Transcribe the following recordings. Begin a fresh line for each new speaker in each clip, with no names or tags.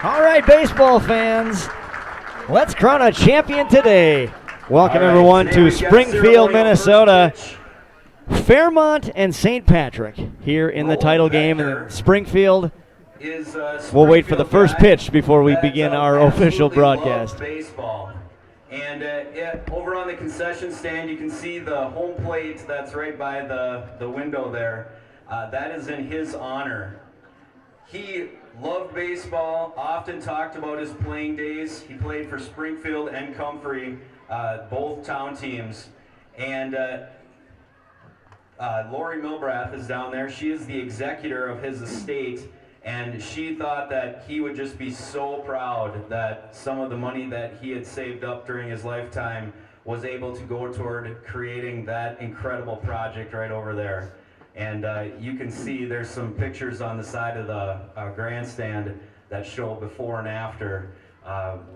All right, baseball fans, let's crown a champion today. Welcome everyone to Springfield, Minnesota. Fairmont and St. Patrick here in the title game in Springfield. We'll wait for the first pitch before we begin our official broadcast.
Baseball. And over on the concession stand, you can see the home plate that's right by the window there. That is in his honor. He loved baseball, often talked about his playing days. He played for Springfield and Comfrey, both town teams. And Lori Milbrath is down there. She is the executor of his estate. And she thought that he would just be so proud that some of the money that he had saved up during his lifetime was able to go toward creating that incredible project right over there. And you can see there's some pictures on the side of the grandstand that show before and after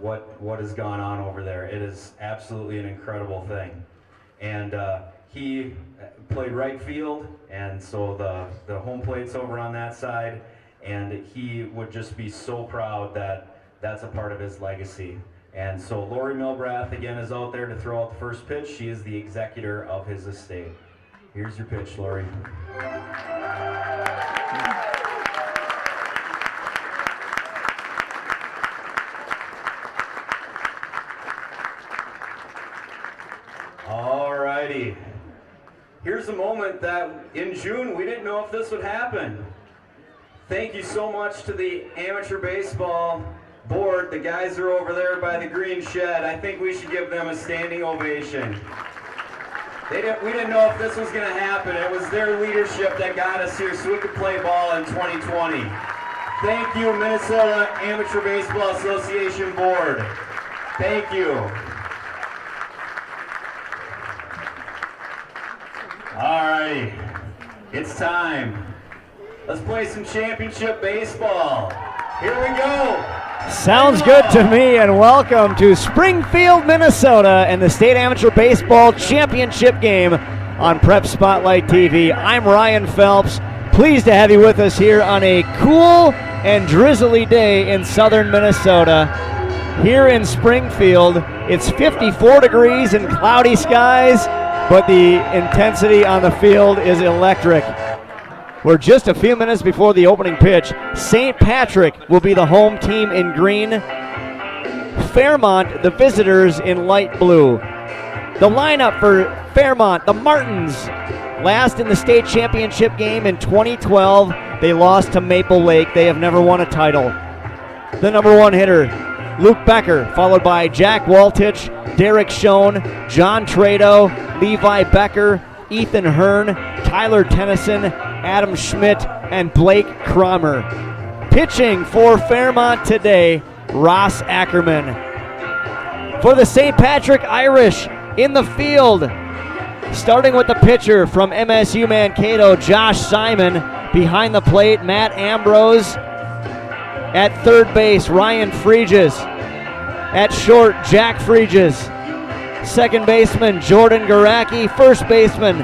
what has gone on over there. It is absolutely an incredible thing. And he played right field, and so the home plate's over on that side. And he would just be so proud that that's a part of his legacy. And so Lori Milbrath, again, is out there to throw out the first pitch. She is the executor of his estate. Here's your pitch, Lori. All righty. Here's a moment that in June we didn't know if this would happen. Thank you so much to the amateur baseball board. The guys are over there by the green shed. I think we should give them a standing ovation. We didn't know if this was going to happen. It was their leadership that got us here so we could play ball in 2020. Thank you, Minnesota Amateur Baseball Association Board. Thank you. All right, it's time. Let's play some championship baseball. Here we go.
Sounds good to me, and welcome to Springfield, Minnesota, and the State Amateur Baseball Championship game on Prep Spotlight TV. I'm Ryan Phelps. Pleased to have you with us here on a cool and drizzly day in southern Minnesota. Here in Springfield, it's 54 degrees and cloudy skies, but the intensity on the field is electric. We're just a few minutes before the opening pitch. St. Patrick will be the home team in green. Fairmont, the visitors, in light blue. The lineup for Fairmont, the Martins, last in the state championship game in 2012. They lost to Maple Lake. They have never won a title. The number one hitter, Luke Becker, followed by Jack Waltich, Derek Schoen, John Trado, Levi Becker, Ethan Hearn, Tyler Tennyson, Adam Schmidt, and Blake Cromer. Pitching for Fairmont today, Ross Ackerman. For the St. Patrick Irish, in the field, starting with the pitcher from MSU Mankato, Josh Simon. Behind the plate, Matt Ambrose. At third base, Ryan Freeges. At short, Jack Freeges. Second baseman, Jordan Garacki. First baseman,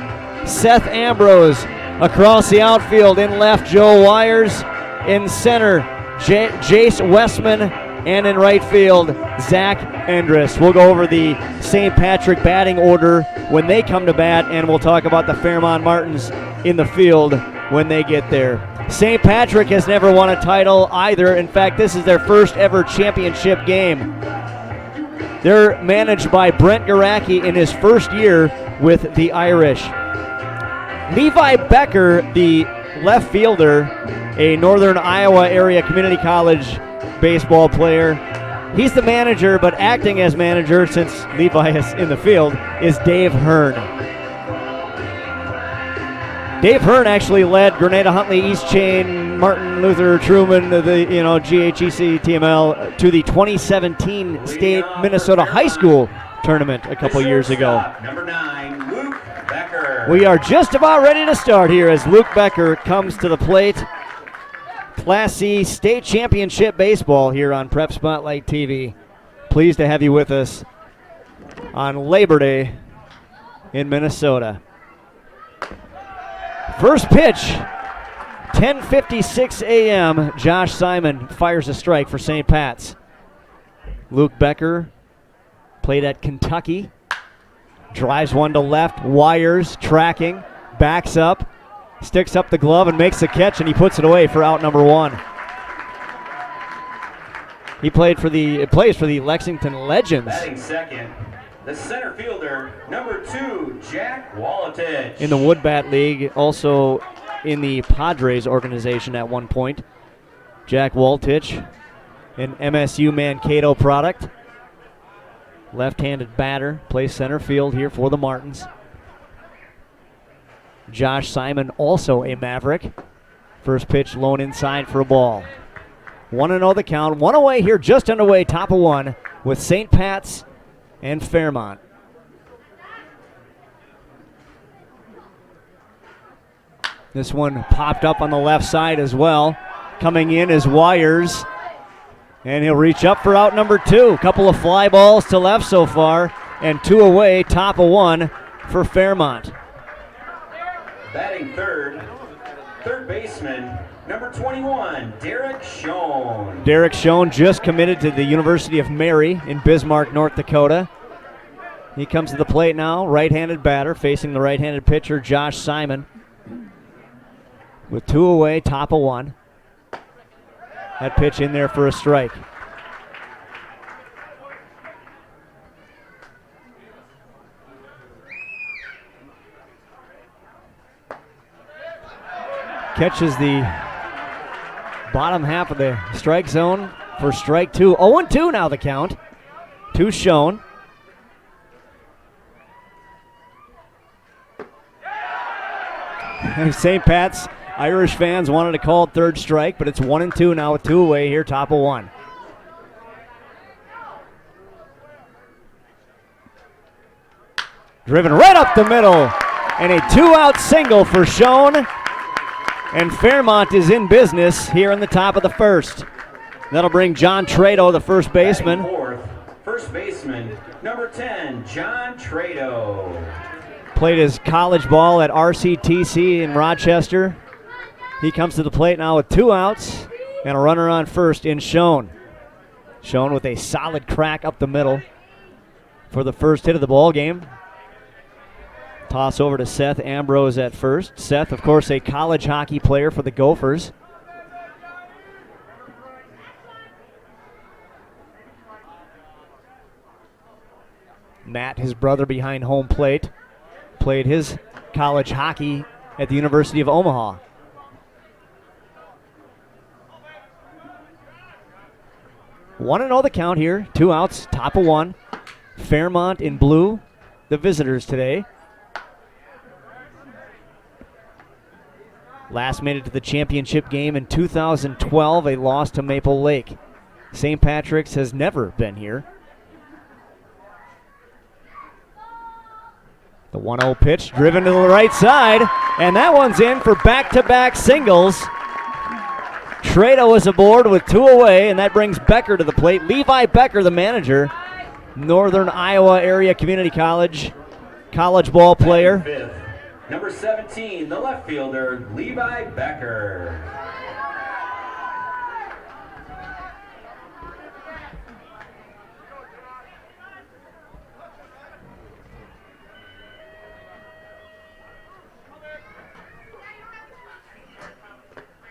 Seth Ambrose. Across the outfield, in left, Joe Wires. In center, Jace Westman. And in right field, Zach Endress. We'll go over the St. Patrick batting order when they come to bat, and we'll talk about the Fairmont Martins in the field when they get there. St. Patrick has never won a title either. In fact, this is their first ever championship game. They're managed by Brent Garacki in his first year with the Irish. Levi Becker, the left fielder, a Northern Iowa area community college baseball player. He's the manager, but acting as manager, since Levi is in the field, is Dave Hearn. Dave Hearn actually led Grenada Huntley, East Chain, Martin Luther, Truman, the GHEC, TML to the 2017 State Minnesota High School tournament a couple years ago.
Number 9, Luke Becker.
We are just about ready to start here as Luke Becker comes to the plate. Class C State Championship Baseball here on Prep Spotlight TV. Pleased to have you with us on Labor Day in Minnesota. First pitch 10:56 a.m. Josh Simon fires a strike for St. Pat's. Luke Becker played at Kentucky. Drives one to left, wires, tracking, backs up, sticks up the glove and makes the catch, and he puts it away for out number one. He plays for the Lexington Legends.
Batting second, the center fielder, number 2, Jack Walletich.
In the Woodbat League, also in the Padres organization at one point. Jack Waltich, an MSU Mankato product. Left-handed batter, plays center field here for the Martins. Josh Simon, also a Maverick. First pitch, lone inside for a ball. 1-0 the count. One away here, just underway, top of one, with St. Pat's and Fairmont. This one popped up on the left side as well. Coming in is Wires. And he'll reach up for out number 2. Couple of fly balls to left so far. And 2 away, top of one for Fairmont.
Batting third baseman, number 21, Derek Schoen.
Derek Schoen just committed to the University of Mary in Bismarck, North Dakota. He comes to the plate now, right-handed batter, facing the right-handed pitcher, Josh Simon. With 2 away, top of one. That pitch in there for a strike. Catches the bottom half of the strike zone for strike 2. 0-2 now the count. 2 shown. St. Pat's Irish fans wanted to call it third strike, but it's 1-2 now with 2 away here, top of one. Driven right up the middle, and a 2-out single for Schoen. And Fairmont is in business here in the top of the first. That'll bring John Trado, the first baseman.
Fourth, first baseman, number 10, John Trado.
Played his college ball at RCTC in Rochester. He comes to the plate now with 2 outs and a runner on first in Schoen. Schoen with a solid crack up the middle for the first hit of the ball game. Toss over to Seth Ambrose at first. Seth, of course, a college hockey player for the Gophers. Matt, his brother behind home plate, played his college hockey at the University of Omaha. One and 0 the count here. 2 outs, top of one. Fairmont in blue, the visitors today. Last made it to the championship game in 2012, a loss to Maple Lake. St. Patrick's has never been here. The 1-0 pitch driven to the right side, and that one's in for back-to-back singles. Trado is aboard with 2 away, and that brings Becker to the plate. Levi Becker, the manager, Northern Iowa Area Community College ball player.
Fifth, number 17, the left fielder, Levi Becker.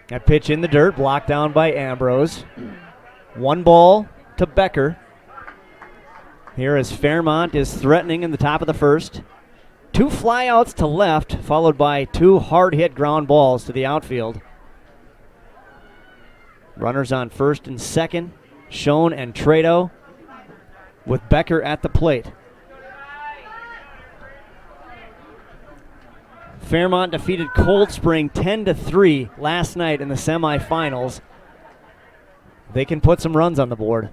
That pitch in the dirt, blocked down by Ambrose. 1 ball to Becker. Here as Fairmont is threatening in the top of the first. 2 flyouts to left, followed by 2 hard-hit ground balls to the outfield. Runners on first and second, Schoen and Trado, with Becker at the plate. Fairmont defeated Cold Spring 10-3 last night in the semifinals. They can put some runs on the board.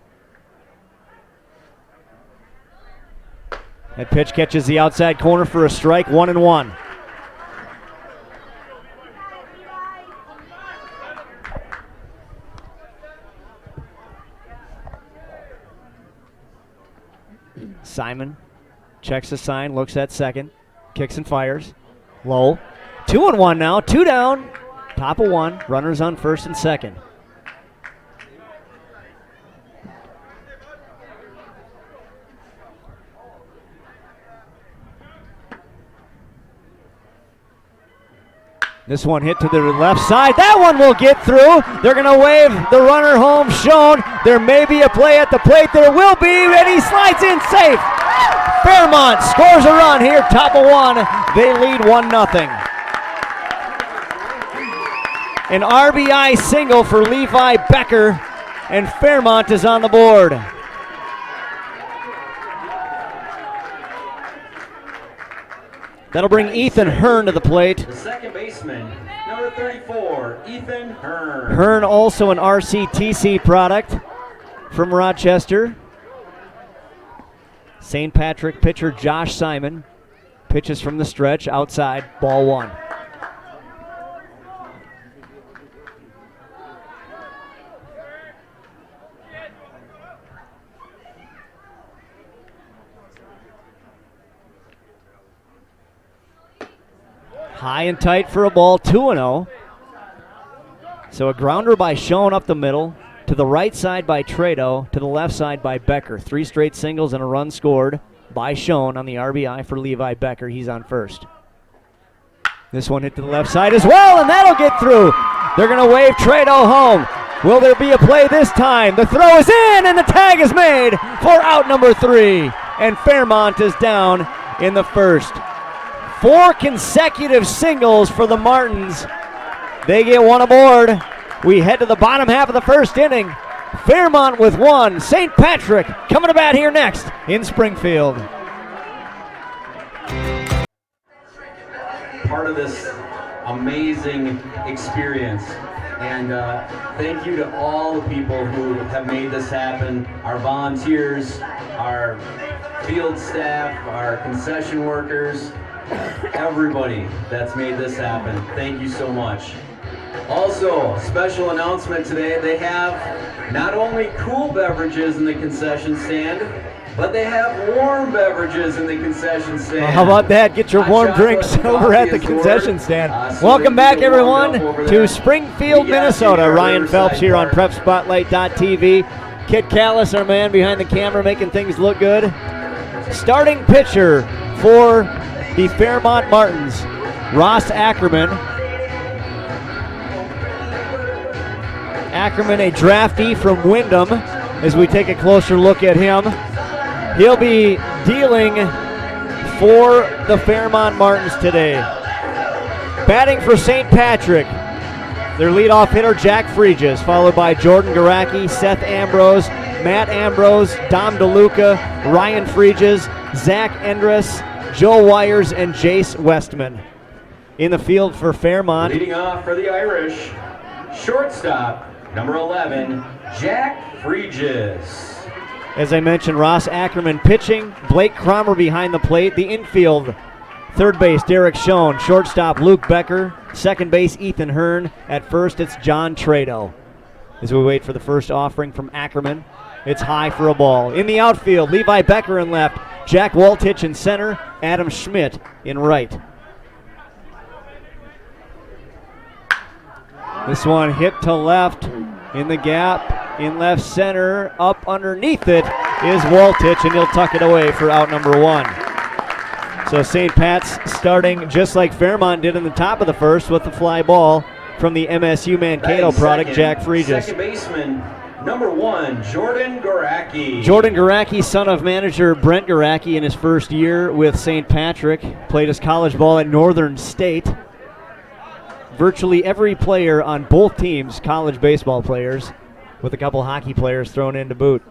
That pitch catches the outside corner for a strike, 1-1. Simon checks the sign, looks at second, kicks and fires. Low. 2-1 now, 2 down. Top of one, runners on first and second. This one hit to the left side. That one will get through. They're going to wave the runner home shown. There may be a play at the plate. There will be, and he slides in safe. Fairmont scores a run here, top of one. They lead 1-0. An RBI single for Levi Becker, and Fairmont is on the board. That'll bring Ethan Hearn to the plate.
The second baseman, number 34, Ethan Hearn.
Hearn also an RCTC product from Rochester. St. Patrick pitcher Josh Simon pitches from the stretch outside, ball one. High and tight for a ball, 2-0. So a grounder by Schoen up the middle, to the right side by Trado, to the left side by Becker. 3 straight singles and a run scored by Schoen on the RBI for Levi Becker. He's on first. This one hit to the left side as well, and that'll get through. They're going to wave Trado home. Will there be a play this time? The throw is in, and the tag is made for out number 3. And Fairmont is down in the first. 4 consecutive singles for the Martins. They get one aboard. We head to the bottom half of the first inning. Fairmont with 1. St. Patrick coming to bat here next in Springfield.
Part of this amazing experience. And thank you to all the people who have made this happen. Our volunteers, our field staff, our concession workers, everybody that's made this happen. Thank you so much. Also, special announcement today, they have not only cool beverages in the concession stand, but they have warm beverages in the concession stand.
Well, how about that? Get your warm drinks over at the concession stand. Welcome back, everyone, to Springfield, Minnesota. Ryan Phelps here on PrepSpotlight.tv. Kit Callis, our man behind the camera, making things look good. Starting pitcher for the Fairmont Martins, Ross Ackerman. Ackerman, a draftee from Wyndham, as we take a closer look at him. He'll be dealing for the Fairmont Martins today. Batting for St. Patrick, their leadoff hitter, Jack Freeges, followed by Jordan Garacki, Seth Ambrose, Matt Ambrose, Dom DeLuca, Ryan Freeges, Zach Endress, Joe Wires, and Jace Westman. In the field for Fairmont.
Leading off for the Irish, shortstop, number 11, Jack Freeges.
As I mentioned, Ross Ackerman pitching, Blake Cromer behind the plate. The infield, third base, Derek Schoen. Shortstop, Luke Becker. Second base, Ethan Hearn. At first, it's John Trado. As we wait for the first offering from Ackerman, it's high for a ball. In the outfield, Levi Becker in left, Jack Waltich in center, Adam Schmidt in right. This one hit to left in the gap, in left center, up underneath it is Waltich, and he'll tuck it away for out number 1. So St. Pat's starting just like Fairmont did in the top of the first with the fly ball from the MSU Mankato product, Jack Freeges.
Second baseman, number 1, Jordan Garacki.
Jordan Garacki, son of manager Brent Garacki, in his first year with St. Patrick. Played his college ball at Northern State. Virtually every player on both teams, college baseball players, with a couple hockey players thrown in to boot.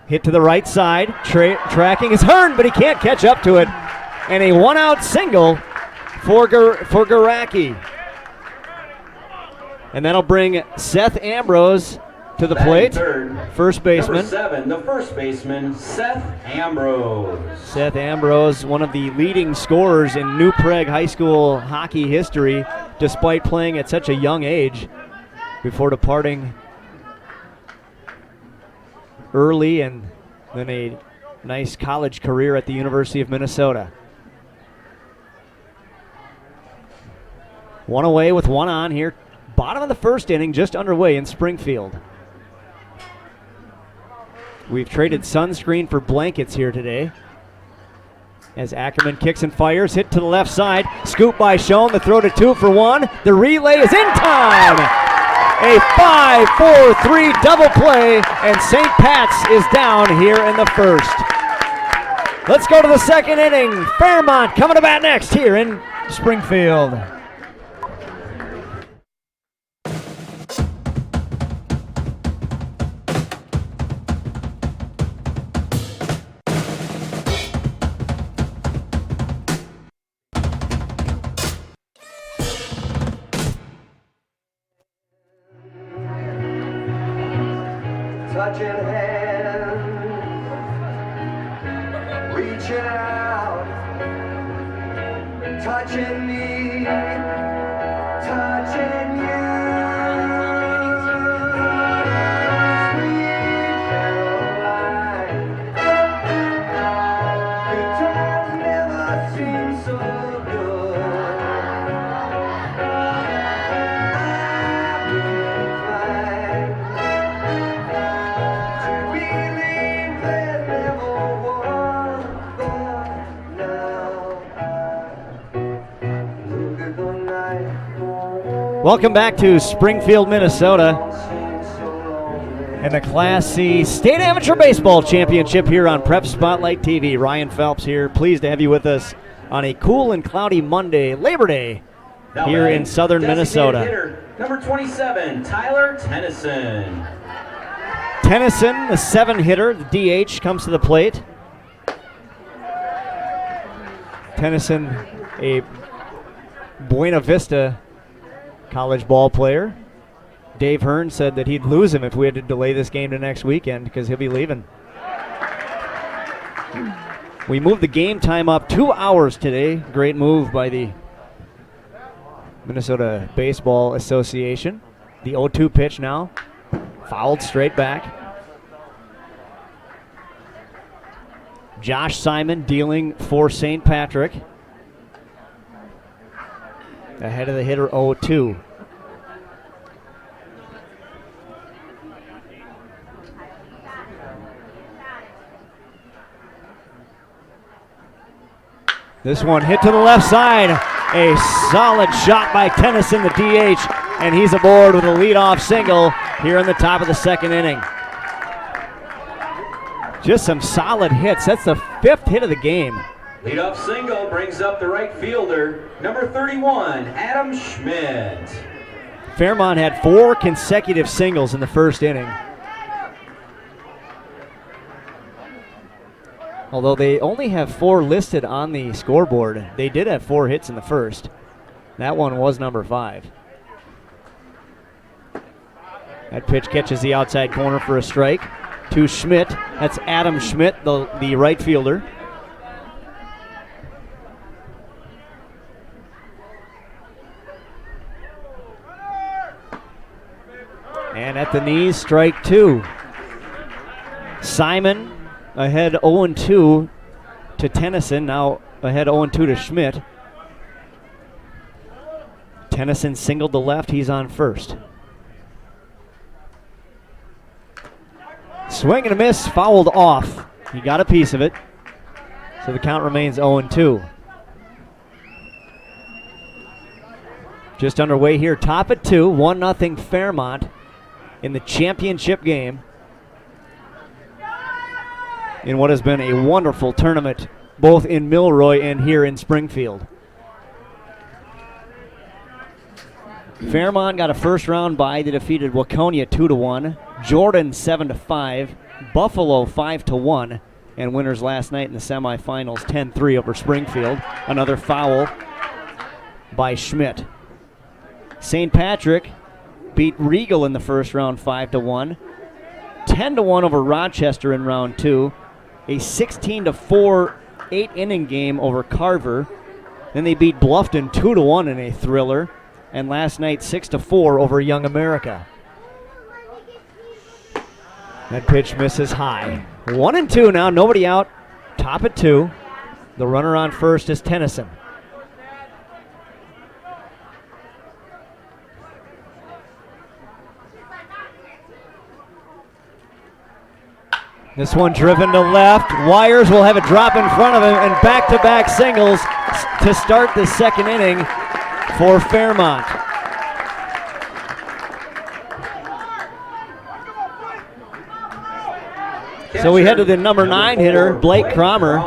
Hit to the right side. Tracking is Hearn, but he can't catch up to it. And a one-out single for Garacki. And that'll bring Seth Ambrose to the plate.
Third,
first baseman.
Number 7, the first baseman, Seth Ambrose.
Seth Ambrose, one of the leading scorers in New Prague high school hockey history, despite playing at such a young age before departing early and then a nice college career at the University of Minnesota. One away with one on here. Bottom of the first inning, just underway in Springfield. We've traded sunscreen for blankets here today. As Ackerman kicks and fires, hit to the left side. Scoop by Schoen, the throw to 2 for 1. The relay is in time! A 5-4-3 double play, and St. Pat's is down here in the first. Let's go to the second inning. Fairmont coming to bat next here in Springfield.
Touching hands, reaching out, touching me, touching you. Sweet Caroline, good times never seem so good. I've been inclined to believe there never was, but now I look at the night.
Welcome back to Springfield, Minnesota, and the Class C State Amateur Baseball Championship here on Prep Spotlight TV. Ryan Phelps here, pleased to have you with us on a cool and cloudy Monday, Labor Day,
Now
here
batting,
in southern
designated
Minnesota.
Hitter, number 27, Tyler Tennyson.
Tennyson, the 7-hitter, the DH, comes to the plate. Tennyson, a Buena Vista college ball player. Dave Hearn said that he'd lose him if we had to delay this game to next weekend because he'll be leaving. We moved the game time up 2 hours today. Great move by the Minnesota Baseball Association. The 0-2 pitch now. Fouled straight back. Josh Simon dealing for St. Patrick. Ahead of the hitter 0-2. This one hit to the left side. A solid shot by Tennyson, the DH, and he's aboard with a leadoff single here in the top of the second inning. Just some solid hits. That's the 5th hit of the game.
Leadoff single brings up the right fielder, number 31, Adam Schmidt.
Fairmont had 4 consecutive singles in the first inning. Although they only have 4 listed on the scoreboard, they did have 4 hits in the first. That one was number 5. That pitch catches the outside corner for a strike to Schmidt. That's Adam Schmidt, the right fielder. And at the knees, strike 2. Simon ahead 0-2 to Tennyson, now ahead 0-2 to Schmidt. Tennyson singled the left, he's on first. Swing and a miss, fouled off. He got a piece of it, so the count remains 0-2. Just underway here, top at 2, 1-0 Fairmont in the championship game in what has been a wonderful tournament both in Milroy and here in Springfield. Fairmont got a first round bye. They defeated Waconia 2-1, Jordan 7-5, Buffalo 5-1, and winners last night in the semifinals 10-3 over Springfield. Another foul by Schmidt. St. Patrick beat Regal in the first round 5-1, 10-1 over Rochester in round 2, a 16-4 8-inning game over Carver. Then they beat Bluffton 2-1 in a thriller, and last night 6-4 over Young America. That pitch misses high. 1-2 now, nobody out. Top at 2. The runner on first is Tennyson. This one driven to left. Wires will have a drop in front of him and back-to-back singles to start the second inning for Fairmont. So we head to the number 9 hitter, Blake Cromer.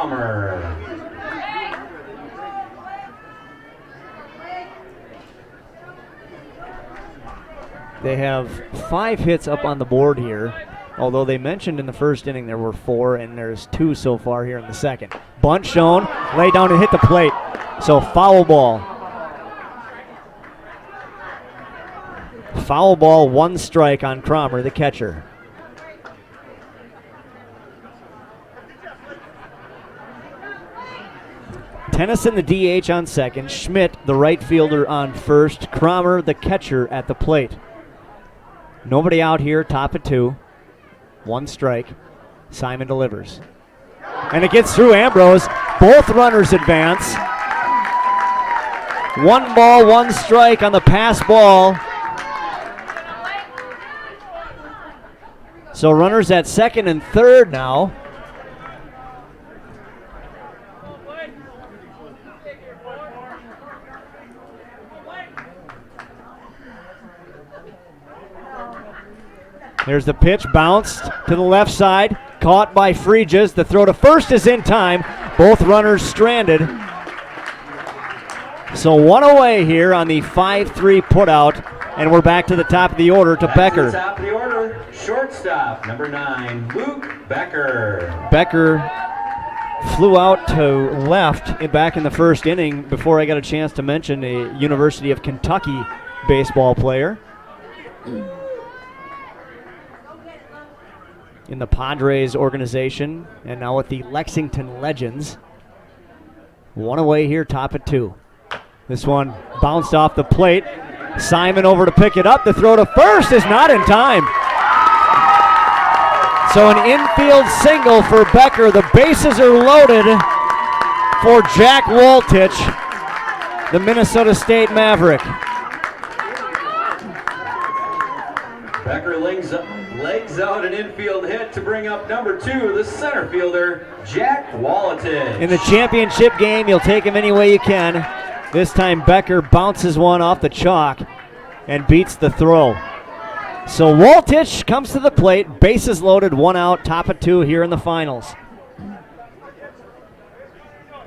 They have 5 hits up on the board here, although they mentioned in the first inning there were 4, and there's 2 so far here in the second. Bunt shown, lay down and hit the plate. So foul ball. Foul ball, 1 strike on Cromer, the catcher. Tennyson, the DH, on second. Schmidt, the right fielder, on first. Cromer, the catcher, at the plate. Nobody out here, top of 2. 1 strike. Simon delivers. And it gets through Ambrose. Both runners advance. 1 ball, 1 strike on the pass ball. So runners at second and third now. There's the pitch, bounced to the left side, caught by Freeges. The throw to first is in time. Both runners stranded. So 1 away here on the 5-3 putout, and we're back to the top of the order to Becker.
Top of the order, shortstop, number 9, Luke Becker.
Becker flew out to left back in the first inning before I got a chance to mention a University of Kentucky baseball player. In the Padres organization, and now with the Lexington Legends. 1 away here, top of 2. This one bounced off the plate. Simon over to pick it up. The throw to first is not in time. So an infield single for Becker. The bases are loaded for Jack Waltich, the Minnesota State Maverick.
Becker legs out an infield hit to bring up number 2, the center fielder, Jack Waltich.
In the championship game, you'll take him any way you can. This time Becker bounces one off the chalk and beats the throw. So Waltich comes to the plate, bases loaded, 1 out, top of 2 here in the finals.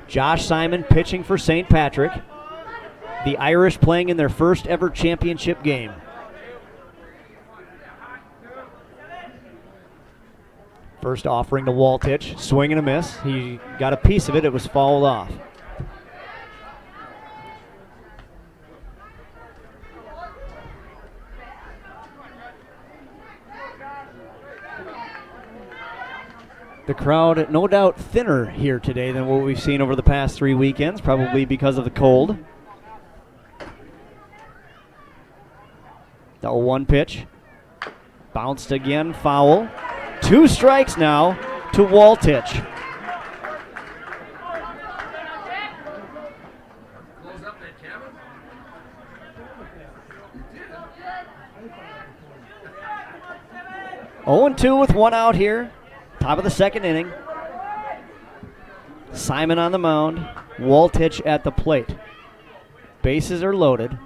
Josh Simon pitching for St. Patrick. The Irish playing in their first ever championship game. First offering to Waltich, swing and a miss. He got a piece of it, it was fouled off. The crowd, no doubt, thinner here today than what we've seen over the past 3 weekends, probably because of the cold. The 0-1 pitch. Bounced again, foul. 2 strikes now to Waltich. Oh, 2 with 1 out here. Top of the second inning. Simon on the mound. Waltich at the plate. Bases are loaded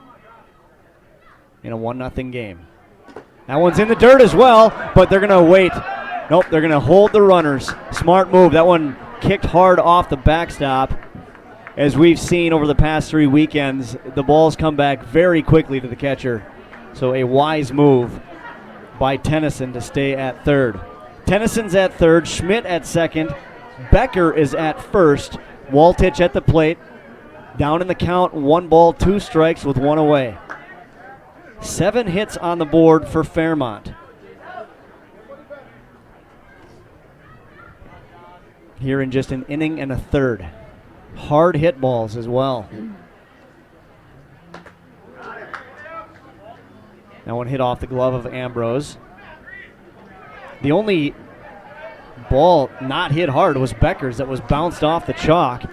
in a 1-0 game. That one's in the dirt as well, but they're going to wait. Nope, they're going to hold the runners. Smart move. That one kicked hard off the backstop. As we've seen over the past 3 weekends, the balls come back very quickly to the catcher. So a wise move by Tennyson to stay at third. Tennyson's at third, Schmidt at second, Becker is at first, Waltich at the plate. Down in the count, 1 ball, 2 strikes with 1 away. 7 hits on the board for Fairmont. Here in just an inning and a third. Hard hit balls as well. That one hit off the glove of Ambrose. The only ball not hit hard was Becker's that was bounced off the chalk.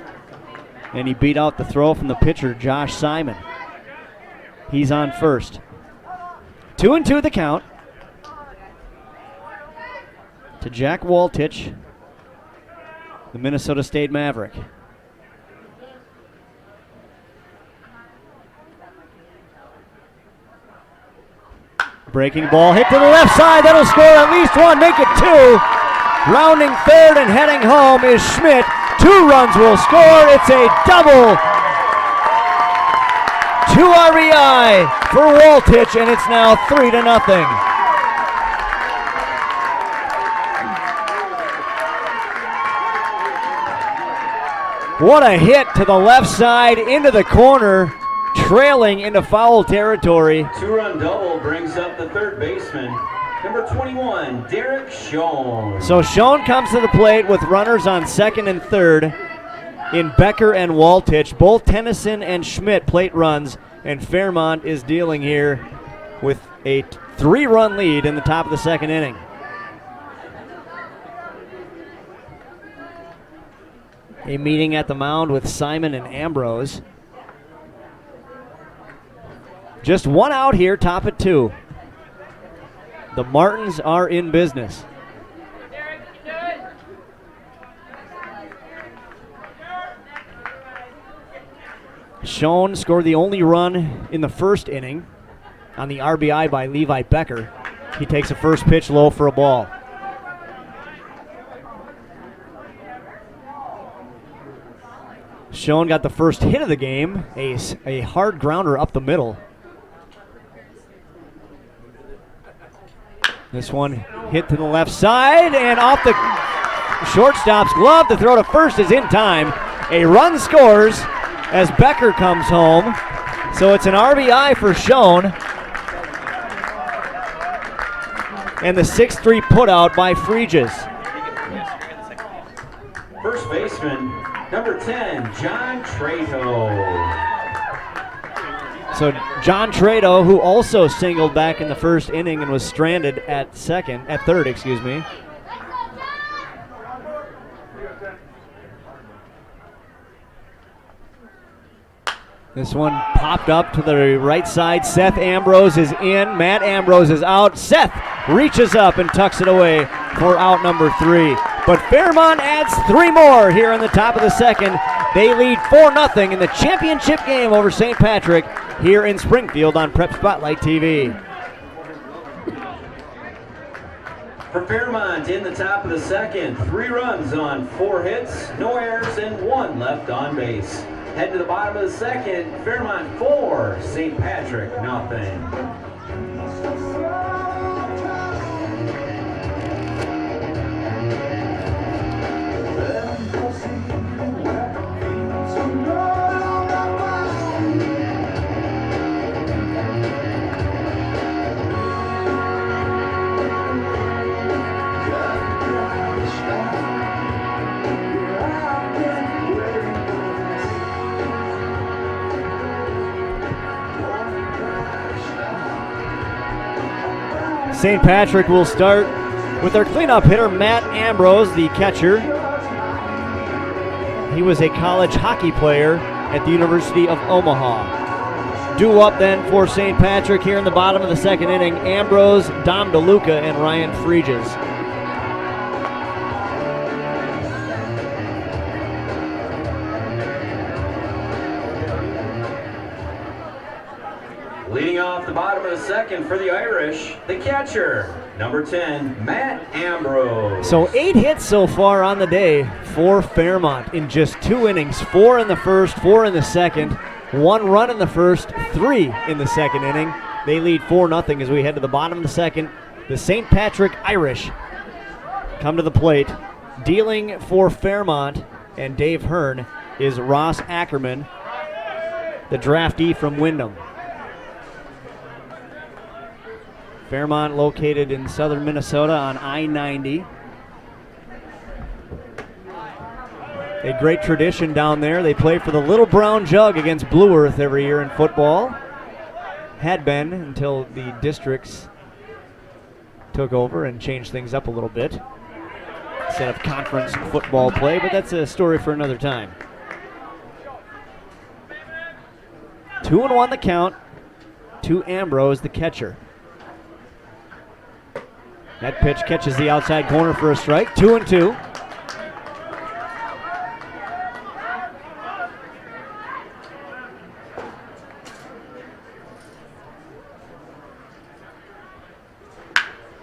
And he beat out the throw from the pitcher, Josh Simon. He's on first. 2-2 the count. to Jack Waltich, the Minnesota State Maverick. Breaking ball hit to the left side. That'll score at least one, make it two. Rounding third and heading home is Schmidt. 2 runs will score. It's a double. 2 RBI for Waltich, and it's now 3-0. What a hit to the left side into the corner, trailing into foul territory.
2-run double brings up the third baseman, number 21, Derek Schoen.
So Schoen comes to the plate with runners on second and third in Becker and Waltich. Both Tennyson and Schmidt plate runs, and Fairmont is dealing here with a 3-run lead in the top of the second inning. A meeting at the mound with Simon and Ambrose. Just 1 out here, top at 2. The Martins are in business. Schoen scored the only run in the first inning on the RBI by Levi Becker. He takes a first pitch low for a ball. Schoen got the first hit of the game, a hard grounder up the middle. This one hit to the left side and off the shortstop's glove. The throw to first is in time. A run scores as Becker comes home. So it's an RBI for Schoen. And the 6-3 putout by Freeges.
First baseman, number 10, John Trato.
So John Trato, who also singled back in the first inning and was stranded at third. This one popped up to the right side. Seth Ambrose is in. Matt Ambrose is out. Seth reaches up and tucks it away for out number 3. But Fairmont adds 3 more here in the top of the second. They lead 4-0 in the championship game over St. Patrick here in Springfield on Prep Spotlight TV.
For Fairmont in the top of the second, 3 runs on 4 hits, no errors, and 1 left on base. Head to the bottom of the second, Fairmont 4, St. Patrick nothing.
St. Patrick will start with their cleanup hitter, Matt Ambrose, the catcher. He was a college hockey player at the University of Omaha. Due up then for St. Patrick here in the bottom of the second inning, Ambrose, Dom DeLuca, and Ryan Freeges.
Leading off the bottom of the second for the Irish, the catcher, number 10, Matt Ambrose.
So 8 hits so far on the day for Fairmont in just 2 innings. 4 in the first, 4 in the second, 1 run in the first, 3 in the second inning. They lead 4-0 as we head to the bottom of the second. The St. Patrick Irish come to the plate. Dealing for Fairmont and Dave Hearn is Ross Ackerman, the draftee from Windham. Fairmont located in southern Minnesota on I-90. A great tradition down there. They play for the Little Brown Jug against Blue Earth every year in football. Had been until the districts took over and changed things up a little bit instead of conference football play, but that's a story for another time. 2-1 the count to Ambrose, the catcher. That pitch catches the outside corner for a strike. 2-2.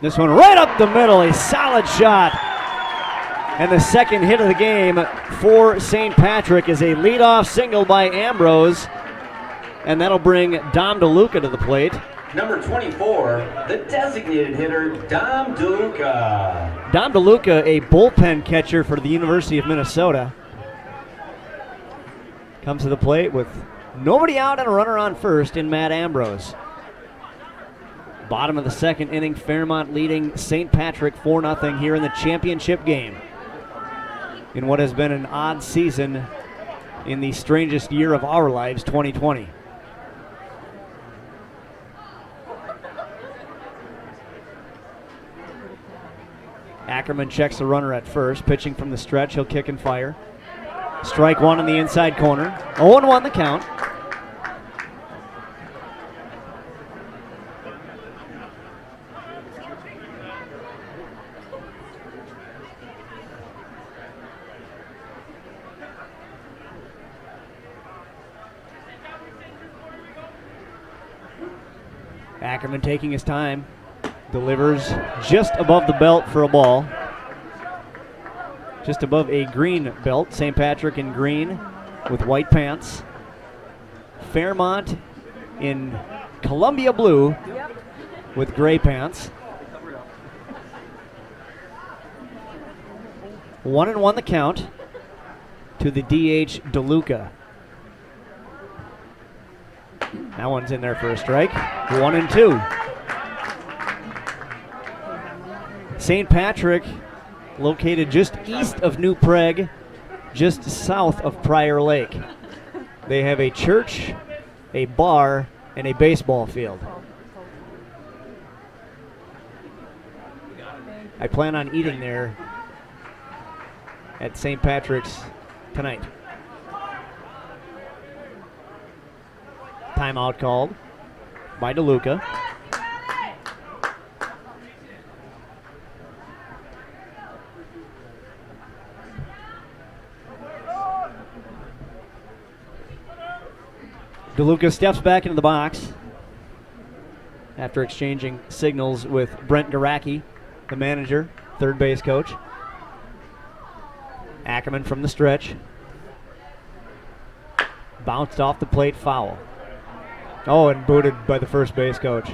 This one right up the middle, a solid shot. And the second hit of the game for St. Patrick is a leadoff single by Ambrose. And that'll bring Dom DeLuca to the plate.
Number 24, the designated hitter, Dom DeLuca.
Dom DeLuca, a bullpen catcher for the University of Minnesota. Comes to the plate with nobody out and a runner on first in Matt Ambrose. Bottom of the second inning, Fairmont leading St. Patrick 4-0 here in the championship game. In what has been an odd season in the strangest year of our lives, 2020. Ackerman checks the runner at first, pitching from the stretch. He'll kick and fire. Strike one in the inside corner. 0-1 the count. Ackerman taking his time. Delivers just above the belt for a ball. Just above a green belt. St. Patrick in green with white pants. Fairmont in Columbia blue with gray pants. 1-1 the count to the DH DeLuca. That one's in there for a strike. 1-2. St. Patrick, located just east of New Prague, just south of Prior Lake. They have a church, a bar, and a baseball field. I plan on eating there at St. Patrick's tonight. Timeout called by DeLuca. DeLuca steps back into the box after exchanging signals with Brent Garacki, the manager, third base coach. Ackerman from the stretch. Bounced off the plate, foul. Oh, and booted by the first base coach.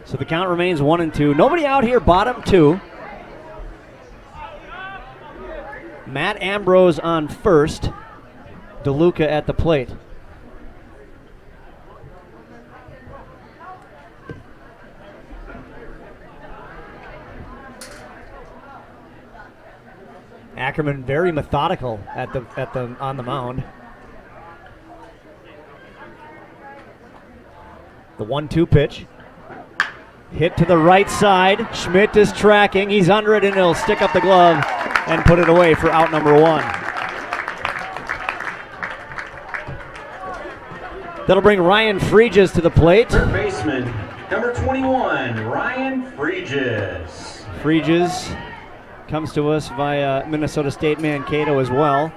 So the count remains 1-2. Nobody out here, bottom two. Matt Ambrose on first. DeLuca at the plate. Ackerman very methodical on the mound. The 1-2 pitch. Hit to the right side. Schmidt is tracking. He's under it, and he'll stick up the glove and put it away for out number one. That'll bring Ryan Freegis to the plate.
Third baseman, number 21, Ryan Freegis.
Freegis comes to us via Minnesota State Mankato as well.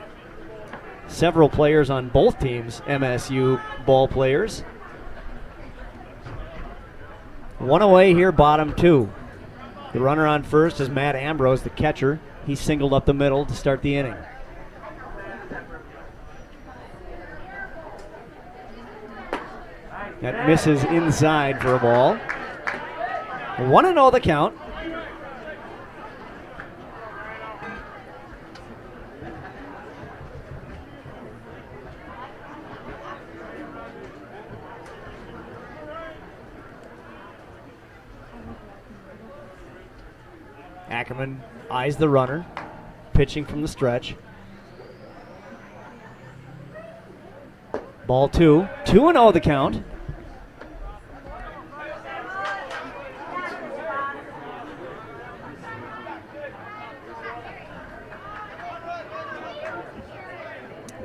Several players on both teams, MSU ball players. One away here, bottom two. The runner on first is Matt Ambrose, the catcher. He singled up the middle to start the inning. That misses inside for a ball. 1-0 the count. Ackerman eyes the runner, pitching from the stretch. Ball two. 2-0 the count.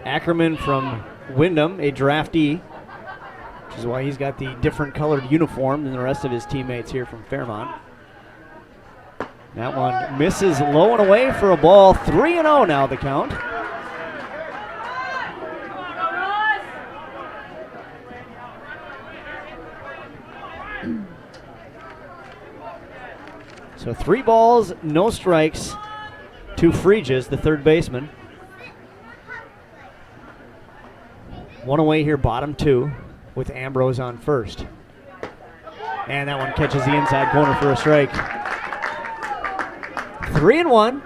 Ackerman from Wyndham, a draftee. is why he's got the different colored uniform than the rest of his teammates here from Fairmont. That one misses low and away for a ball. 3-0 now the count. So 3 balls, no strikes to Freeges, the third baseman. 1 away here, bottom 2, with Ambrose on first. And that one catches the inside corner for a strike. 3-1.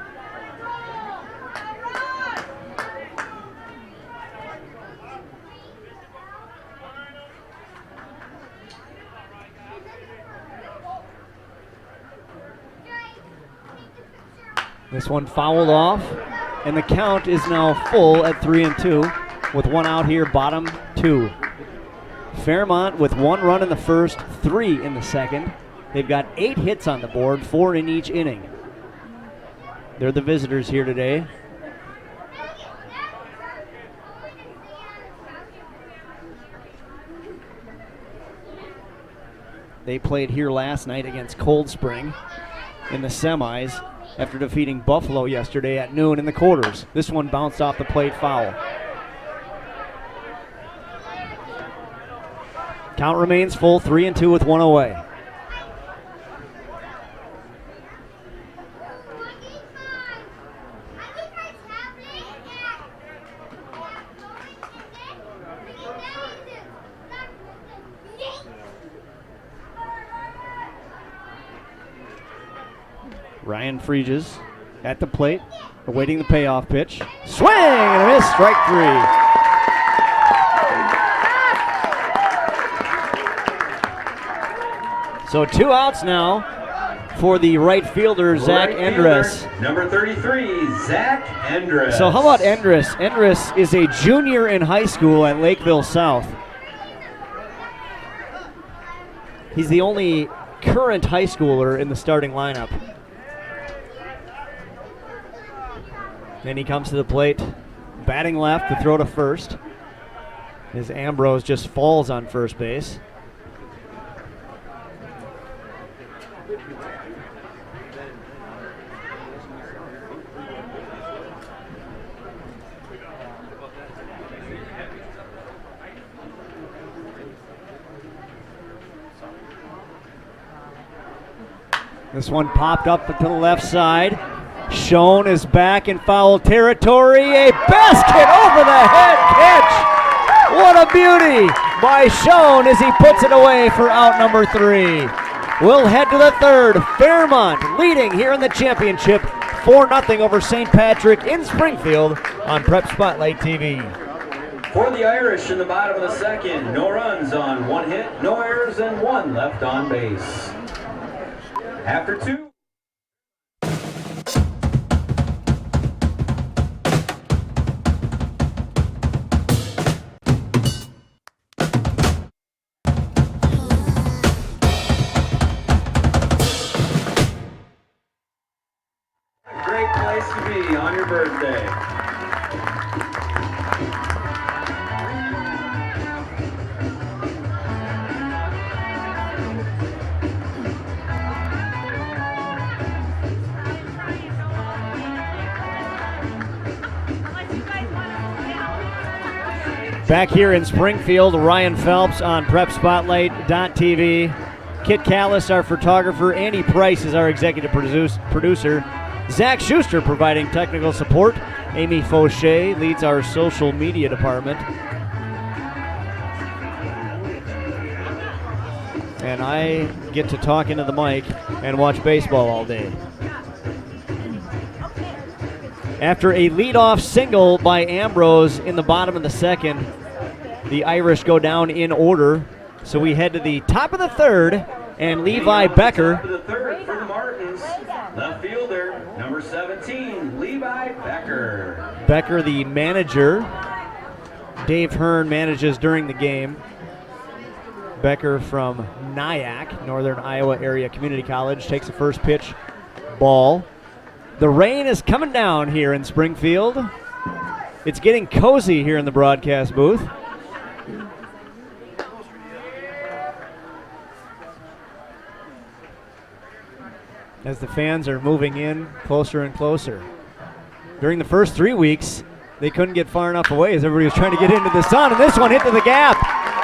This one fouled off, and the count is now full at 3-2 with 1 out here, bottom 2. Fairmont with 1 run in the first, 3 in the second. They've got 8 hits on the board, 4 in each inning. They're the visitors here today. They played here last night against Cold Spring in the semis after defeating Buffalo yesterday at noon in the quarters. This one bounced off the plate foul. Count remains full, 3-2 with 1 away. Ryan Freeges at the plate, awaiting the payoff pitch. Swing and a miss, strike 3. So 2 outs now for the right fielder, Zach Endres.
Number 33, Zach Endres.
So how about Endres? Endres is a junior in high school at Lakeville South. He's the only current high schooler in the starting lineup. Then he comes to the plate, batting left to throw to first, as Ambrose just falls on first base. This one popped up to the left side. Schoen is back in foul territory. A basket over the head catch. What a beauty by Schoen as he puts it away for out number 3. We'll head to the third. Fairmont leading here in the championship 4-0 over St. Patrick in Springfield on Prep Spotlight TV.
For the Irish in the bottom of the second, no runs on 1 hit, no errors, and 1 left on base. After 2. Great place to be on your birthday.
Back here in Springfield, Ryan Phelps on PrepSpotlight.tv. Kit Callis, our photographer. Andy Price is our executive producer. Zach Schuster providing technical support. Amy Fauché leads our social media department. And I get to talk into the mic and watch baseball all day. After a leadoff single by Ambrose in the bottom of the second, the Irish go down in order. So we head to the top of the third, and Levi Becker.
Top of the third for the Martins, left fielder, number 17, Levi Becker.
Becker, the manager. Dave Hearn manages during the game. Becker from Nyack, Northern Iowa Area Community College, takes the first pitch, ball. The rain is coming down here in Springfield. It's getting cozy here in the broadcast booth. as the fans are moving in closer and closer. During the first 3 weeks, they couldn't get far enough away as everybody was trying to get into the sun, and this one hit to the gap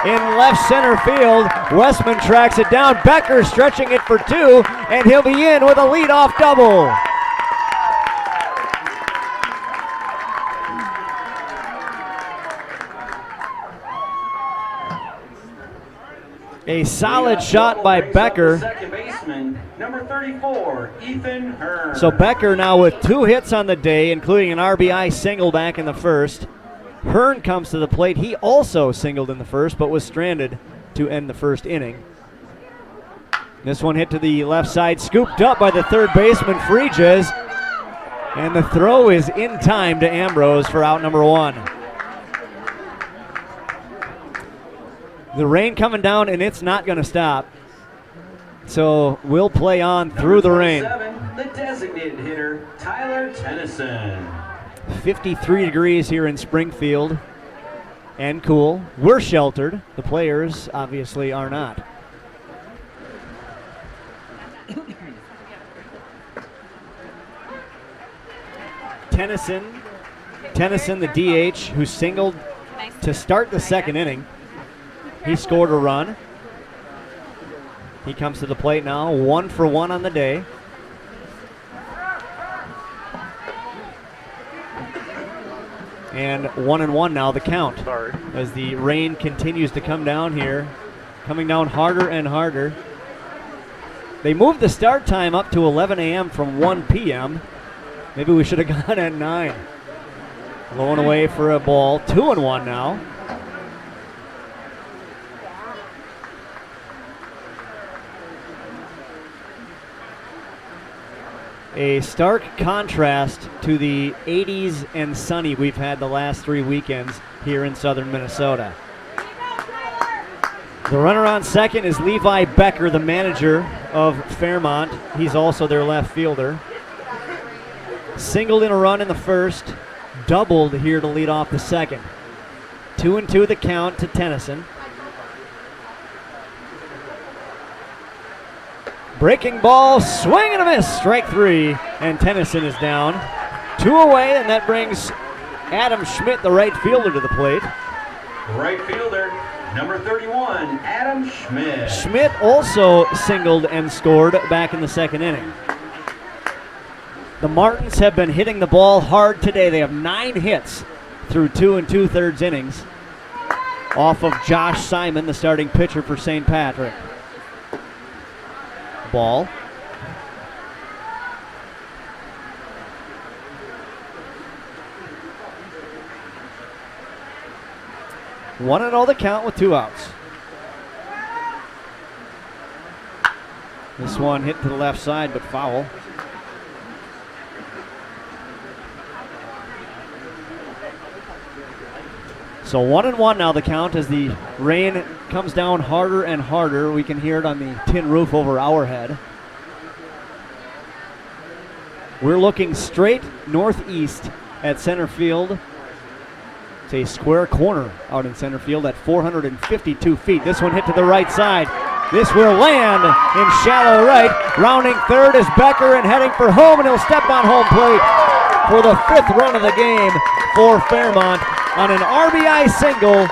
in left center field. Westman tracks it down. Becker stretching it for 2, and he'll be in with a leadoff double. A solid shot by Becker.
Second baseman, number 34, Ethan Hearn.
So Becker now with 2 hits on the day, including an RBI single back in the first. Hearn comes to the plate. He also singled in the first, but was stranded to end the first inning. This one hit to the left side, scooped up by the third baseman, Friges. And the throw is in time to Ambrose for out number 1. The rain coming down, and it's not going to stop. So we'll play on through the rain.
The designated hitter, Tyler Tennyson.
53 degrees here in Springfield and cool. We're sheltered. The players obviously are not. Tennyson, the DH, who singled to start the second inning. He scored a run. He comes to the plate now, 1 for 1 on the day. And 1-1 now the count as the rain continues to come down here, coming down harder and harder. They moved the start time up to 11 a.m. from 1 p.m. Maybe we should have gone at 9. Blowing away for a ball, 2-1 now. A stark contrast to the 80s and sunny we've had the last 3 weekends here in southern Minnesota. The runner on second is Levi Becker, the manager of Fairmont. He's also their left fielder. Singled in a run in the first, doubled here to lead off the second. 2-2 the count to Tennyson. Breaking ball, swing and a miss, strike 3, and Tennyson is down. 2 away, and that brings Adam Schmidt, the right fielder, to the plate.
Right fielder, number 31, Adam Schmidt.
Schmidt also singled and scored back in the second inning. The Martins have been hitting the ball hard today. They have 9 hits through 2 2/3 innings off of Josh Simon, the starting pitcher for St. Patrick. Ball. One and all the count with 2 outs. This one hit to the left side, but foul. So 1-1 now the count as the rain comes down harder and harder. We can hear it on the tin roof over our head. We're looking straight northeast at center field. It's a square corner out in center field at 452 feet. This one hit to the right side. This will land in shallow right. Rounding third is Becker and heading for home, and he'll step on home plate for the 5th run of the game for Fairmont on an RBI single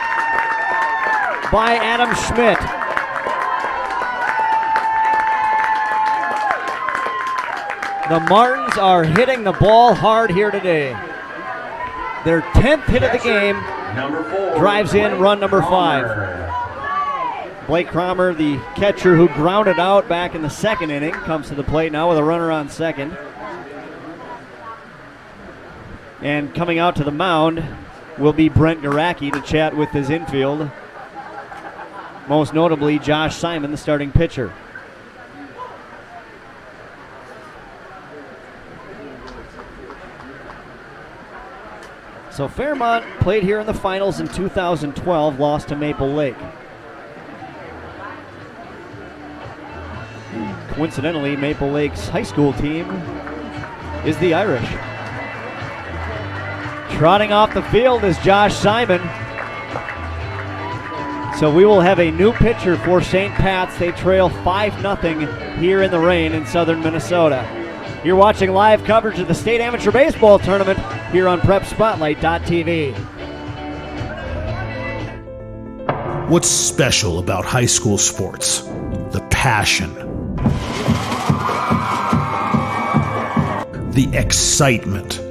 by Adam Schmidt. The Martins are hitting the ball hard here today. Their 10th hit of the game
Number 4,
drives in run number 5. Blake Cromer, the catcher who grounded out back in the second inning, comes to the plate now with a runner on second. And coming out to the mound will be Brent Garacki to chat with his infield. Most notably, Josh Simon, the starting pitcher. So Fairmont played here in the finals in 2012, lost to Maple Lake. Coincidentally, Maple Lake's high school team is the Irish. Trotting off the field is Josh Simon. So we will have a new pitcher for St. Pat's. They trail 5-0 here in the rain in southern Minnesota. You're watching live coverage of the State Amateur Baseball Tournament here on PrepSpotlight.tv.
What's special about high school sports? The passion. The excitement.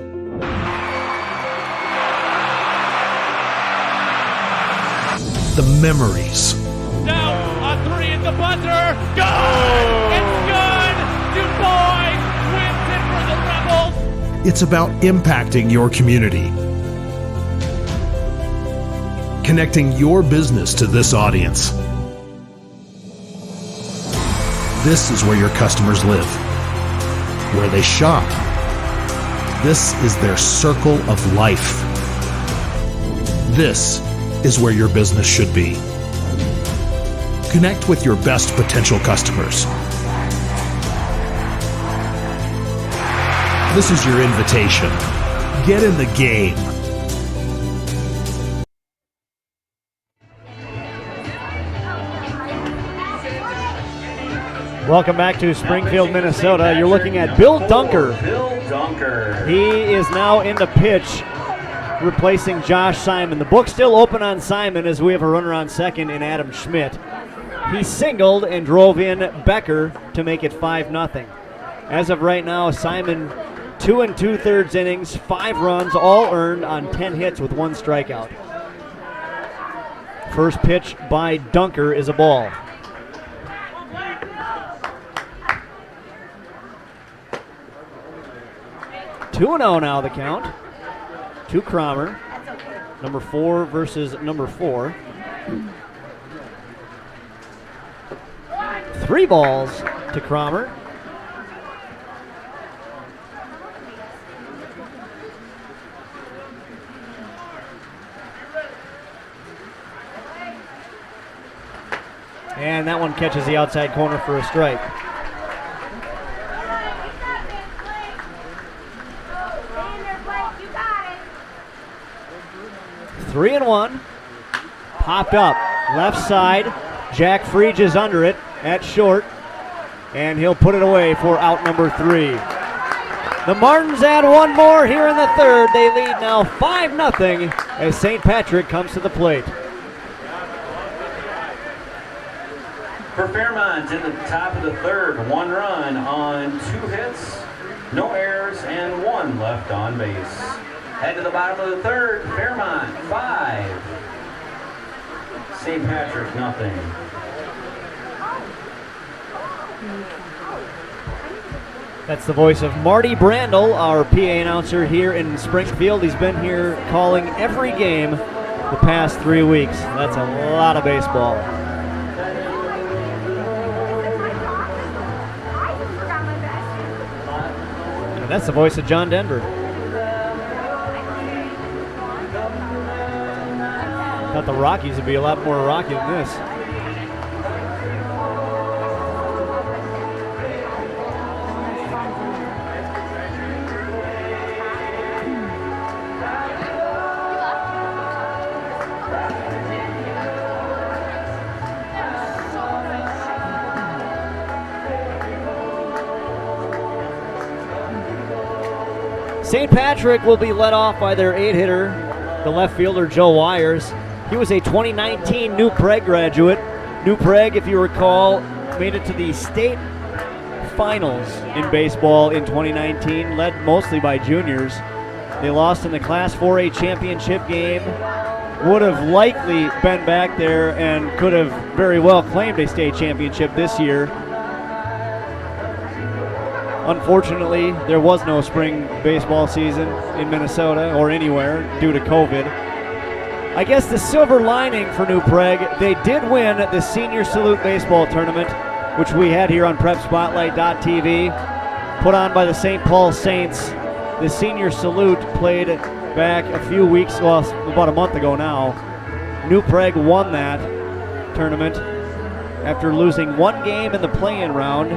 The memories.
Down on 3 at the buzzer. Good! It's good! Du Bois wins it for the Rebels.
It's about impacting your community. Connecting your business to this audience. This is where your customers live, where they shop. This is their circle of life. This is where your business should be. Connect with your best potential customers. This is your invitation. Get in the game.
Welcome back to Springfield, Minnesota. You're looking at Bill Dunker.
Bill Dunker.
He is now in the pitch, replacing Josh Simon. The book's still open on Simon as we have a runner on second in Adam Schmidt. He singled and drove in Becker to make it 5-0. As of right now, Simon 2 2/3 innings, 5 runs, all earned on 10 hits with 1 strikeout. First pitch by Dunker is a ball. 2-0 now the count to Cromer. Number 4 versus number 4. 3 balls to Cromer. And that one catches the outside corner for a strike. Three and 1. Popped up. Left side. Jack Freege is under it at short. And he'll put it away for out number 3. The Martins add one more here in the third. They lead now 5-0 as St. Patrick comes to the plate.
For Fairmont in the top of the third, 1 run on 2 hits, no errors, and 1 left on base. Head to the bottom of the third, Fairmont 5, St. Patrick 0.
That's the voice of Marty Brandel, our PA announcer here in Springfield. He's been here calling every game the past 3 weeks. That's a lot of baseball. And that's the voice of John Denver. Thought the Rockies would be a lot more rocky than this. St. Patrick will be led off by their 8-hitter, the left fielder Joe Wires. He was a 2019 New Prague graduate. New Prague, if you recall, made it to the state finals in baseball in 2019, led mostly by juniors. They lost in the Class 4A championship game. Would have likely been back there and could have very well claimed a state championship this year. Unfortunately, there was no spring baseball season in Minnesota or anywhere due to COVID. I guess the silver lining for New Prague, they did win the Senior Salute Baseball Tournament, which we had here on PrepSpotlight.tv, put on by the St. Paul Saints. The Senior Salute played back a few weeks, well, about a month ago now. New Prague won that tournament after losing 1 game in the play-in round.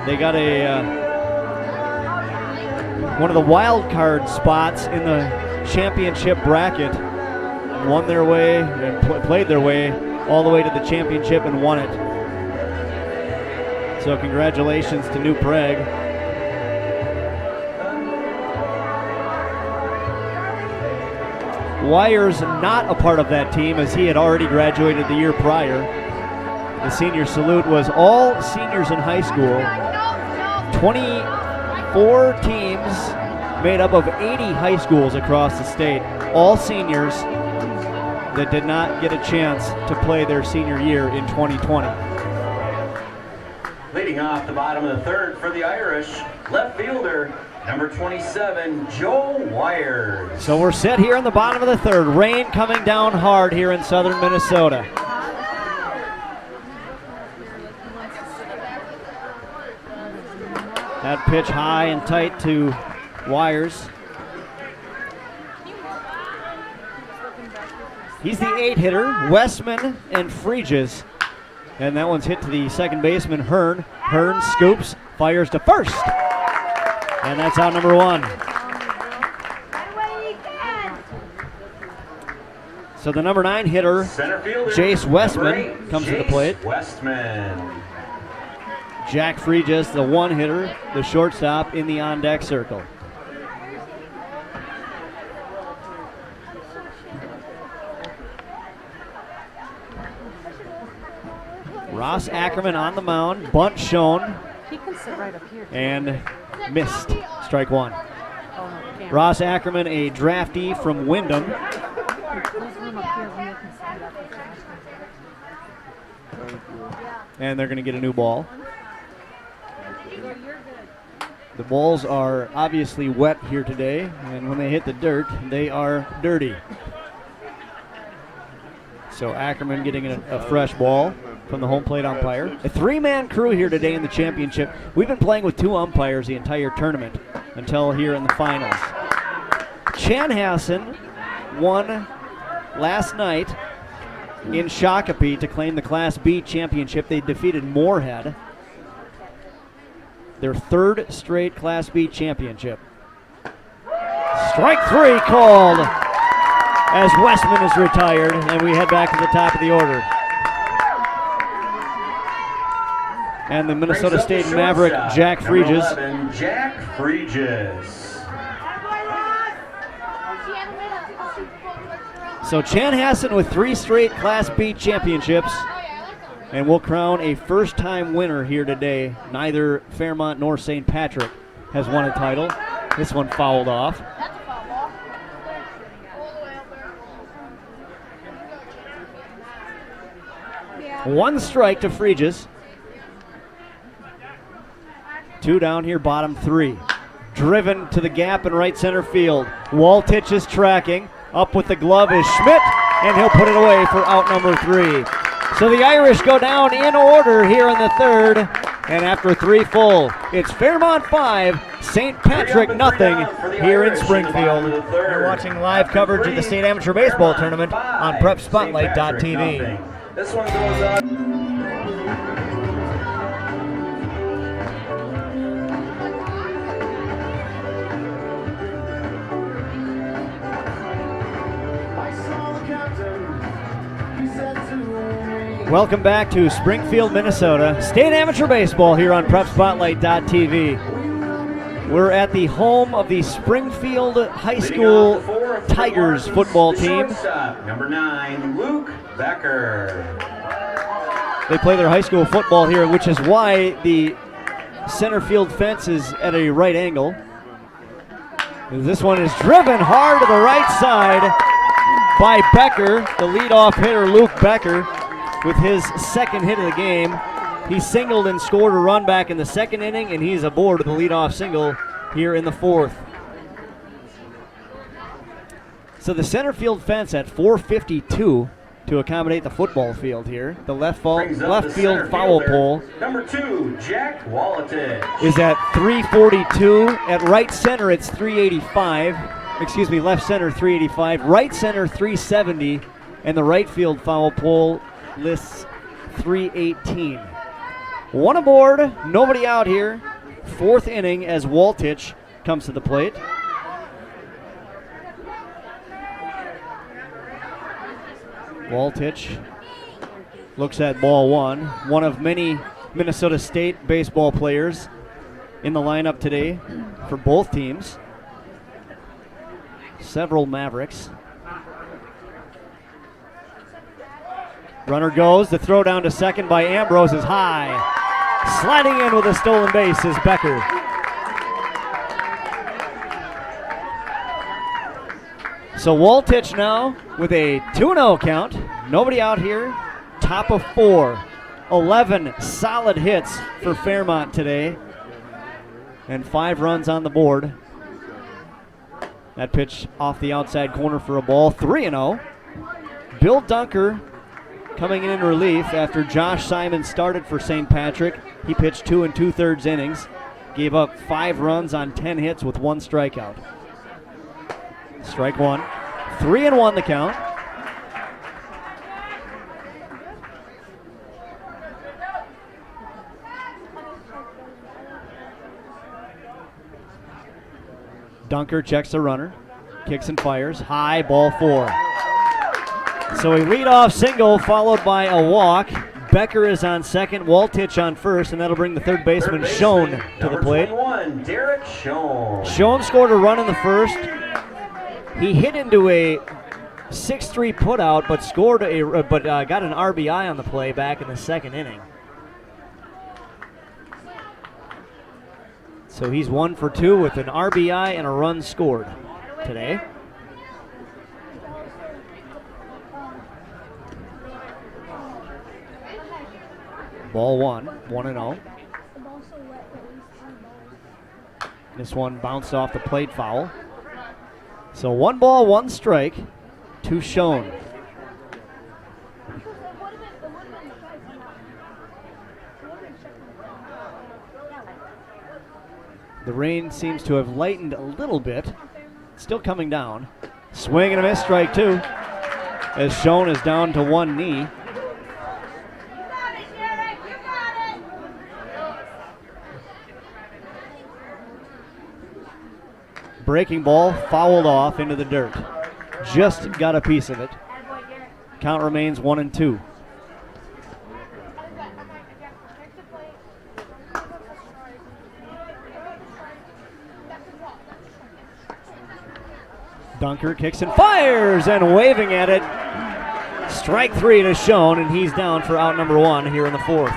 They got one of the wild card spots in the championship bracket, won their way and played their way all the way to the championship and won it. So congratulations to New Prague. Wires not a part of that team as he had already graduated the year prior. The senior salute was all seniors in high school. 24 teams made up of 80 high schools across the state. All seniors that did not get a chance to play their senior year in 2020.
Leading off the bottom of the third for the Irish, left fielder, number 27, Joe Wires.
So we're set here in the bottom of the third. Rain coming down hard here in southern Minnesota. That pitch high and tight to Wires. He's the 8-hitter, Westman and Fregis. And that one's hit to the second baseman, Hearn. Hearn scoops, fires to first. And that's out number 1. So the number 9 hitter, Jace Westman, comes to the plate.
Westman.
Jack Fregis, the 1 hitter, the shortstop in the on-deck circle. Ross Ackerman on the mound, bunt shown,
He can sit right up here.
and missed, strike 1.
Oh, no, can't.
Ross Ackerman, a draftee from Wyndham.
There's room up here where you can sit up there.
And they're going to get a new ball. The balls are obviously wet here today, and when they hit the dirt, they are dirty. So Ackerman getting a fresh ball from the home plate umpire. A 3-man crew here today in the championship. We've been playing with 2 umpires the entire tournament until here in the finals. Chanhassen won last night in Shakopee to claim the Class B championship. They defeated Moorhead. Their 3rd straight Class B championship. Strike 3 called as Westman is retired, and we head back to the top of the order. And the Minnesota State Maverick, Jack Fregis.
Jack Fregis.
So Chanhassen with 3 straight Class B championships, and we'll crown a first-time winner here today. Neither Fairmont nor St. Patrick has won a title. This one fouled off. One strike to Fregis. 2 down here, bottom 3. Driven to the gap in right center field. Waltich is tracking. Up with the glove is Schmidt, and he'll put it away for out number 3. So the Irish go down in order here in the 3rd, and after 3 full, it's Fairmont 5, St. Patrick nothing here in Springfield. You're watching live coverage of the State Amateur Baseball Tournament on PrepSpotlight.tv.
This one goes up.
Welcome back to Springfield, Minnesota. State Amateur Baseball here on PrepSpotlight.tv. We're at the home of the Springfield High School Tigers football team.
Number 9, Luke Becker.
They play their high school football here, which is why the center field fence is at a right angle. This one is driven hard to the right side by Becker, the leadoff hitter, Luke Becker, with his 2nd hit of the game. He singled and scored a run back in the 2nd inning, and he's aboard with a leadoff single here in the 4th. So the center field fence at 452 to accommodate the football field here. The left field foul pole
Number 2, Jack Waltich.
is at 342. At right center, it's 385. Excuse me, left center 385. Right center 370, and the right field foul pole lists 318. One aboard, nobody out here. 4th inning as Waltich comes to the plate. Waltich looks at ball one. One of many Minnesota State baseball players in the lineup today for both teams. Several Mavericks. Runner goes. The throw down to second by Ambrose is high. Sliding in with a stolen base is Becker. So Waltich now with a 2-0 count. Nobody out here. Top of 4. 11 solid hits for Fairmont today. And 5 runs on the board. That pitch off the outside corner for a ball. 3-0. Bill Dunker coming in relief after Josh Simon started for St. Patrick. He pitched 2 2/3 innings. Gave up 5 runs on 10 hits with 1 strikeout. Strike 1. 3-1 the count. Dunker checks the runner, kicks and fires, high, ball 4. So a leadoff single followed by a walk. Becker is on second, Waltich on first, and that'll bring the third baseman Schoen to the plate.
21, Derek Schoen.
Schoen scored a run in the first. He hit into a 6-3 putout, but got an RBI on the play back in the second inning. So he's 1 for 2 with an RBI and a run scored today. Ball 1, 1-0. This one bounced off the plate foul. So 1 ball, 1 strike to Schoen. The rain seems to have lightened a little bit. Still coming down. Swing and a miss, strike 2. As Schoen is down to 1 knee. Breaking ball fouled off into the dirt. Just got a piece of it. Count remains 1-2. Dunker kicks and fires, and waving at it. Strike 3 to Schoen, and he's down for out number 1 here in the 4th.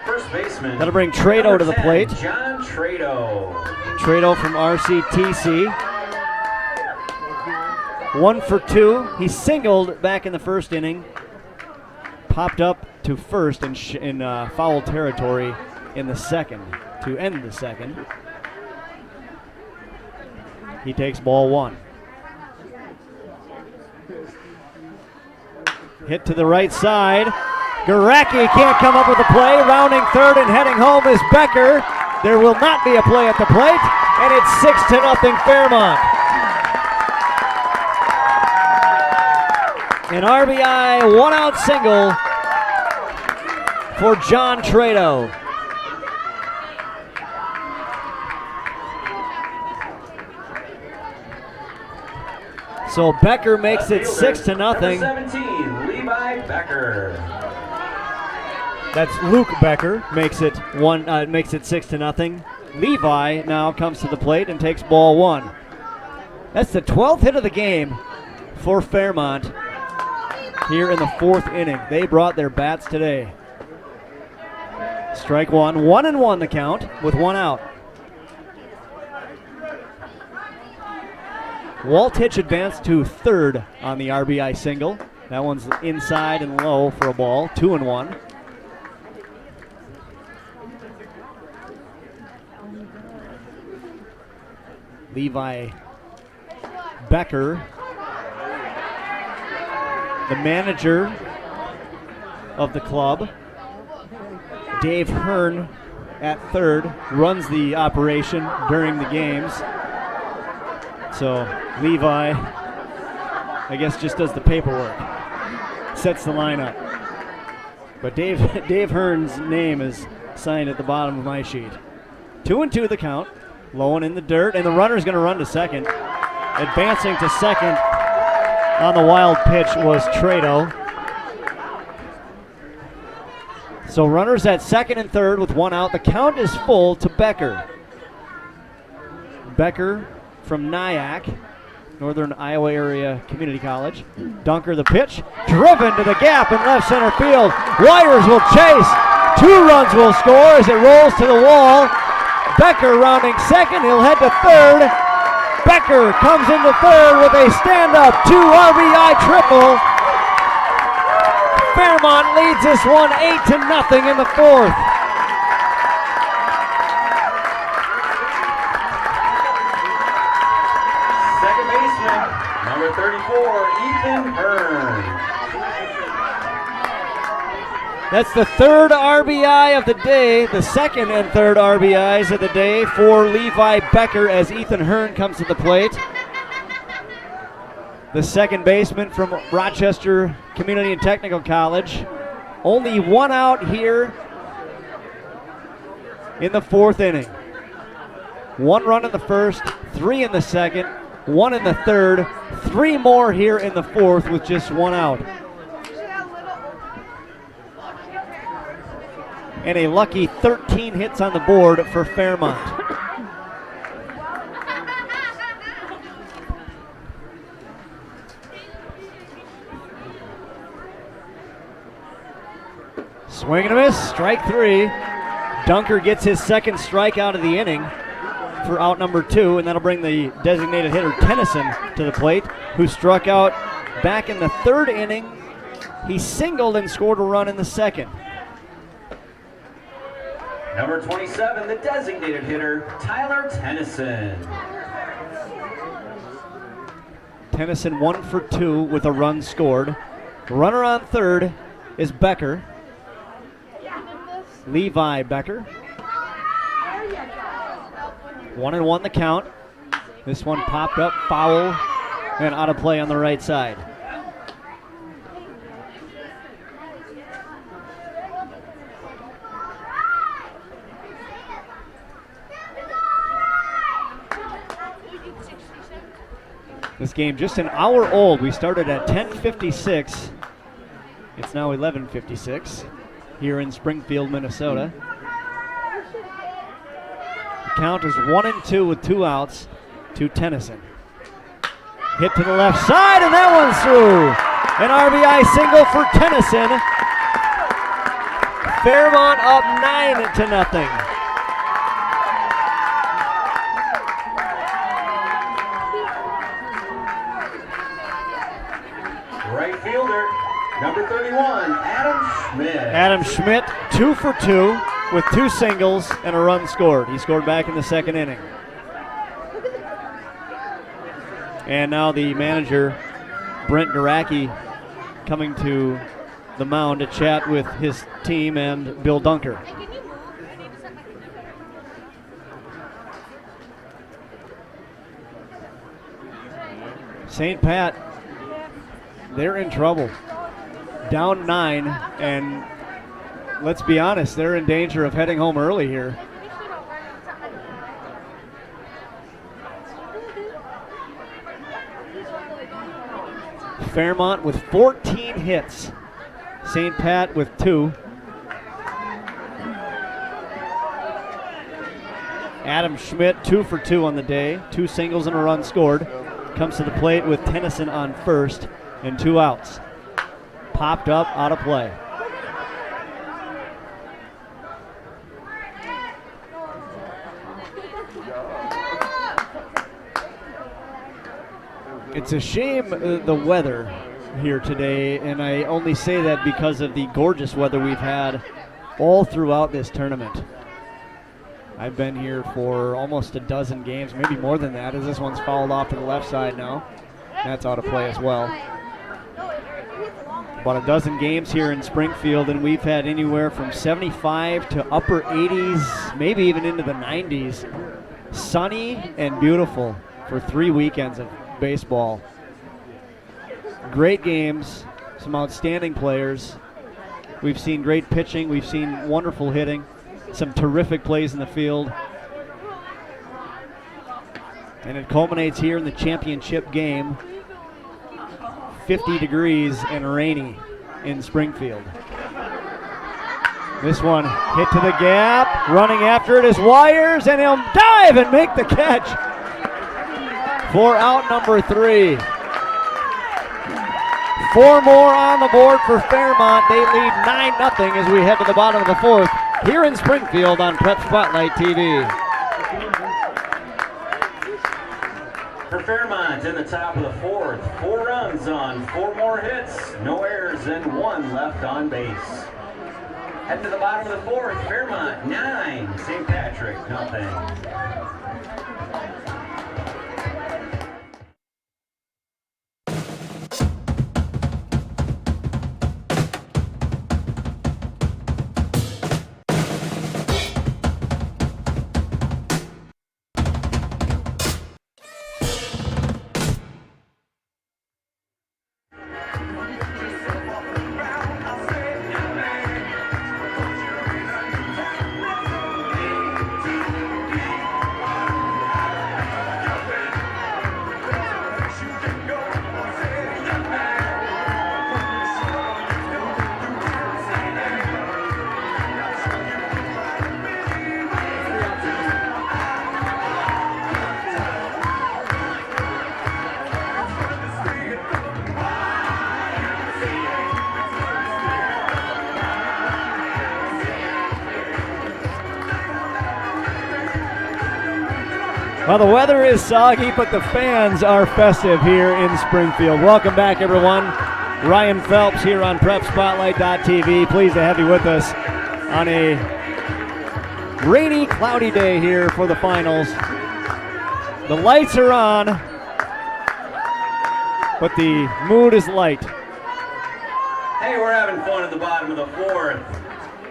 First baseman.
That'll bring Trado to the
10,
plate.
John Trado.
Trado from RCTC. 1 for 2. He singled back in the first inning. Popped up to first in foul territory in the second to end the second. He takes ball 1. Hit to the right side. Garacki can't come up with a play. Rounding third and heading home is Becker. There will not be a play at the plate, and it's 6-0 Fairmont. An RBI 1-out single for John Trado. So Becker makes it 6-0.
Number 17, Levi Becker.
That's Luke Becker makes it 6-0. Levi now comes to the plate and takes ball 1. That's the 12th hit of the game for Fairmont here in the 4th inning. They brought their bats today. Strike 1, 1-1 the count with 1 out. Waltich advanced to third on the RBI single. That one's inside and low for a ball, 2-1. Levi Becker, the manager of the club. Dave Hearn at third runs the operation during the games. So Levi, I guess, just does the paperwork, sets the lineup. But Dave Hearn's name is signed at the bottom of my sheet. 2-2 the count, low and in the dirt, and the runner's going to run to second. Advancing to second on the wild pitch was Trado. So runners at second and third with one out. The count is full to Becker. Becker from Nyack, Northern Iowa Area Community College. Dunker the pitch, driven to the gap in left center field. Wires will chase. 2 runs will score as it rolls to the wall. Becker rounding second, he'll head to third. Becker comes into third with a stand-up 2 RBI triple. Fairmont leads this one 8-0 in the fourth.
Second baseman, number 34, Ethan Hearn.
That's the third RBI of the day, the second and third RBIs of the day for Levi Becker as Ethan Hearn comes to the plate. The second baseman from Rochester Community and Technical College. Only one out here in the fourth inning. 1 run in the first, 3 in the second, 1 in the third, 3 more here in the fourth with just 1 out. And a lucky 13 hits on the board for Fairmont. Swing and a miss, strike 3. Dunker gets his second strikeout of the inning for out number 2, and that'll bring the designated hitter Tennyson to the plate, who struck out back in the third inning. He singled and scored a run in the second.
Number 27, the designated hitter, Tyler Tennyson.
Tennyson 1 for 2 with a run scored. Runner on third is Becker. Levi Becker. 1-1 the count. This one popped up, foul, and out of play on the right side. This game just an hour old. We started at 10:56. It's now 11:56 here in Springfield, Minnesota. The count is 1-2 with 2 outs to Tennyson. Hit to the left side, and that one's through. An RBI single for Tennyson. Fairmont up 9-0.
Right fielder, number 31, Adam Schmidt.
Adam Schmidt, 2 for 2 with 2 singles and a run scored. He scored back in the second inning. And now the manager, Brent Garacki, coming to the mound to chat with his team and Bill Dunker. St. Pat, they're in trouble. Down 9, and let's be honest, they're in danger of heading home early here. Fairmont with 14 hits. St. Pat with 2. Adam Schmidt, 2 for 2 on the day. 2 singles and a run scored. Comes to the plate with Tennyson on first and 2 outs. Popped up, out of play. It's a shame the weather here today, and I only say that because of the gorgeous weather we've had all throughout this tournament. I've been here for almost a dozen games, maybe more than that, as this one's fouled off to the left side now. That's out of play as well. About a dozen games here in Springfield, and we've had anywhere from 75 to upper 80s, maybe even into the 90s. Sunny and beautiful for 3 weekends of baseball. Great games, some outstanding players. We've seen great pitching, we've seen wonderful hitting, some terrific plays in the field. And it culminates here in the championship game. 50 degrees and rainy in Springfield. This one hit to the gap. Running after it is Wires, and he'll dive and make the catch for out number 3. 4 more on the board for Fairmont. They lead 9-0 as we head to the bottom of the 4th here in Springfield on Prep Spotlight TV.
For Fairmont in the top of the 4th, 4 runs on 4 more hits, no errors, and 1 left on base. Heading to the bottom of the 4th, Fairmont 9, St. Patrick nothing.
Well, the weather is soggy, but the fans are festive here in Springfield. Welcome back, everyone. Ryan Phelps here on PrepSpotlight.tv. Pleased to have you with us on a rainy, cloudy day here for the finals. The lights are on, but the mood is light.
Hey, we're having fun at the bottom of the 4th.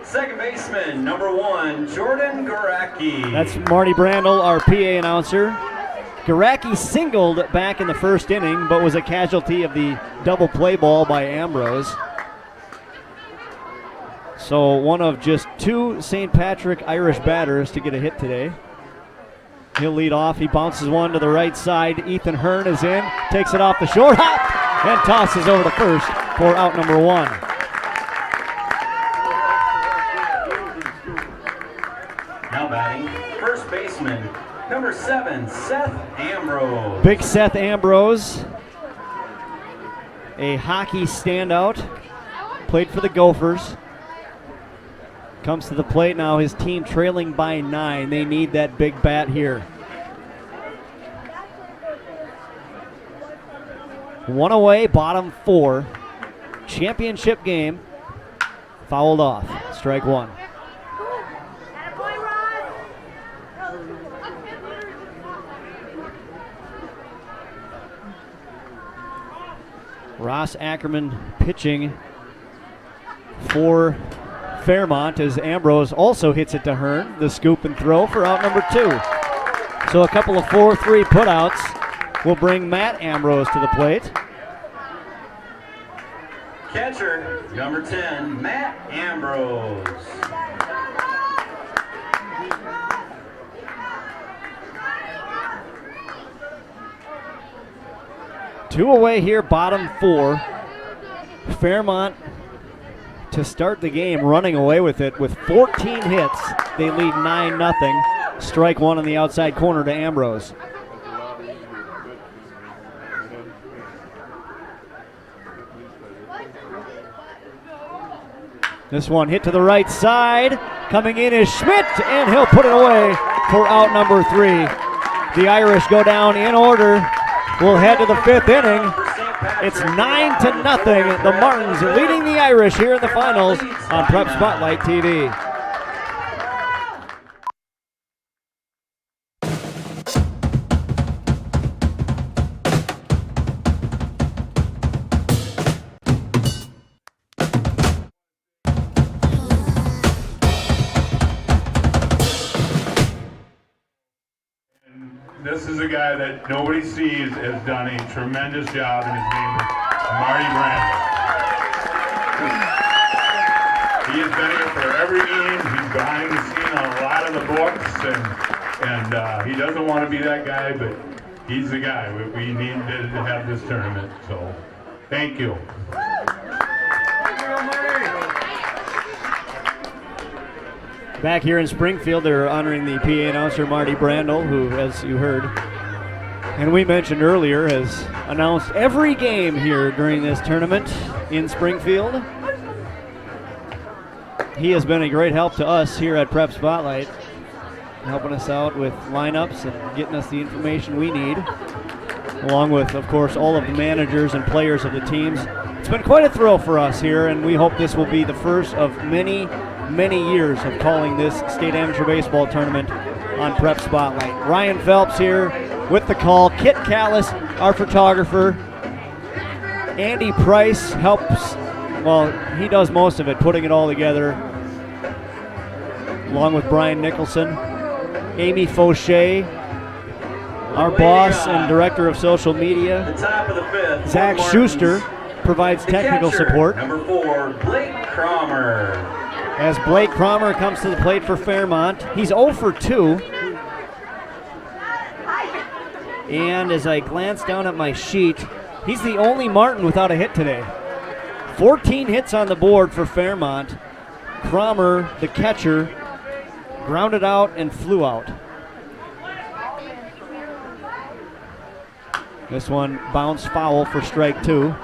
Second baseman, number 1, Jordan Garacki.
That's Marty Brandel, our PA announcer. Garacki singled back in the first inning, but was a casualty of the double play ball by Ambrose. So one of just 2 St. Patrick Irish batters to get a hit today. He'll lead off. He bounces one to the right side. Ethan Hearn is in, takes it off the short hop, and tosses over to first for out number 1.
Now batting, first baseman, number 7, Seth Ambrose.
Big Seth Ambrose, a hockey standout, played for the Gophers. Comes to the plate now, his team trailing by 9. They need that big bat here. 1 away, bottom 4. Championship game, fouled off, strike 1. Ross Ackerman pitching for Fairmont as Ambrose also hits it to Hearn. The scoop and throw for out number 2. So a couple of 4-3 putouts will bring Matt Ambrose to the plate.
Catcher, number 10, Matt Ambrose.
Two away here, bottom 4. Fairmont to start the game running away with it with 14 hits. They lead 9-0. Strike 1 on the outside corner to Ambrose. This one hit to the right side. Coming in is Schmidt, and he'll put it away for out number 3. The Irish go down in order. We'll head to the 5th inning. It's 9-0. The Martins leading the Irish here in the finals on Prep Spotlight TV.
This is a guy that nobody sees has done a tremendous job, and his name is Marty Brandel. He has been here for every game. He's behind the scene on a lot of the books, and he doesn't want to be that guy, but he's the guy. We need to have this tournament, so thank you.
Back here in Springfield, they're honoring the PA announcer Marty Brandel, who, as you heard, and we mentioned earlier, has announced every game here during this tournament in Springfield. He has been a great help to us here at Prep Spotlight, helping us out with lineups and getting us the information we need, along with, of course, all of the managers and players of the teams. It's been quite a thrill for us here, and we hope this will be the first of many, many years of calling this state amateur baseball tournament on Prep Spotlight. Ryan Phelps here with the call. Kit Callis, our photographer. Andy Price helps, well, he does most of it, putting it all together, along with Brian Nicholson. Amy Fauché, our boss and director of social media.
The top of the fifth.
Zach
Martins.
Schuster provides
The
technical
catcher,
support.
Number 4, Blake Cromer.
As Blake Cromer comes to the plate for Fairmont. He's 0 for 2. And as I glance down at my sheet, he's the only Martin without a hit today. 14 hits on the board for Fairmont. Cromer, the catcher, grounded out and flew out. This one bounced foul for strike 2.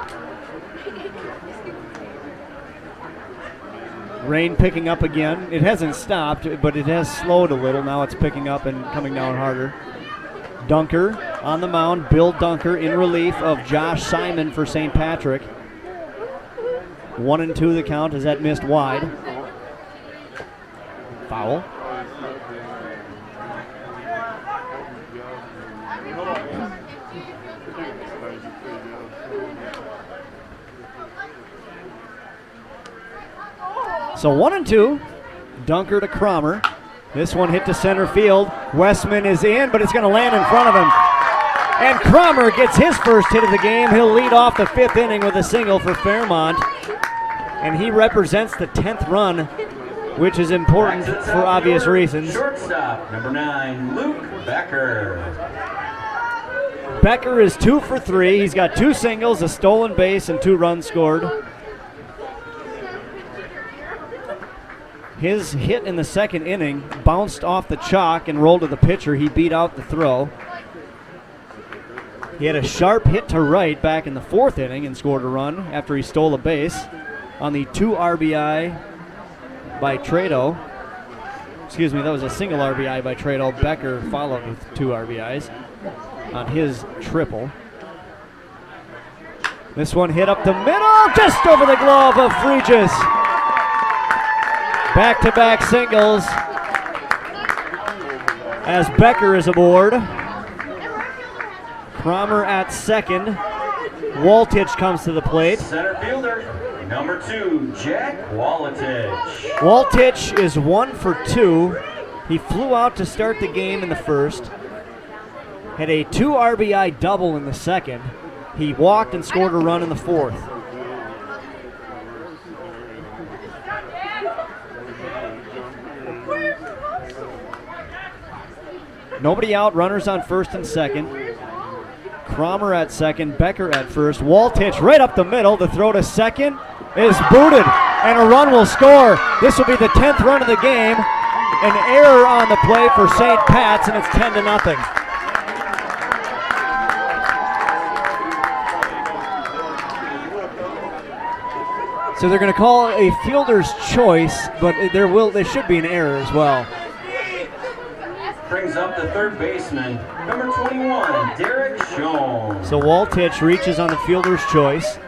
Rain picking up again. It hasn't stopped, but it has slowed a little. Now it's picking up and coming down harder. Dunker on the mound. Bill Dunker in relief of Josh Simon for St. Patrick. 1-2 the count as that missed wide. Foul. So 1-2. Dunker to Cromer. This one hit to center field. Westman is in, but it's going to land in front of him. And Cromer gets his first hit of the game. He'll lead off the 5th inning with a single for Fairmont. And he represents the 10th run, which is important for obvious reasons.
Shortstop, number 9, Luke Becker.
Becker is 2 for 3. He's got 2 singles, a stolen base, and 2 runs scored. His hit in the 2nd inning bounced off the chalk and rolled to the pitcher. He beat out the throw. He had a sharp hit to right back in the 4th inning and scored a run after he stole a base on the 2 RBI by Trado. Excuse me, that was a single RBI by Trado. Becker followed with 2 RBIs on his triple. This one hit up the middle, just over the glove of Fregis. Back-to-back singles as Becker is aboard. Cromer at second. Waltich comes to the plate.
Center fielder, number 2, Jack Waltich.
Waltich is 1 for 2. He flew out to start the game in the 1st. Had a 2 RBI double in the 2nd. He walked and scored a run in the 4th. Nobody out, runners on 1st and 2nd. Cromer at 2nd, Becker at 1st. Waltich right up the middle. The throw to 2nd is booted, and a run will score. This will be the 10th run of the game. An error on the play for St. Pat's, and it's 10-0. So they're going to call a fielder's choice, but there should be an error as well.
Brings up the 3rd baseman, number 21, Derek Schoen.
So Waltich reaches on the fielder's choice.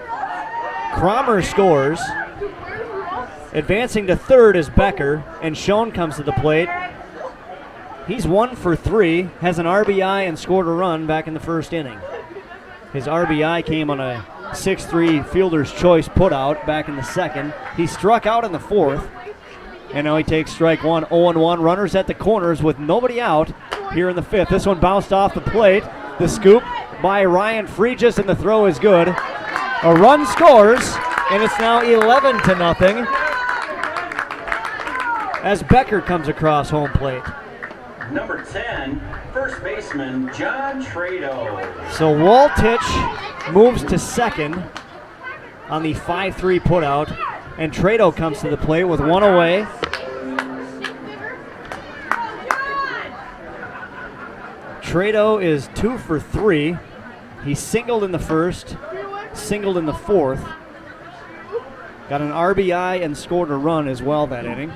Cromer scores. Advancing to 3rd is Becker, and Schoen comes to the plate. He's 1 for 3, has an RBI and scored a run back in the 1st inning. His RBI came on a 6-3 fielder's choice putout back in the 2nd. He struck out in the 4th. And now he takes strike 1, 0-1. Runners at the corners with nobody out here in the 5th. This one bounced off the plate. The scoop by Ryan Fregis, and the throw is good. A run scores, and it's now 11-0 as Becker comes across home plate.
Number 10, first baseman, John Trado.
So Waltich moves to 2nd on the 5-3 putout. And Trado comes to the plate with 1 away. Trado is 2 for 3. He singled in the first, singled in the fourth. Got an RBI and scored a run as well that inning.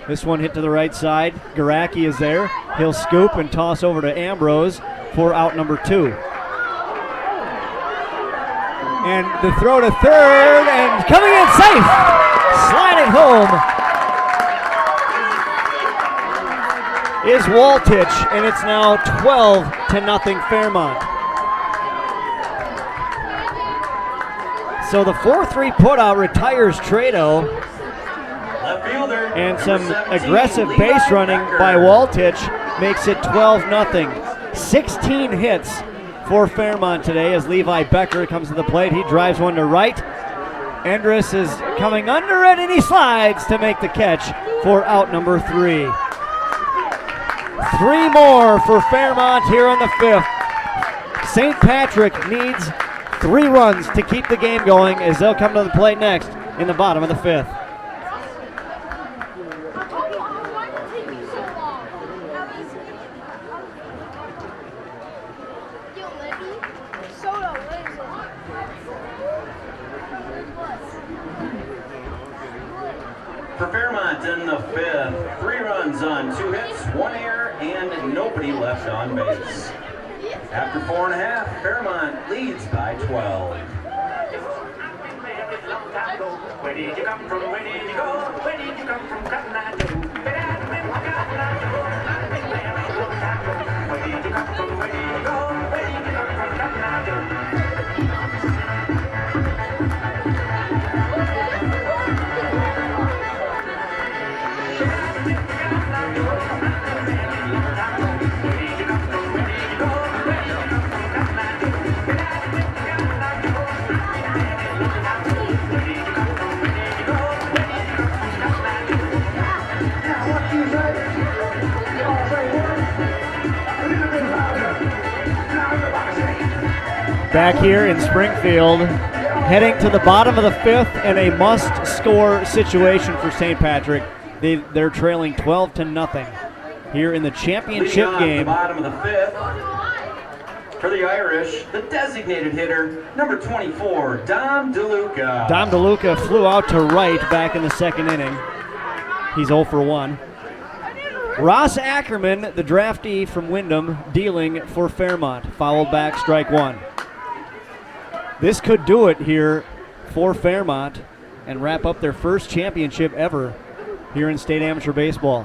This one hit to the right side. Garacki is there. He'll scoop and toss over to Ambrose for out number 2. And the throw to third, and coming in safe. Slide it home is Waltich, and it's now 12-0 Fairmont. So the 4-3 putout retires Trado,
Left fielder.
and some
number 17,
aggressive
Levi
base running
Becker.
by Waltich makes it 12-0. 16 hits for Fairmont today as Levi Becker comes to the plate. He drives one to right. Endress is coming under it, and he slides to make the catch for out number 3. 3 more for Fairmont here in the 5th. St. Patrick needs 3 runs to keep the game going as they'll come to the plate next in the bottom of the 5th.
For Fairmont in the 5th, 3 runs on 2 hits, 1 error, and nobody left on base. After 4.5, Fairmont leads by 12.
Where did you come from? Where did you go? Where did you come from? Cotton Eye Joe. Where did you come from? Where did you go? Where did you come from? Cotton Eye Joe.
Back here in Springfield, heading to the bottom of the 5th and a must-score situation for St. Patrick. They're trailing 12-0 here in the championship
Leading off
game.
the bottom of the 5th, for the Irish, the designated hitter, number 24, Dom DeLuca.
Dom DeLuca flew out to right back in the 2nd inning. He's 0 for 1. Ross Ackerman, the draftee from Wyndham, dealing for Fairmont. Fouled back, strike 1. This could do it here for Fairmont and wrap up their first championship ever here in state amateur baseball.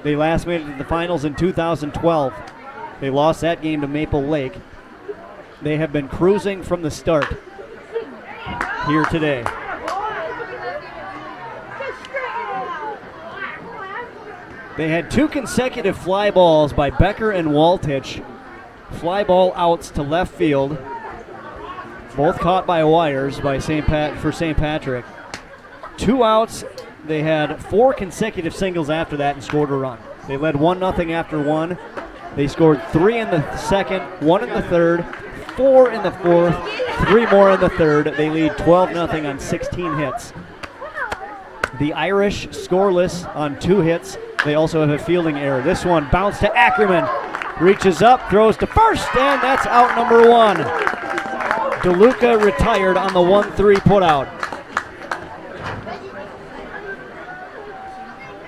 They last made it to the finals in 2012. They lost that game to Maple Lake. They have been cruising from the start here today. They had 2 consecutive fly balls by Becker and Waltich. Fly ball outs to left field. Both caught by wires by for St. Patrick. 2 outs. They had 4 consecutive singles after that and scored a run. They led 1-0 after 1. They scored 3 in the 2nd, 1 in the 3rd, 4 in the 4th, 3 more in the 3rd. They lead 12-0 on 16 hits. The Irish scoreless on 2 hits. They also have a fielding error. This one bounced to Ackerman. Reaches up, throws to first, and that's out number 1. DeLuca retired on the 1-3 putout.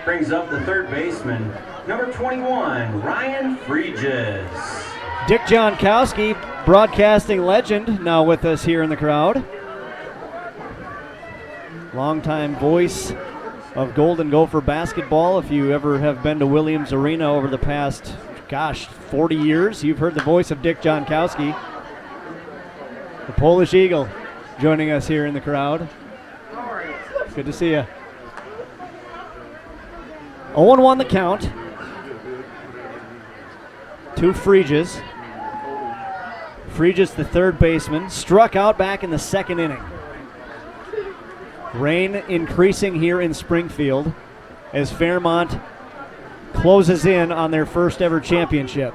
Brings up the 3rd baseman, number 21, Ryan Fregis.
Dick Jonkowski, broadcasting legend, now with us here in the crowd. Longtime voice of Golden Gopher basketball. If you ever have been to Williams Arena over the past, 40 years, you've heard the voice of Dick Jonkowski. The Polish Eagle joining us here in the crowd. Good to see you. 0-1 the count. 2 Fregis. Fregis, the 3rd baseman, struck out back in the 2nd inning. Rain increasing here in Springfield as Fairmont closes in on their first ever championship.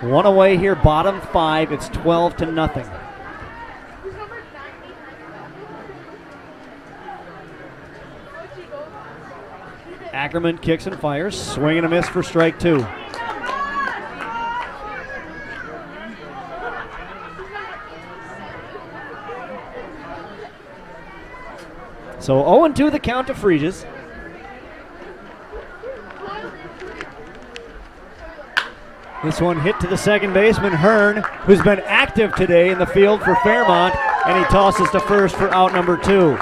1 away here, bottom 5. It's 12-0. Ackerman kicks and fires. Swing and a miss for strike 2. So 0-2 the count to Fregis. This one hit to the second baseman, Hearn, who's been active today in the field for Fairmont, and he tosses to first for out number 2.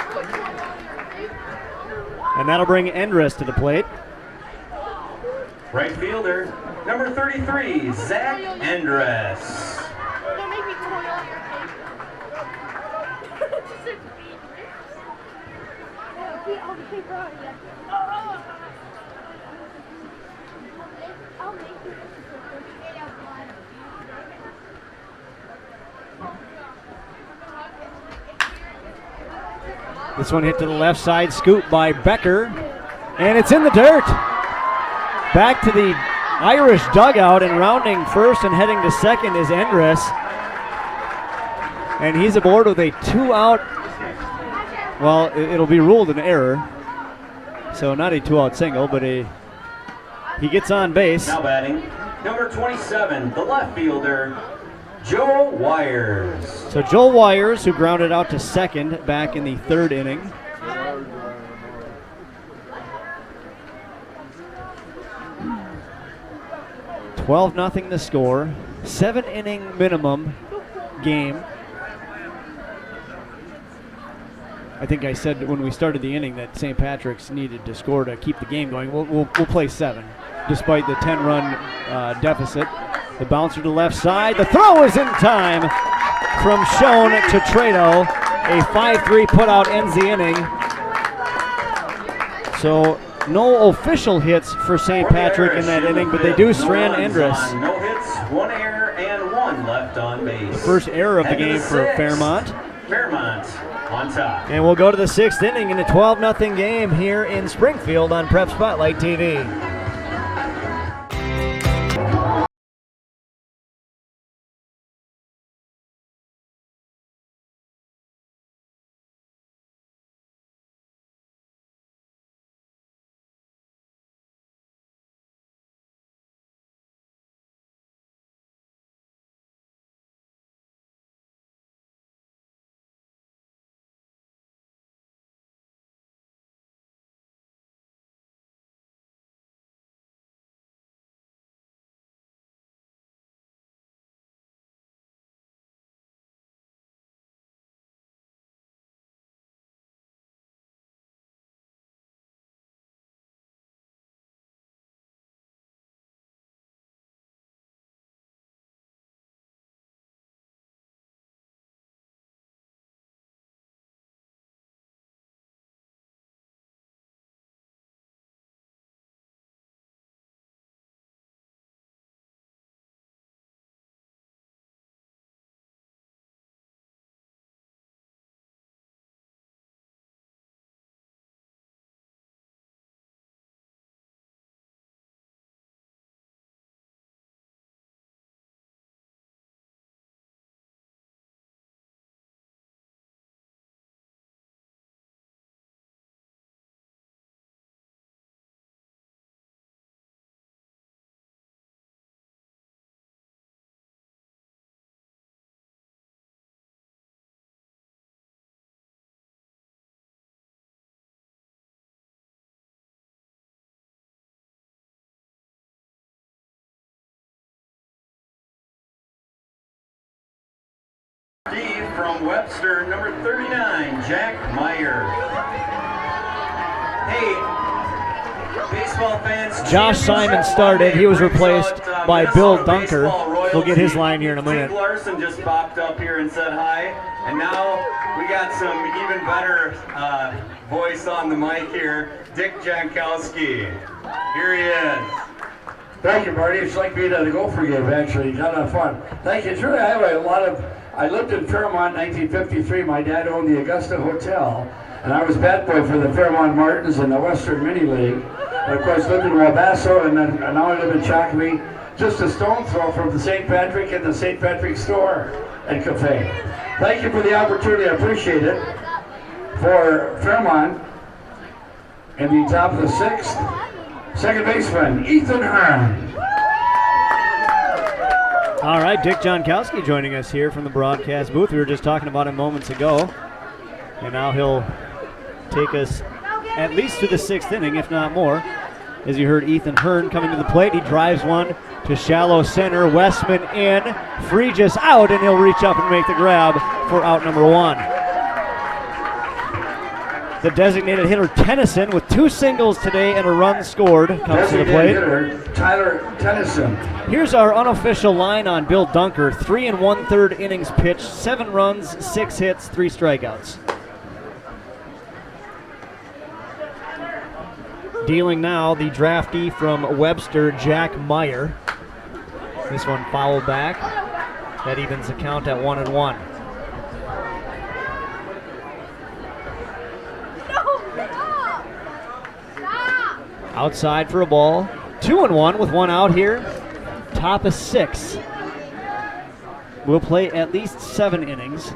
And that'll bring Endres to the plate.
Right fielder, number 33, Zach Endres.
This one hit to the left side, scoop by Becker, and it's in the dirt. Back to the Irish dugout, and rounding first and heading to second is Endres. And he's aboard with a 2-out. Well, it'll be ruled an error. So not a 2-out single, but he gets on base.
Now batting, number 27, the left fielder, Joe Wires.
So Joel Wires, who grounded out to second back in the 3rd inning. $12-0 the score. 7-inning minimum game. I think I said when we started the inning that St. Patrick's needed to score to keep the game going. We'll play 7, despite the 10-run deficit. The bouncer to left side. The throw is in time from Schoen to Trado. A 5-3 putout ends the inning. So no official hits for St. Patrick in that inning, but they do strand Endres.
No hits, 1 error, and 1 left on base.
The first error of the game for Fairmont.
Fairmont on top.
And we'll go to the 6th inning in a 12-0 game here in Springfield on Prep Spotlight TV.
From Webster, number 39, Jack Meyer. Hey, baseball fans.
Josh Simon started. He was replaced by Bill Dunker. We'll get his line here in a minute.
Steve Larson just popped up here and said hi. And now we got some even better voice on the mic here. Dick Jankowski. Here he is.
Thank you, Marty. It's like being at a Gopher game, actually. Kind of fun. Thank you. It's really, I have a lot of. I lived in Fairmont in 1953. My dad owned the Augusta Hotel, and I was bat boy for the Fairmont Martins in the Western Mini League. And of course, lived in Wabasso, and now I live in Shakopee, just a stone's throw from the St. Patrick and the St. Patrick store and cafe. Thank you for the opportunity. I appreciate it. For Fairmont, In the top of the sixth, second baseman, Ethan Hearn.
All right, Dick Jonkowski joining us here from the broadcast booth. We were just talking about him moments ago. And now he'll take us at least to the sixth inning, if not more. As you heard Ethan Hearn coming to the plate, he drives one to shallow center. Westman in, Fregis out, and he'll reach up and make the grab for out number one. The designated hitter Tennyson with 2 singles today and a run scored comes to the plate.
Hitter Tyler Tennyson.
Here's our unofficial line on Bill Dunker. 3 1/3 innings pitched, 7 runs, 6 hits, 3 strikeouts. Dealing now the draftee from Webster, Jack Meyer. This one fouled back. That evens the count at 1-1. Outside for a ball. 2-1 with 1 out here. Top of 6. We'll play at least 7 innings.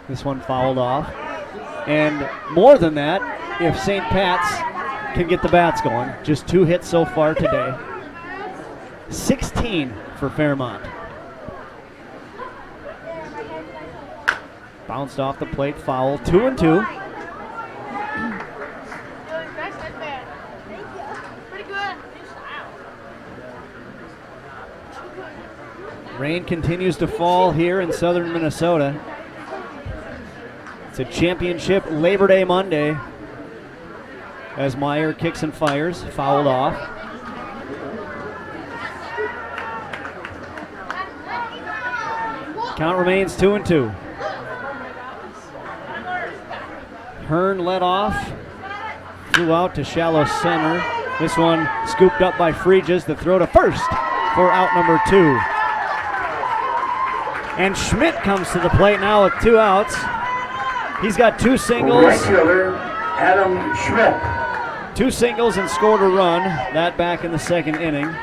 This one fouled off. And more than that, if St. Pat's can get the bats going. Just 2 hits so far today. 16 for Fairmont. Bounced off the plate, foul. 2-2. Rain continues to fall here in southern Minnesota. It's a championship Labor Day Monday. As Meyer kicks and fires, fouled off. Count remains 2-2. Hearn led off, flew out to shallow center. This one scooped up by Fregis. The throw to first for out number 2. And Schmidt comes to the plate now with 2 outs. He's got 2 singles.
Right fielder Adam Schmidt.
2 singles and scored a run. That back in the second inning.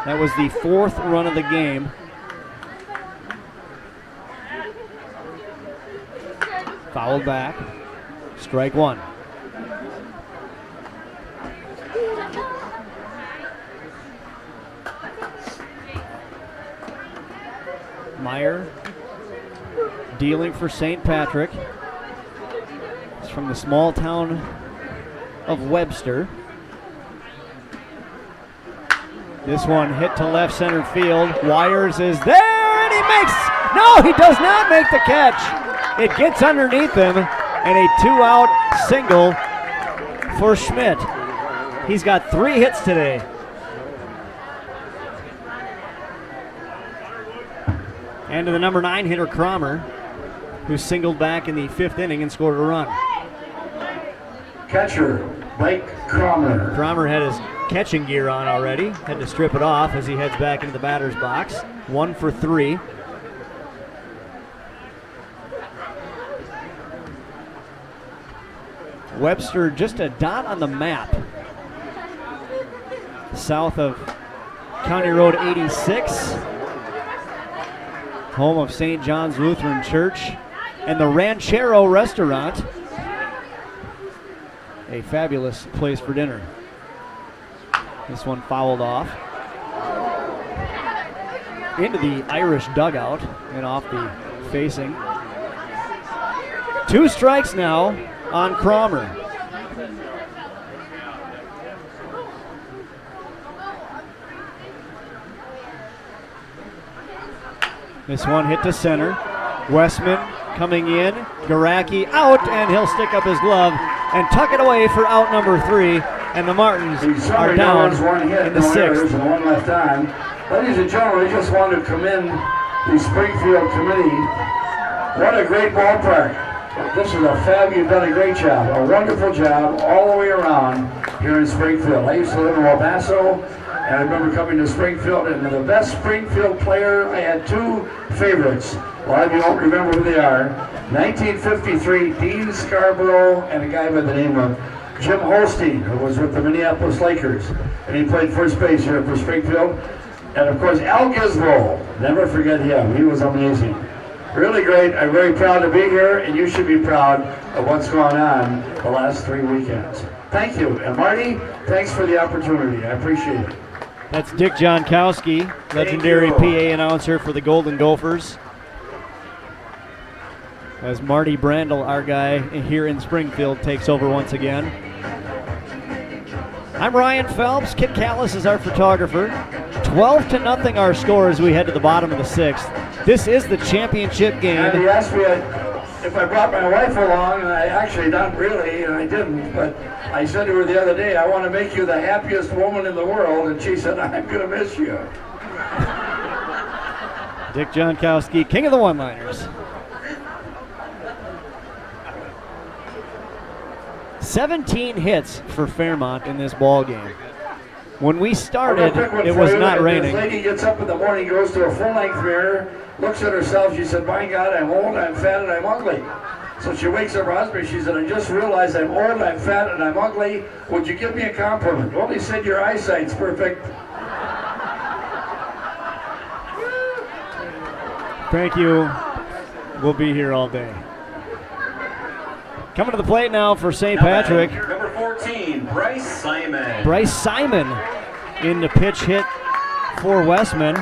That was the 4th run of the game. Fouled back. Strike 1. Meyer dealing for St. Patrick. He's from the small town of Webster. This one hit to left center field. Wires is there, and he makes, no, he does not make the catch. It gets underneath him, and a 2-out single for Schmidt. He's got 3 hits today. And to the number 9 hitter, Cromer, who singled back in the 5th inning and scored a run.
Catcher, Mike Cromer.
Cromer had his catching gear on already. Had to strip it off as he heads back into the batter's box. 1 for 3. Webster just a dot on the map. South of County Road 86. Home of St. John's Lutheran Church and the Ranchero Restaurant. A fabulous place for dinner. This one fouled off. Into the Irish dugout and off the facing. 2 strikes now on Cromer. This one hit to center. Westman coming in. Garacki out, and he'll stick up his glove and tuck it away for out number 3. And the Martins are down in the 6th.
And 1 left on. Ladies and gentlemen, I just want to commend the Springfield committee. What a great ballpark. This is a fab. You've done a great job, a wonderful job all the way around here in Springfield. I used to live in El Paso, and I remember coming to Springfield, and the best Springfield player, I had 2 favorites. A lot of you don't remember who they are. 1953, Dean Scarborough, and a guy by the name of Jim Holstein, who was with the Minneapolis Lakers, and he played first base here for Springfield. And of course, Al Gizmo, never forget him. He was amazing. Really great. I'm very proud to be here, and you should be proud of what's going on the last 3 weekends. Thank you. And Marty, thanks for the opportunity. I appreciate it.
That's Dick Jonkowski, legendary
you.
PA announcer for the Golden Gophers. As Marty Brandel, our guy here in Springfield, takes over once again. I'm Ryan Phelps. Kit Callis is our photographer. 12-0 our score as we head to the bottom of the 6th. This is the championship
And
game.
he asked me if I brought my wife along, and I actually not really, and I didn't, but I said to her the other day, I want to make you the happiest woman in the world, and she said, I'm going to miss you.
Dick Jonkowski, king of the one-liners. 17 hits for Fairmont in this ball game. When we started, it was not raining.
This lady gets up in the morning, goes to a full-length mirror, looks at herself, she said, my God, I'm old, I'm fat, and I'm ugly. So she wakes up her husband, she said, I just realized I'm old, I'm fat, and I'm ugly. Would you give me a compliment? Well, he said, your eyesight's perfect.
Thank you. We'll be here all day. Coming to the plate now for St. Patrick.
Number 14, Bryce Simon.
Bryce Simon in the pitch hit for Westman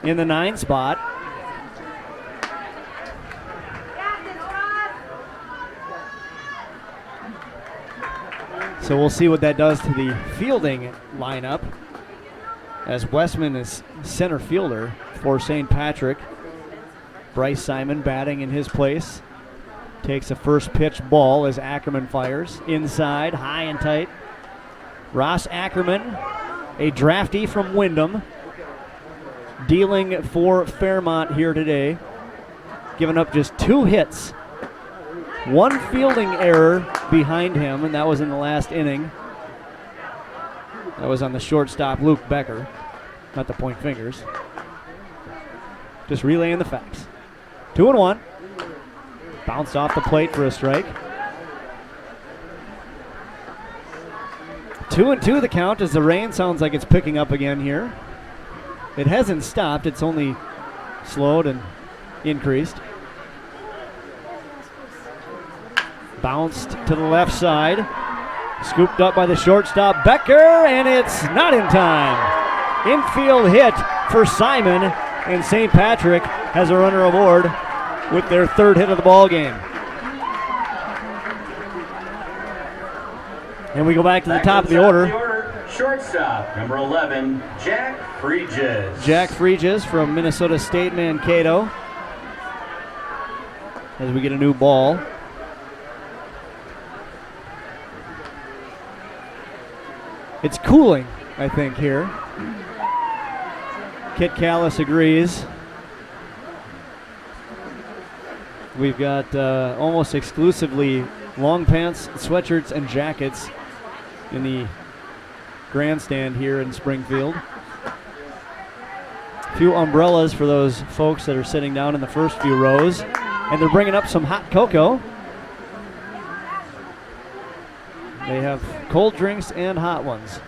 in the 9 spot. So we'll see what that does to the fielding lineup, as Westman is center fielder for St. Patrick. Bryce Simon batting in his place. Takes a first pitch ball as Ackerman fires. Inside, high and tight. Ross Ackerman, a draftee from Wyndham, dealing for Fairmont here today. Giving up just 2 hits. 1 fielding error behind him, and that was in the last inning. That was on the shortstop, Luke Becker. Not the point fingers. Just relaying the facts. 2-1. Bounced off the plate for a strike. 2-2 the count as the rain sounds like it's picking up again here. It hasn't stopped. It's only slowed and increased. Bounced to the left side. Scooped up by the shortstop, Becker, and it's not in time. Infield hit for Simon, and St. Patrick has a runner aboard with their 3rd hit of the ball game. And we go back to the top of the order.
Shortstop, number 11, Jack Freeges.
Jack Freeges from Minnesota State Mankato. As we get a new ball. It's cooling, I think, here. Kit Callis agrees. We've got almost exclusively long pants, sweatshirts, and jackets in the grandstand here in Springfield. A few umbrellas for those folks that are sitting down in the first few rows. And they're bringing up some hot cocoa. They have cold drinks and hot ones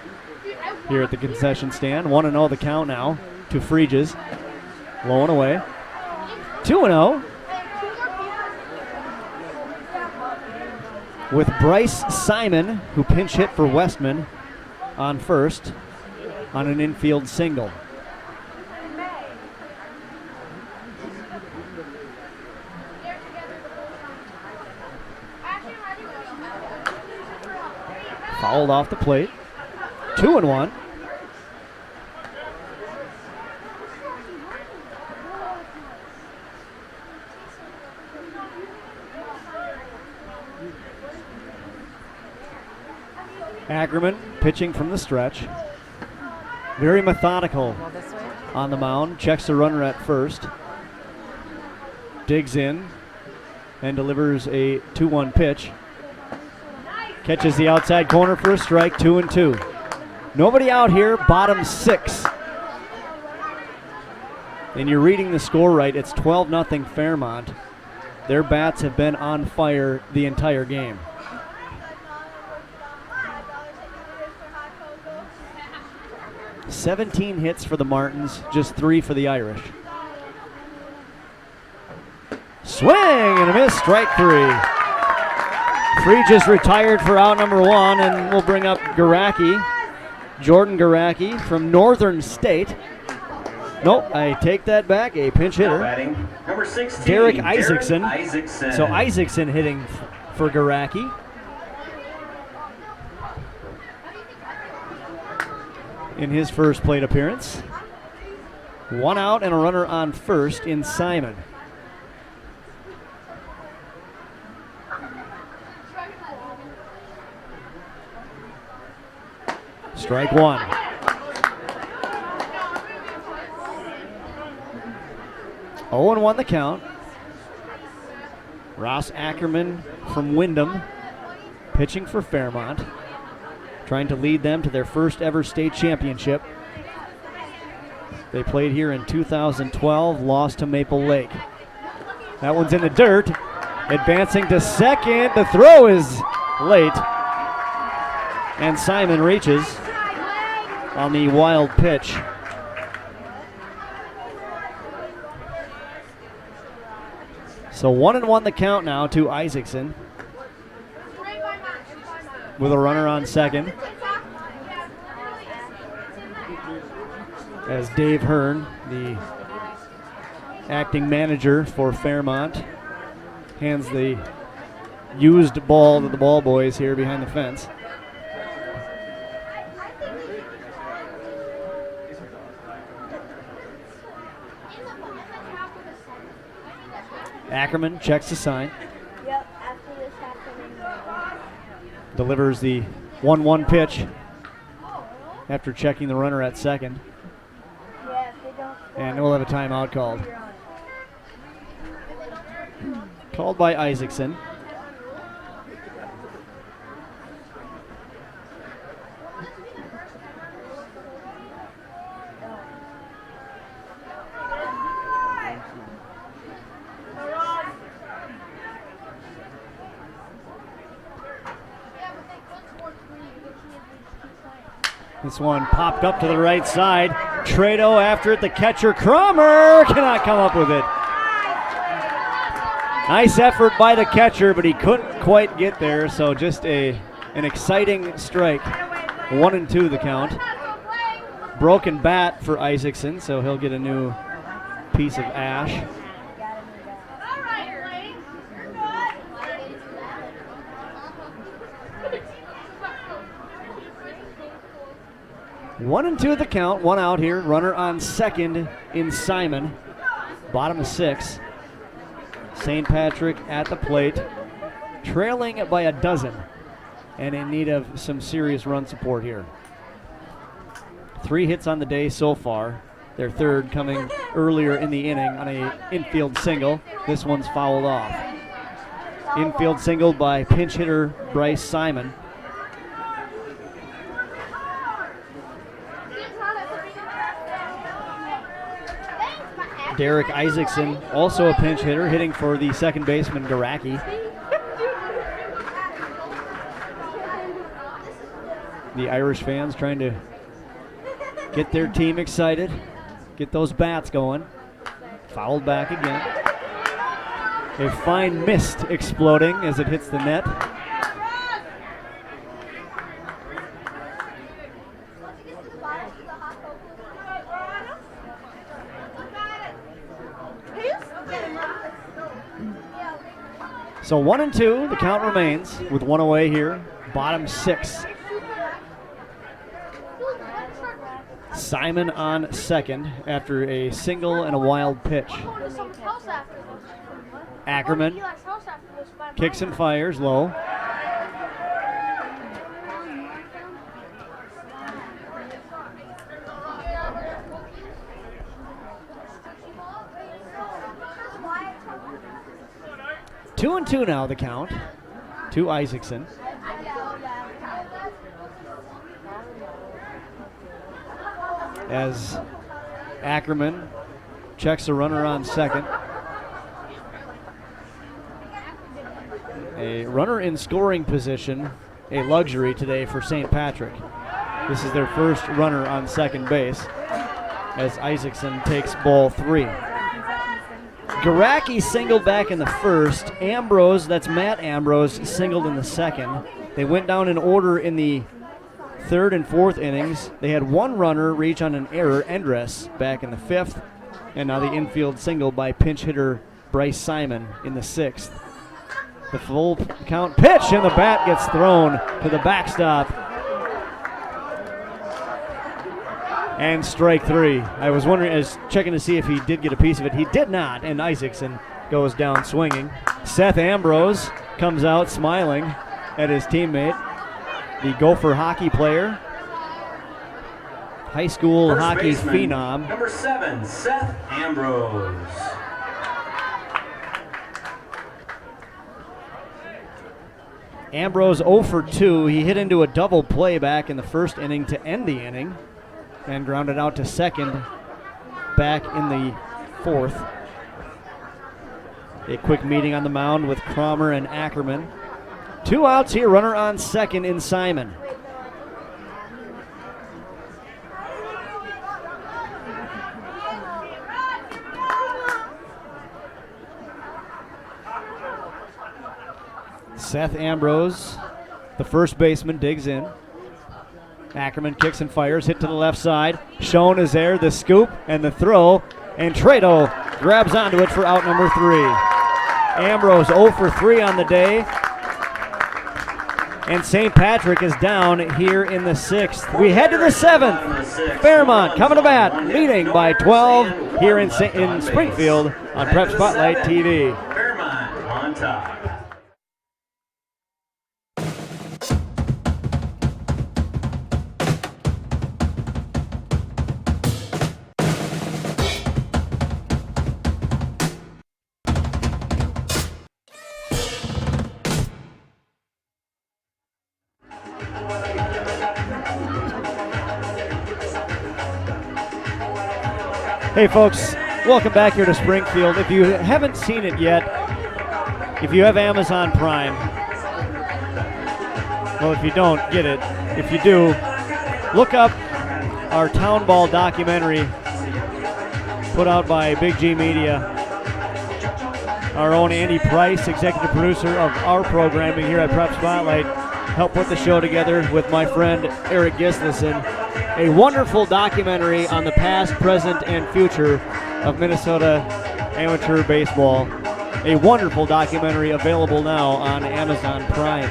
here at the concession stand. 1-0 the count now to Freeges. Low and away. 2-0. With Bryce Simon, who pinch hit for Westman on first on an infield single. Fouled off the plate. 2-1. Ackerman pitching from the stretch. Very methodical on the mound. Checks the runner at first. Digs in and delivers a 2-1 pitch. Catches the outside corner for a strike, 2-2. Nobody out here, bottom 6. And you're reading the score right. It's 12-0 Fairmont. Their bats have been on fire the entire game. 17 hits for the Martins, just 3 for the Irish. Swing and a miss, strike 3. Free just retired for out number 1, and we'll bring up Garacki, Jordan Garacki from Northern State. Nope, I take that back, a pinch hitter.
Batting number 16,
Derek Isaacson.
Isaacson.
So Isaacson hitting for Garacki. In his first plate appearance. 1 out and a runner on first in Simon. Strike 1. Oh and 1 the count. Ross Ackerman from Wyndham pitching for Fairmont, trying to lead them to their first ever state championship. They played here in 2012, lost to Maple Lake. That one's in the dirt. Advancing to second. The throw is late. And Simon reaches on the wild pitch. So 1 and 1 the count now to Isaacson, with a runner on second, as Dave Hearn, the acting manager for Fairmont, hands the used ball to the ball boys here behind the fence. Ackerman checks the sign.
Yep, after this happened.
Delivers the 1-1 pitch after checking the runner at second.
Yeah, if they don't score,
And we'll have a timeout called. Called by Isaacson. This one popped up to the right side. Trado after it. The catcher, Cromer, cannot come up with it. Nice effort by the catcher, but he couldn't quite get there. So just an exciting strike. 1 and 2 the count. Broken bat for Isaacson, so he'll get a new piece of ash. 1 and 2 the count, 1 out here. Runner on second in Simon. Bottom of 6. St. Patrick at the plate, trailing by a dozen and in need of some serious run support here. 3 hits on the day so far. Their third coming earlier in the inning on a infield single. This one's fouled off. Infield single by pinch hitter Bryce Simon. Derek Isaacson, also a pinch hitter, hitting for the second baseman Garacki. The Irish fans trying to get their team excited, get those bats going. Fouled back again. A fine mist exploding as it hits the net. So 1 and 2, the count remains with 1 away here. Bottom 6. Simon on second after a single and a wild pitch. Ackerman kicks and fires low. Two and 2 now the count to Isaacson. As Ackerman checks a runner on second. A runner in scoring position, a luxury today for St. Patrick. This is their first runner on second base as Isaacson takes ball 3. Garacki singled back in the first. Ambrose, that's Matt Ambrose, singled in the second. They went down in order in the third and fourth innings. They had one runner reach on an error, Endress, back in the fifth. And now the infield single by pinch hitter Bryce Simon in the sixth. The full count pitch, and the bat gets thrown to the backstop. And strike 3. I was wondering, checking to see if he did get a piece of it. He did not, and Isaacson goes down swinging. Seth Ambrose comes out smiling at his teammate, the Gopher hockey player, high school
First
hockey
baseman,
phenom.
Number 7, Seth Ambrose.
Ambrose 0 for 2. He hit into a double play back in the first inning to end the inning and grounded out to second back in the fourth. A quick meeting on the mound with Cromer and Ackerman. 2 outs here, runner on second in Simon. Seth Ambrose, the first baseman, digs in. Ackerman kicks and fires, hit to the left side. Schoen is there, the scoop and the throw, and Trado grabs onto it for out number 3. Ambrose 0 for 3 on the day, and St. Patrick is down here in the 6th. We head to the 7th. Fairmont coming to bat, leading by 12 here in Springfield on Prep Spotlight TV.
Fairmont on top.
Hey folks, welcome back here to Springfield. If you haven't seen it yet, if you have Amazon Prime, well, if you don't, get it. If you do, look up our Town Ball documentary put out by Big G Media. Our own Andy Price, executive producer of our programming here at Prep Spotlight, helped put the show together with my friend Eric Gislason. A wonderful documentary on the past, present, and future of Minnesota amateur baseball. A wonderful documentary available now on Amazon Prime.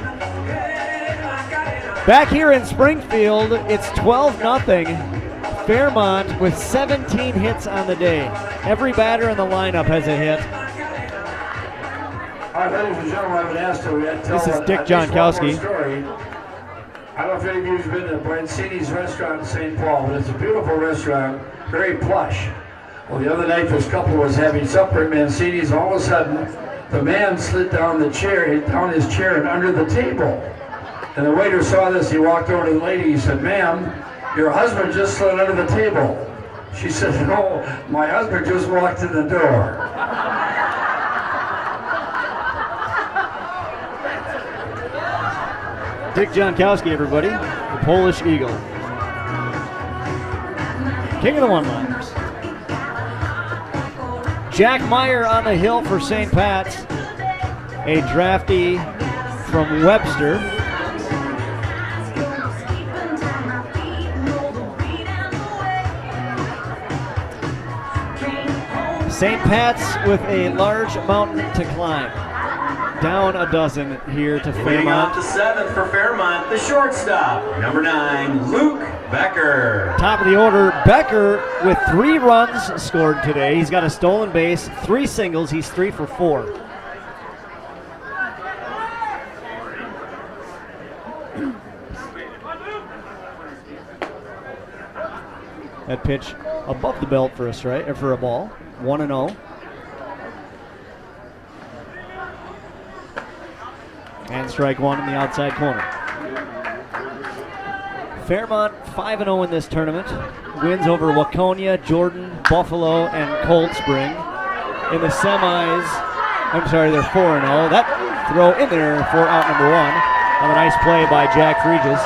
Back here in Springfield, it's 12-0. Fairmont with 17 hits on the day. Every batter in the lineup has a hit.
All right, ladies and gentlemen, I've been asked to tell
This is Dick Jonkowski.
I don't know if any of you have been to Brancini's restaurant in St. Paul, but it's a beautiful restaurant, very plush. Well, the other night this couple was having supper at Mancini's. All of a sudden, the man slid down his chair and under the table. And the waiter saw this. He walked over to the lady. He said, "Ma'am, your husband just slid under the table." She said, "No, my husband just walked in the door."
Dick Jonkowski, everybody, the Polish Eagle. King of the one-liners. Jack Meyer on the hill for St. Pat's. A draftee from Webster. St. Pat's with a large mountain to climb. Down a dozen here to
Leading
Fairmont.
off the 7th for Fairmont, the shortstop, number 9, Luke Becker.
Top of the order, Becker with 3 runs scored today. He's got a stolen base, 3 singles. He's 3 for 4. That pitch above the belt for a strike, or for a ball. 1-0. And strike 1 in the outside corner. Fairmont 5-0 in this tournament. Wins over Waconia, Jordan, Buffalo, and Cold Spring. In the semis, they're 4-0. That throw in there for out number 1. On a nice play by Jack Regis.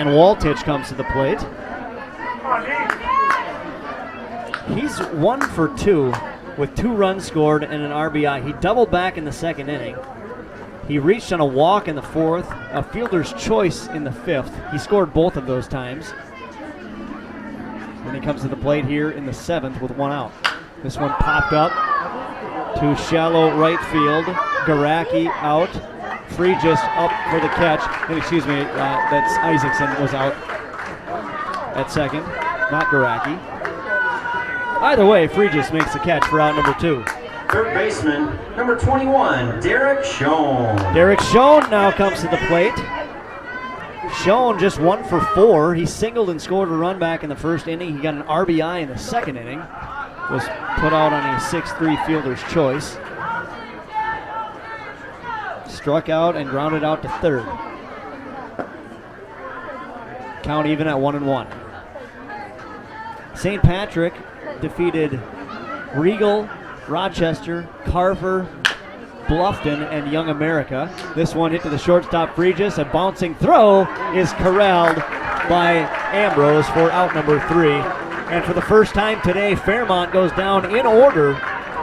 Dan Waltich comes to the plate. He's 1 for 2 with 2 runs scored and an RBI. He doubled back in the second inning. He reached on a walk in the 4th, a fielder's choice in the 5th. He scored both of those times. Then he comes to the plate here in the 7th with 1 out. This one popped up to shallow right field. Garacki out. Fregis up for the catch. And excuse me, that's Isaacson was out at second, not Garacki. Either way, Fregis makes the catch for out number 2.
Third baseman, number 21, Derek Schoen.
Derek Schoen now comes to the plate. Schoen just 1 for 4. He singled and scored a run back in the first inning. He got an RBI in the second inning. Was put out on a 6-3 fielder's choice. Struck out and grounded out to third. Count even at 1-1. St. Patrick defeated Regal, Rochester, Carver, Bluffton, and Young America. This one hit to the shortstop, Fregis. A bouncing throw is corralled by Ambrose for out number 3. And for the first time today, Fairmont goes down in order.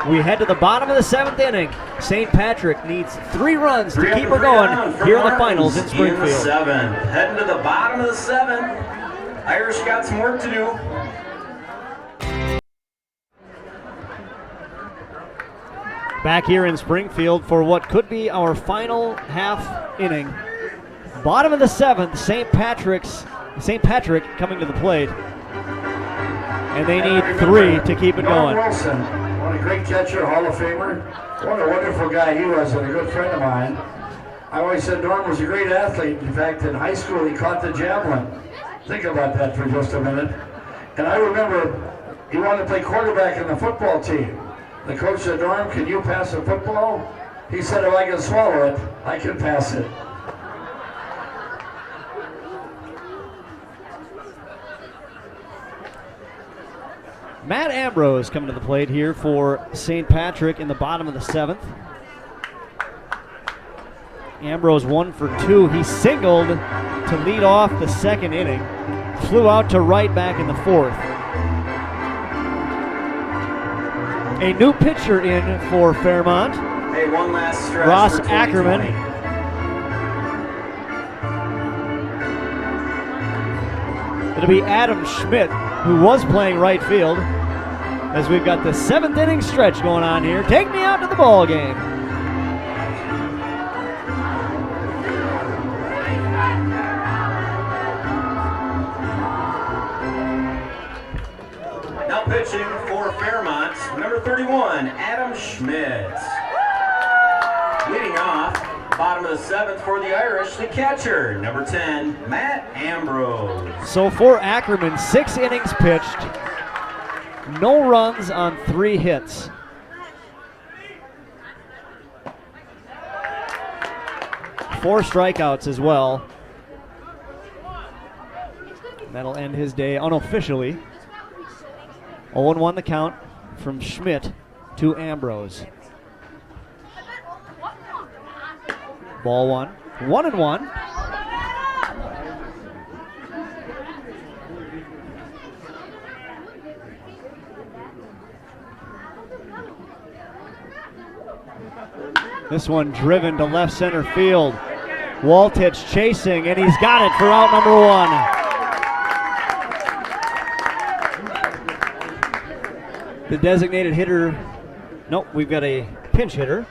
We head to the bottom of the 7th inning. St. Patrick needs 3 runs to keep her going here in the finals in Springfield.
In the 7th. Heading to the bottom of the 7th. Irish got some work to do.
Back here in Springfield for what could be our final half inning. Bottom of the 7th, St. Patrick coming to the plate. And they need 3 to keep it going.
Wilson, what a great catcher, Hall of Famer. What a wonderful guy he was, and a good friend of mine. I always said Norm was a great athlete. In fact, in high school, he caught the javelin. Think about that for just a minute. And I remember he wanted to play quarterback in the football team. The coach said, Norm, can you pass a football? He said, if I can swallow it, I can pass it.
Matt Ambrose coming to the plate here for St. Patrick in the bottom of the 7th. Ambrose 1 for 2. He singled to lead off the second inning. Flew out to right back in the 4th. A new pitcher in for Fairmont.
Hey, one last stretch.
Ross
for
Ackerman. It'll be Adam Schmidt, who was playing right field, as we've got the 7th inning stretch going on here. Take me out to the ball game.
Now pitching for Fairmont, number 31, Adam Schmidt. Leading off, bottom of the 7th for the Irish, the catcher, number 10, Matt Ambrose.
So for Ackerman, 6 innings pitched, no runs on 3 hits. Four strikeouts as well. That'll end his day unofficially. 0-1 the count from Schmidt to Ambrose. Ball 1. 1-1. This one driven to left center field. Waltich chasing, and he's got it for out number 1. The designated hitter, nope, we've got a pinch hitter.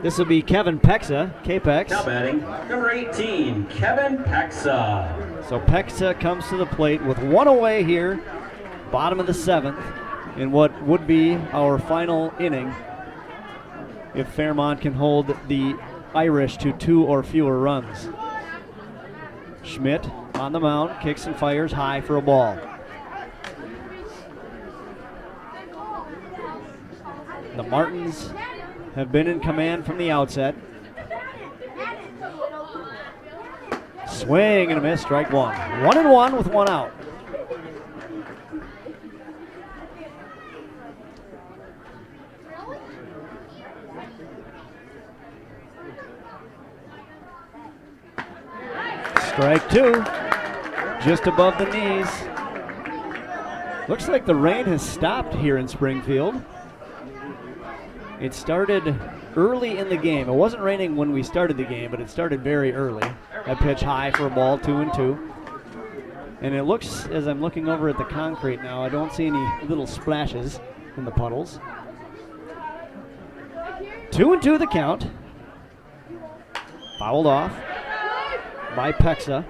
This will be Kevin Pexa, K-Pex.
Now batting, number 18, Kevin Pexa.
So Pexa comes to the plate with 1 away here, bottom of the 7th, in what would be our final inning if Fairmont can hold the Irish to 2 or fewer runs. Schmidt on the mound, kicks and fires high for a ball. The Martins have been in command from the outset. Swing and a miss, strike 1. 1-1 with 1 out. Strike two, just above the knees. Looks like the rain has stopped here in Springfield. It started early in the game. It wasn't raining when we started the game, but it started very early. That pitch high for a ball, 2-2. And it looks, as I'm looking over at the concrete now, I don't see any little splashes in the puddles. 2-2 the count. Fouled off by Pexa.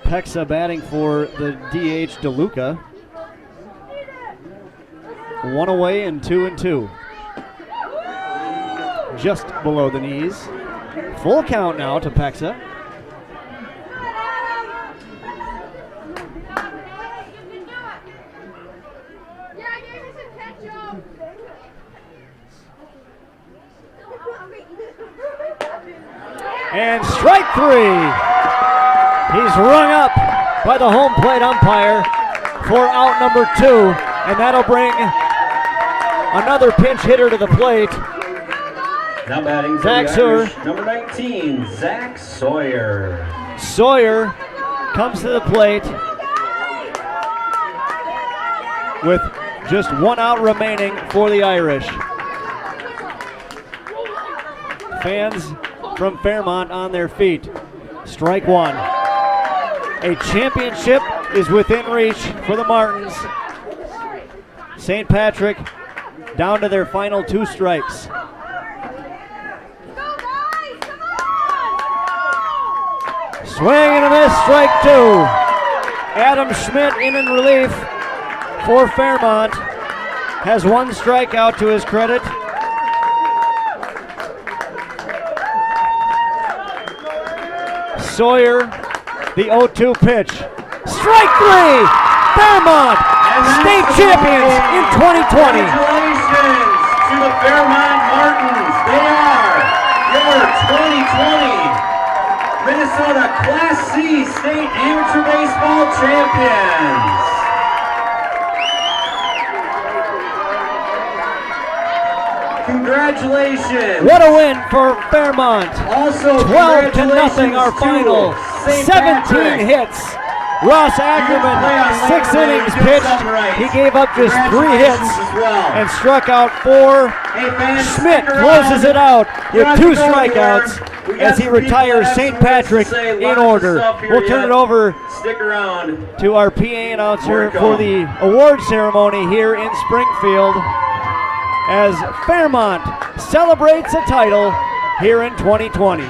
Pexa batting for the DH DeLuca. 1 away and 2-2. Just below the knees. Full count now to Pexa. And strike three. He's rung up by the home plate umpire for out number 2, and that'll bring another pinch hitter to the plate.
Now batting for
Zach
the
Sawyer.
Irish, number 19, Zach Sawyer.
Sawyer comes to the plate with just 1 out remaining for the Irish. Fans from Fairmont on their feet. Strike one. A championship is within reach for the Martins. St. Patrick down to their final 2 strikes. Swing and a miss, strike 2. Adam Schmidt in relief for Fairmont. Has 1 strikeout to his credit. Sawyer, the 0-2 pitch. Strike 3! Fairmont, state champions in 2020.
Congratulations to the Fairmont Martins. They are your 2020 Minnesota Class C state amateur baseball champions. Congratulations.
What a win for Fairmont.
Also,
12-0 our final. 17 hits. Ross Ackerman, 6 innings pitched. He gave up just 3 hits and struck out 4. Schmidt closes it out with 2 strikeouts as he retires St. Patrick in order. We'll turn it over to our PA announcer for the award ceremony here in Springfield as Fairmont celebrates a title here in 2020.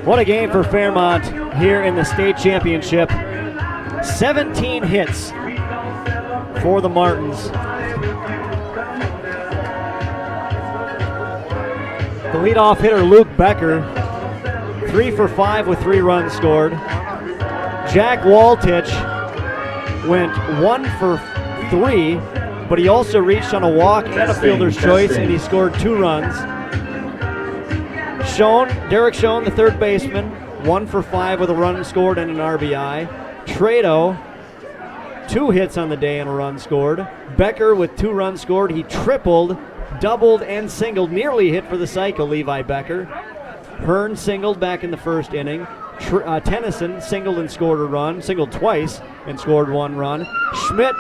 What a game for Fairmont here in the state championship. 17 hits for the Martins. The leadoff hitter, Luke Becker, 3 for 5 with 3 runs scored. Jack Waltich went 1 for 3, but he also reached on a walk and a fielder's choice, and he scored 2 runs. Derek Schoen, the third baseman, 1 for 5 with a run scored and an RBI. Trado, 2 hits on the day and a run scored. Becker with 2 runs scored. He tripled, doubled, and singled. Nearly hit for the cycle, Levi Becker. Hearn singled back in the first inning. Tennyson singled and scored a run. Singled twice and scored 1 run. Schmidt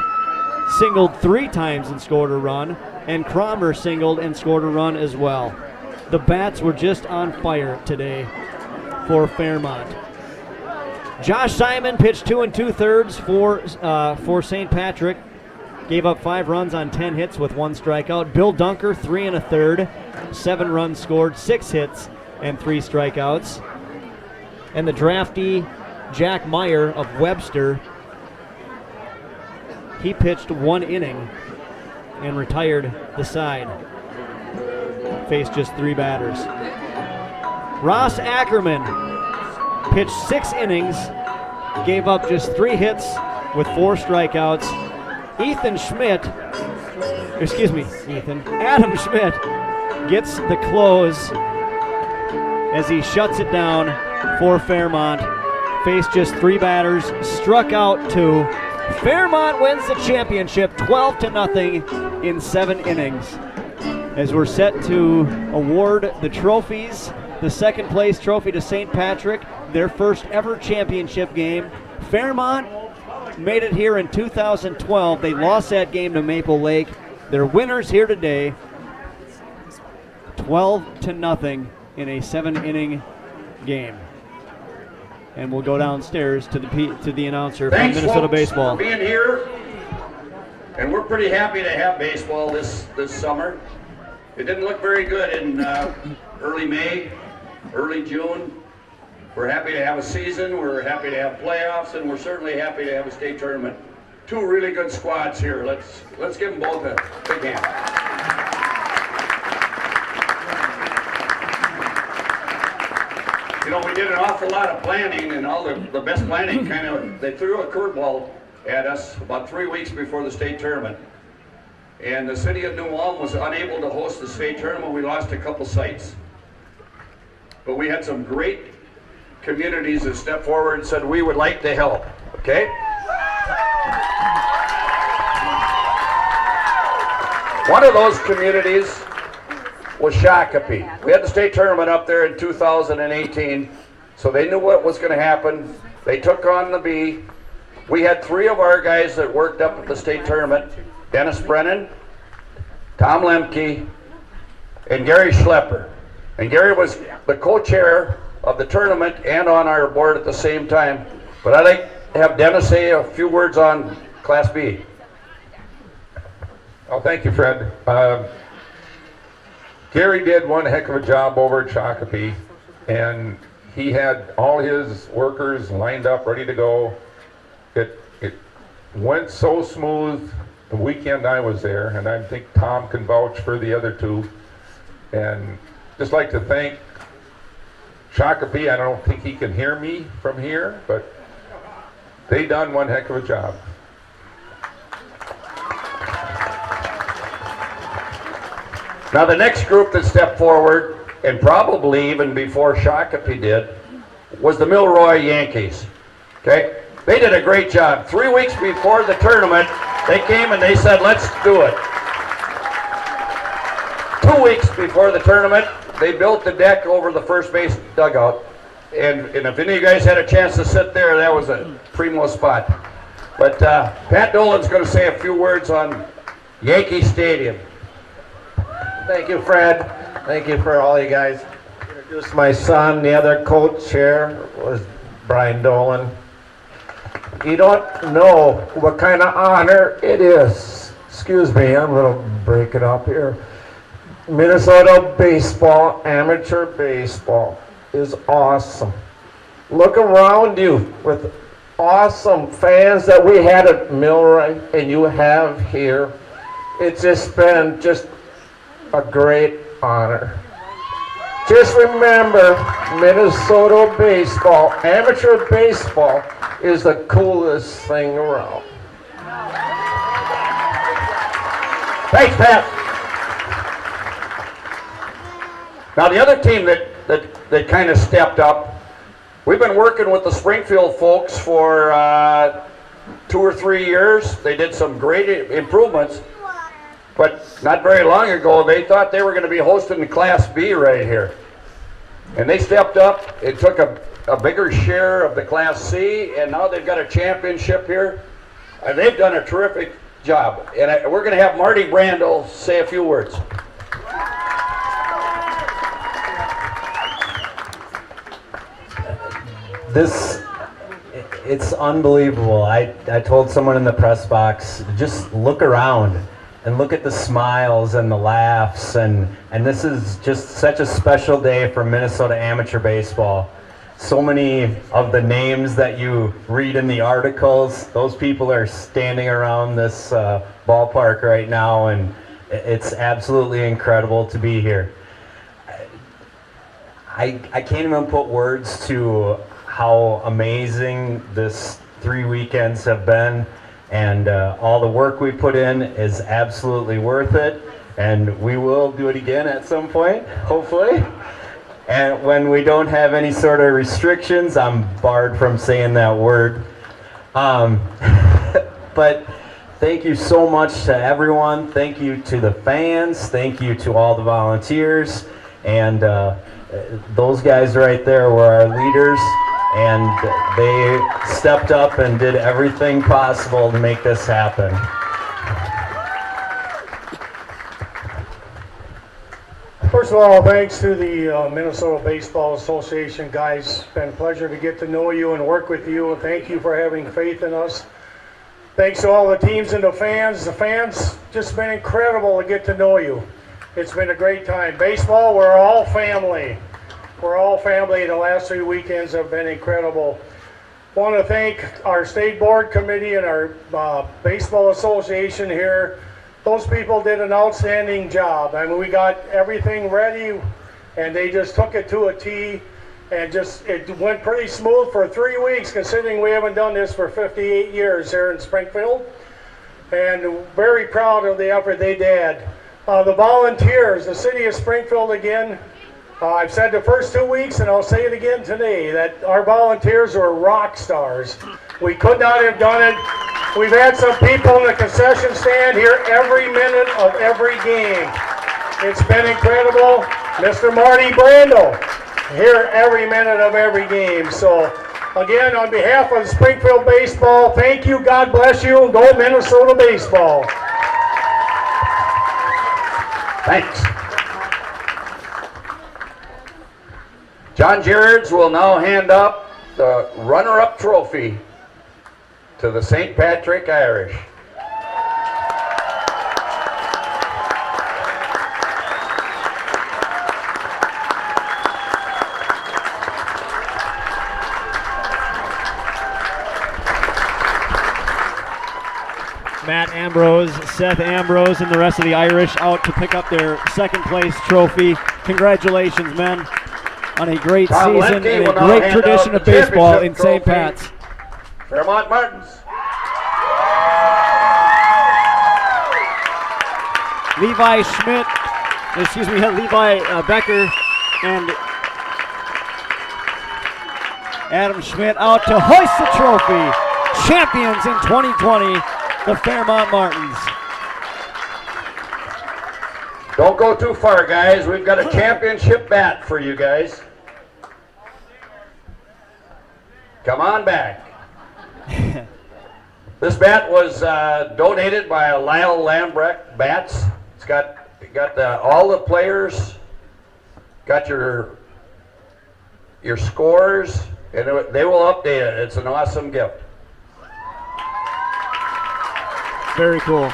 singled 3 times and scored a run. And Cromer singled and scored a run as well. The bats were just on fire today for Fairmont. Josh Simon pitched 2 2/3 for St. Patrick. gave up 5 runs on 10 hits with 1 strikeout. Bill Dunker, 3 1/3, 7 runs scored, 6 hits, and 3 strikeouts. And the draftee, Jack Meyer of Webster, he pitched 1 inning and retired the side. Faced just 3 batters. Ross Ackerman pitched 6 innings, gave up just 3 hits with 4 strikeouts. Adam Schmidt gets the close as he shuts it down for Fairmont. Faced just 3 batters, struck out 2. Fairmont wins the championship 12-0 in 7 innings. As we're set to award the trophies, the second place trophy to St. Patrick, their first ever championship game. Fairmont made it here in 2012. They lost that game to Maple Lake. They're winners here today, 12-0 in a 7-inning game. And we'll go downstairs to the announcer from Minnesota
folks,
Baseball.
For being here, and we're pretty happy to have baseball this summer. It didn't look very good in early May, early June. We're happy to have a season, we're happy to have playoffs, and we're certainly happy to have a state tournament. 2 really good squads here. Let's give them both a big hand. You know, we did an awful lot of planning, and all the best planning they threw a curveball at us about 3 weeks before the state tournament. And the city of New Ulm was unable to host the state tournament. We lost a couple sites. But we had some great communities that stepped forward and said, we would like to help, okay? One of those communities was Shakopee. We had the state tournament up there in 2018, so they knew what was going to happen. They took on the B. We had 3 of our guys that worked up at the state tournament, Dennis Brennan, Tom Lemke, and Gary Schlepper. And Gary was the co-chair of the tournament and on our board at the same time. But I'd like to have Dennis say a few words on Class B.
Oh, thank you, Fred. Gary did one heck of a job over at Shakopee, and he had all his workers lined up, ready to go. It went so smooth the weekend I was there, and I think Tom can vouch for the other 2. And just like to thank Shakopee. I don't think he can hear me from here, but they done one heck of a job.
Now the next group that stepped forward, and probably even before Shakopee did, was the Milroy Yankees. Okay? They did a great job. 3 weeks before the tournament, they came and they said, let's do it. 2 weeks before the tournament, they built the deck over the first base dugout. And if any of you guys had a chance to sit there, that was a primo spot. But Pat Dolan's going to say a few words on Yankee Stadium.
Thank you, Fred. Thank you for all you guys. Introduce my son. The other coach here was Brian Dolan. You don't know what kind of honor it is. Excuse me, I'm going to break it up here. Minnesota baseball, amateur baseball, is awesome. Look around you with awesome fans that we had at Milroy and you have here. It's just been a great honor. Just remember, Minnesota baseball, amateur baseball, is the coolest thing around.
Thanks, Pat. Now the other team that kind of stepped up, we've been working with the Springfield folks for 2 or 3 years. They did some great improvements, but not very long ago they thought they were going to be hosting the Class B right here. And they stepped up. It took a bigger share of the Class C, and now they've got a championship here. And they've done a terrific job. And we're going to have Marty Brandel say a few words.
It's unbelievable. I told someone in the press box, just look around and look at the smiles and the laughs, and this is just such a special day for Minnesota amateur baseball. So many of the names that you read in the articles, those people are standing around this ballpark right now, and it's absolutely incredible to be here. I can't even put words to how amazing this 3 weekends have been, and all the work we put in is absolutely worth it, and we will do it again at some point, hopefully. And when we don't have any sort of restrictions, I'm barred from saying that word. But thank you so much to everyone. Thank you to the fans. Thank you to all the volunteers. And those guys right there were our leaders, and they stepped up and did everything possible to make this happen.
First of all, thanks to the Minnesota Baseball Association guys. It's been a pleasure to get to know you and work with you. Thank you for having faith in us. Thanks to all the teams and the fans. The fans, just been incredible to get to know you. It's been a great time. Baseball, we're all family. We're all family. The last 3 weekends have been incredible. Want to thank our state board committee and our baseball association here. Those people did an outstanding job. I mean, we got everything ready, and they just took it to a T, and it went pretty smooth for 3 weeks, considering we haven't done this for 58 years here in Springfield. And very proud of the effort they did. The volunteers, the city of Springfield again, I've said the first 2 weeks, and I'll say it again today, that our volunteers were rock stars. We could not have done it. We've had some people in the concession stand here every minute of every game. It's been incredible. Mr. Marty Brando here every minute of every game. So again, on behalf of Springfield Baseball, thank you, God bless you, go Minnesota Baseball.
Thanks. John Gerards will now hand up the runner-up trophy to the St. Patrick Irish.
Matt Ambrose, Seth Ambrose, and the rest of the Irish out to pick up their second place trophy. Congratulations, men, on a great season and a great tradition of baseball in St. Pat's.
Fairmont Martins.
Levi Becker and Adam Schmidt out to hoist the trophy. Champions in 2020, the Fairmont Martins.
Don't go too far, guys. We've got a championship bat for you guys. Come on back. This bat was donated by Lyle Lambrecht Bats. It's got all the players, got your scores, and they will update it. It's an awesome gift.
Very cool.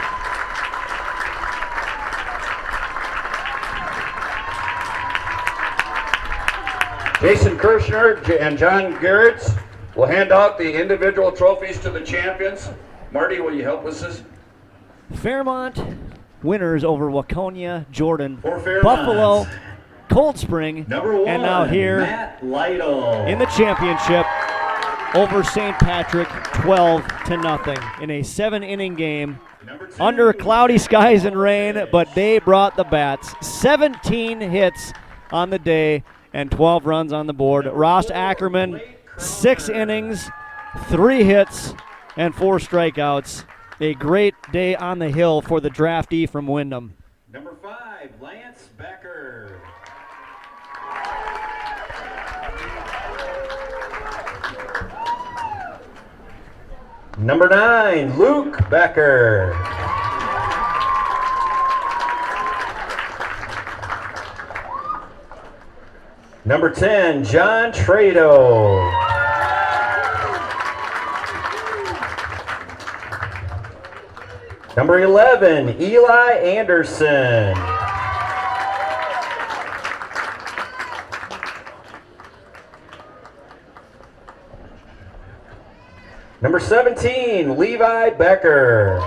Jason Kirshner and John Gerards will hand out the individual trophies to the champions. Marty, will you help us this?
Fairmont winners over Waconia, Jordan,
Fairmont,
Buffalo, Cold Spring,
#1,
and now here
Matt Lytle.
in the championship over St. Patrick, 12-0 in a 7-inning game under cloudy skies and rain, but they brought the bats. 17 hits on the day and 12 runs on the board. Ross Ackerman, 6 innings, 3 hits, and 4 strikeouts. A great day on the hill for the draftee from Wyndham.
#5, Lance Becker.
Number 9, Luke Becker. Number 10, John Trado. Number 11, Eli Anderson. Number 17, Levi Becker.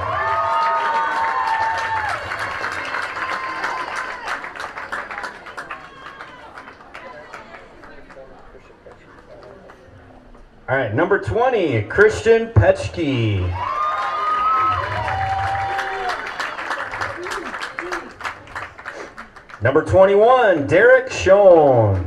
All right, number 20, Christian Petchke. Number 21, Derek Schoen.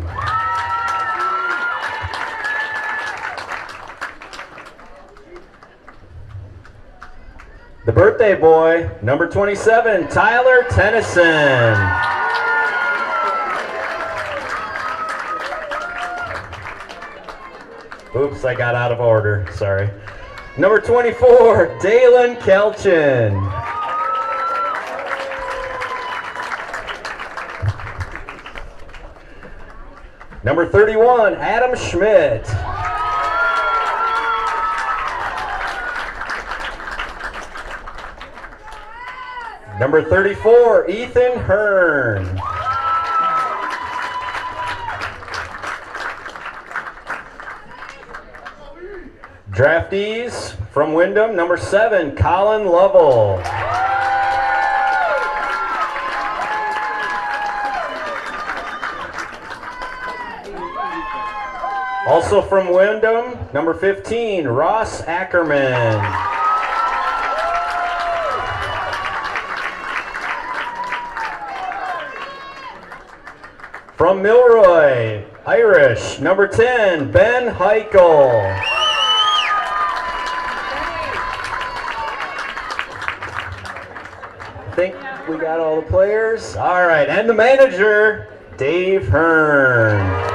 The birthday boy, number 27, Tyler Tennyson. Oops, I got out of order, sorry. Number 24, Dalen Kelchin. Number 31, Adam Schmidt. Number 34, Ethan Hearn. Draftees from Wyndham, number 7, Colin Lovell. Also from Wyndham, number 15, Ross Ackerman. From Milroy, Irish, number 10, Ben Heichel. I think we got all the players. All right, and the manager, Dave Hearn.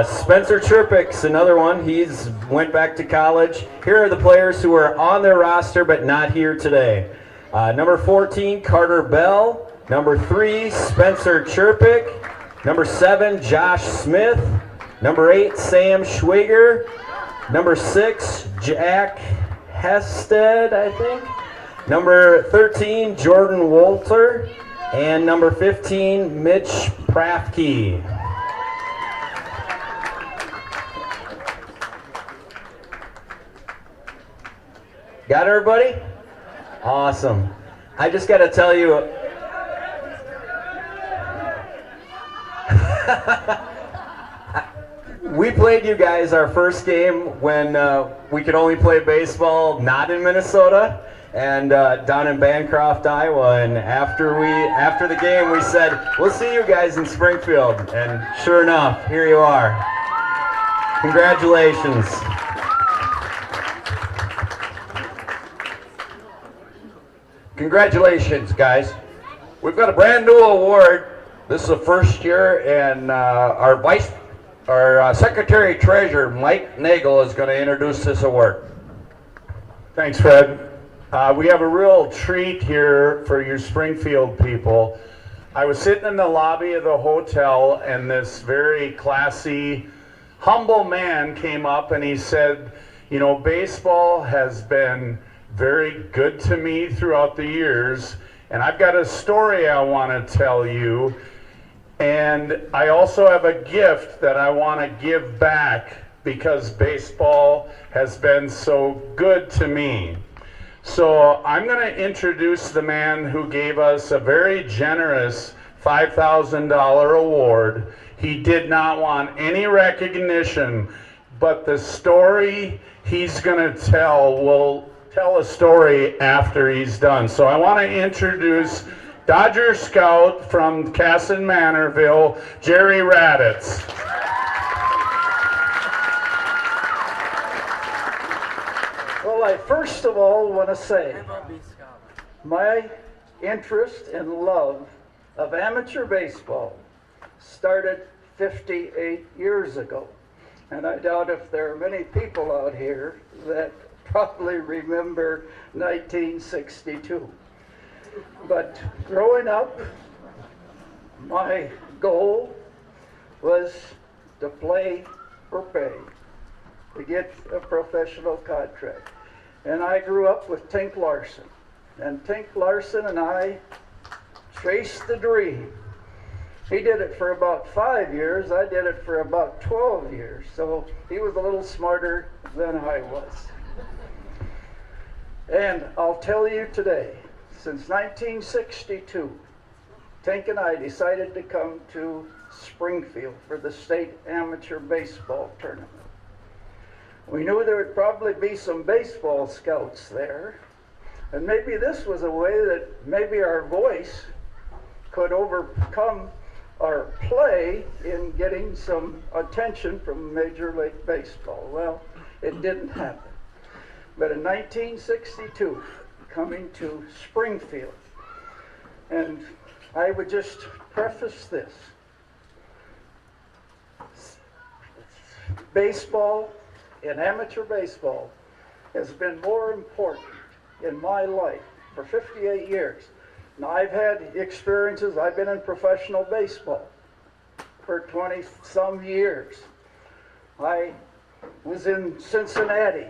Spencer Chirpik's another one. He's went back to college. Here are the players who are on their roster but not here today. Number 14, Carter Bell. Number 3, Spencer Chirpik. Number 7, Josh Smith. Number 8, Sam Schwager. Number 6, Jack Hested, I think. Number 13, Jordan Wolter. And number 15, Mitch Prafke. Got everybody? Awesome. I just got to tell you, we played you guys our first game when we could only play baseball not in Minnesota and down in Bancroft, Iowa. And after the game, we said, we'll see you guys in Springfield. And sure enough, here you are. Congratulations.
Congratulations, guys. We've got a brand new award. This is the first year, and our Secretary Treasurer, Mike Nagel, is going to introduce this award.
Thanks, Fred. We have a real treat here for you Springfield people. I was sitting in the lobby of the hotel, and this very classy, humble man came up and he said, you know, baseball has been very good to me throughout the years, and I've got a story I want to tell you, and I also have a gift that I want to give back because baseball has been so good to me. So I'm going to introduce the man who gave us a very generous $5,000 award. He did not want any recognition, but the story he's going to tell will tell a story after he's done. So I want to introduce Dodger scout from Casson Manorville, Jerry Raditz.
Well, I first of all want to say my interest and love of amateur baseball started 58 years ago. And I doubt if there are many people out here that probably remember 1962. But growing up, my goal was to play for pay to get a professional contract. And I grew up with Tink Larson. And Tink Larson and I chased the dream. He did it for about 5 years. I did it for about 12 years. So he was a little smarter than I was. And I'll tell you today, since 1962, Tink and I decided to come to Springfield for the state amateur baseball tournament. We knew there would probably be some baseball scouts there, and maybe this was a way that maybe our voice could overcome our play in getting some attention from Major League Baseball. Well, it didn't happen. But in 1962, coming to Springfield, and I would just preface this. Baseball and amateur baseball has been more important in my life for 58 years. Now, I've had experiences. I've been in professional baseball for 20-some years. I was in Cincinnati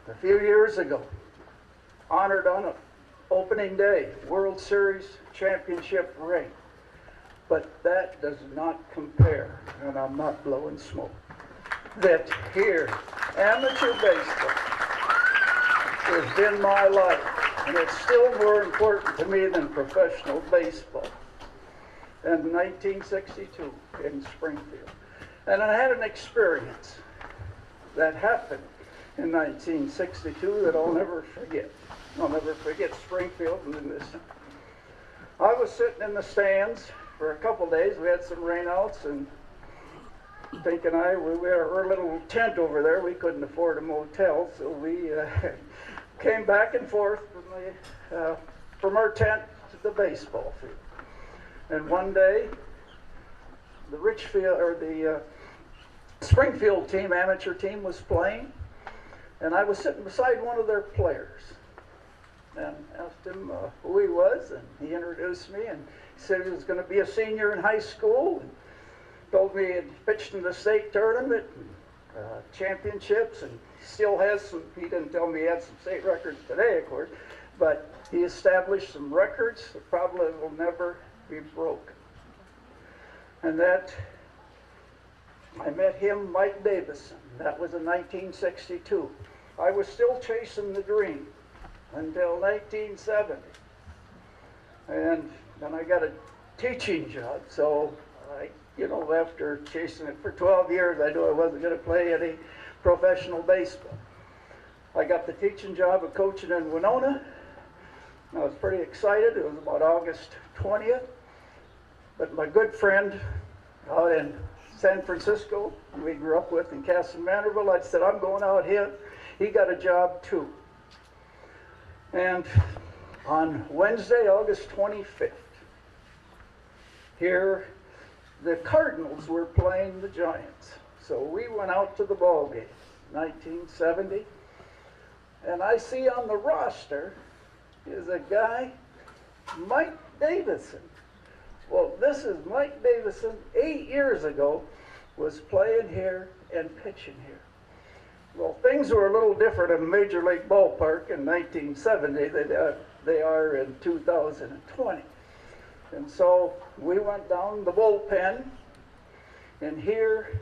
a few years ago, honored on an opening day, World Series championship ring. But that does not compare, and I'm not blowing smoke, that here, amateur baseball has been my life. And it's still more important to me than professional baseball. In 1962 in Springfield. And I had an experience that happened in 1962 that I'll never forget. I'll never forget Springfield and this. I was sitting in the stands for a couple days. We had some rainouts, and Tink and I, we had our little tent over there. We couldn't afford a motel, so we came back and forth from our tent to the baseball field. And one day, the Springfield team, amateur team, was playing, and I was sitting beside one of their players, and asked him who he was, and he introduced me, and he said he was going to be a senior in high school, and told me he had pitched in the state tournament, championships, and still has some. He didn't tell me he had some state records today, of course, but he established some records that probably will never be broken. And that, I met him, Mike Davison. That was in 1962. I was still chasing the dream until 1970. And then I got a teaching job, so after chasing it for 12 years, I knew I wasn't going to play any professional baseball. I got the teaching job of coaching in Winona. I was pretty excited. It was about August 20th. But my good friend out in San Francisco, we grew up with in Castle Manorville, I said, I'm going out here. He got a job too. And on Wednesday, August 25th, here the Cardinals were playing the Giants. So we went out to the ball game, 1970, and I see on the roster is a guy, Mike Davison. Well, this is Mike Davison, 8 years ago, was playing here and pitching here. Well, things were a little different in Major League Ballpark in 1970 than they are in 2020. And so we went down the bullpen, and here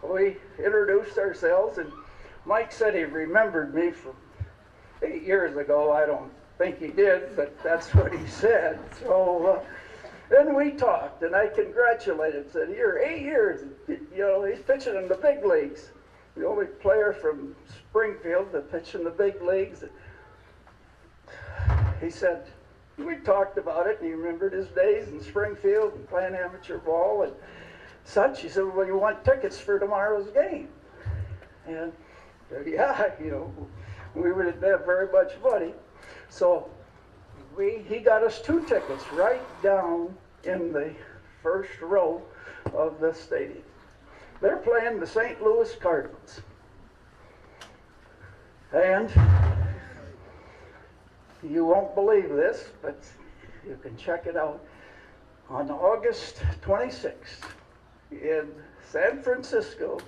we introduced ourselves, and Mike said he remembered me from 8 years ago. I don't think he did, but that's what he said. So then we talked, and I congratulated him, said, you're 8 years, he's pitching in the big leagues. The only player from Springfield that pitched in the big leagues. He said, we talked about it, and he remembered his days in Springfield and playing amateur ball and such. He said, well, you want tickets for tomorrow's game? And I said, yeah, we would have very much money. So he got us 2 tickets right down in the first row of the stadium. They're playing the St. Louis Cardinals. And you won't believe this, but you can check it out. On August 26th, in San Francisco,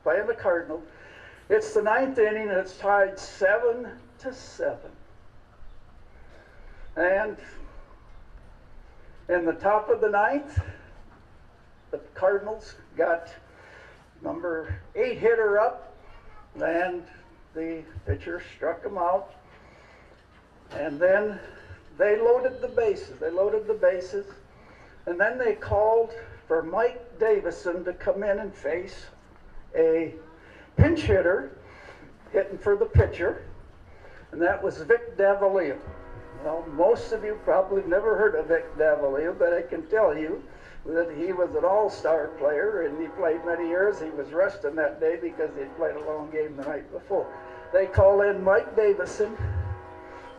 playing the Cardinals. It's the 9th inning, and it's tied 7-7. And in the top of the 9th, the Cardinals got number 8 hitter up, and the pitcher struck him out. And then they loaded the bases. And then they called for Mike Davison to come in and face a pinch hitter hitting for the pitcher, and that was Vic Davalillo. Well, most of you probably never heard of Vic Davalillo, but I can tell you that he was an all-star player, and he played many years. He was resting that day because he'd played a long game the night before. They call in Mike Davison,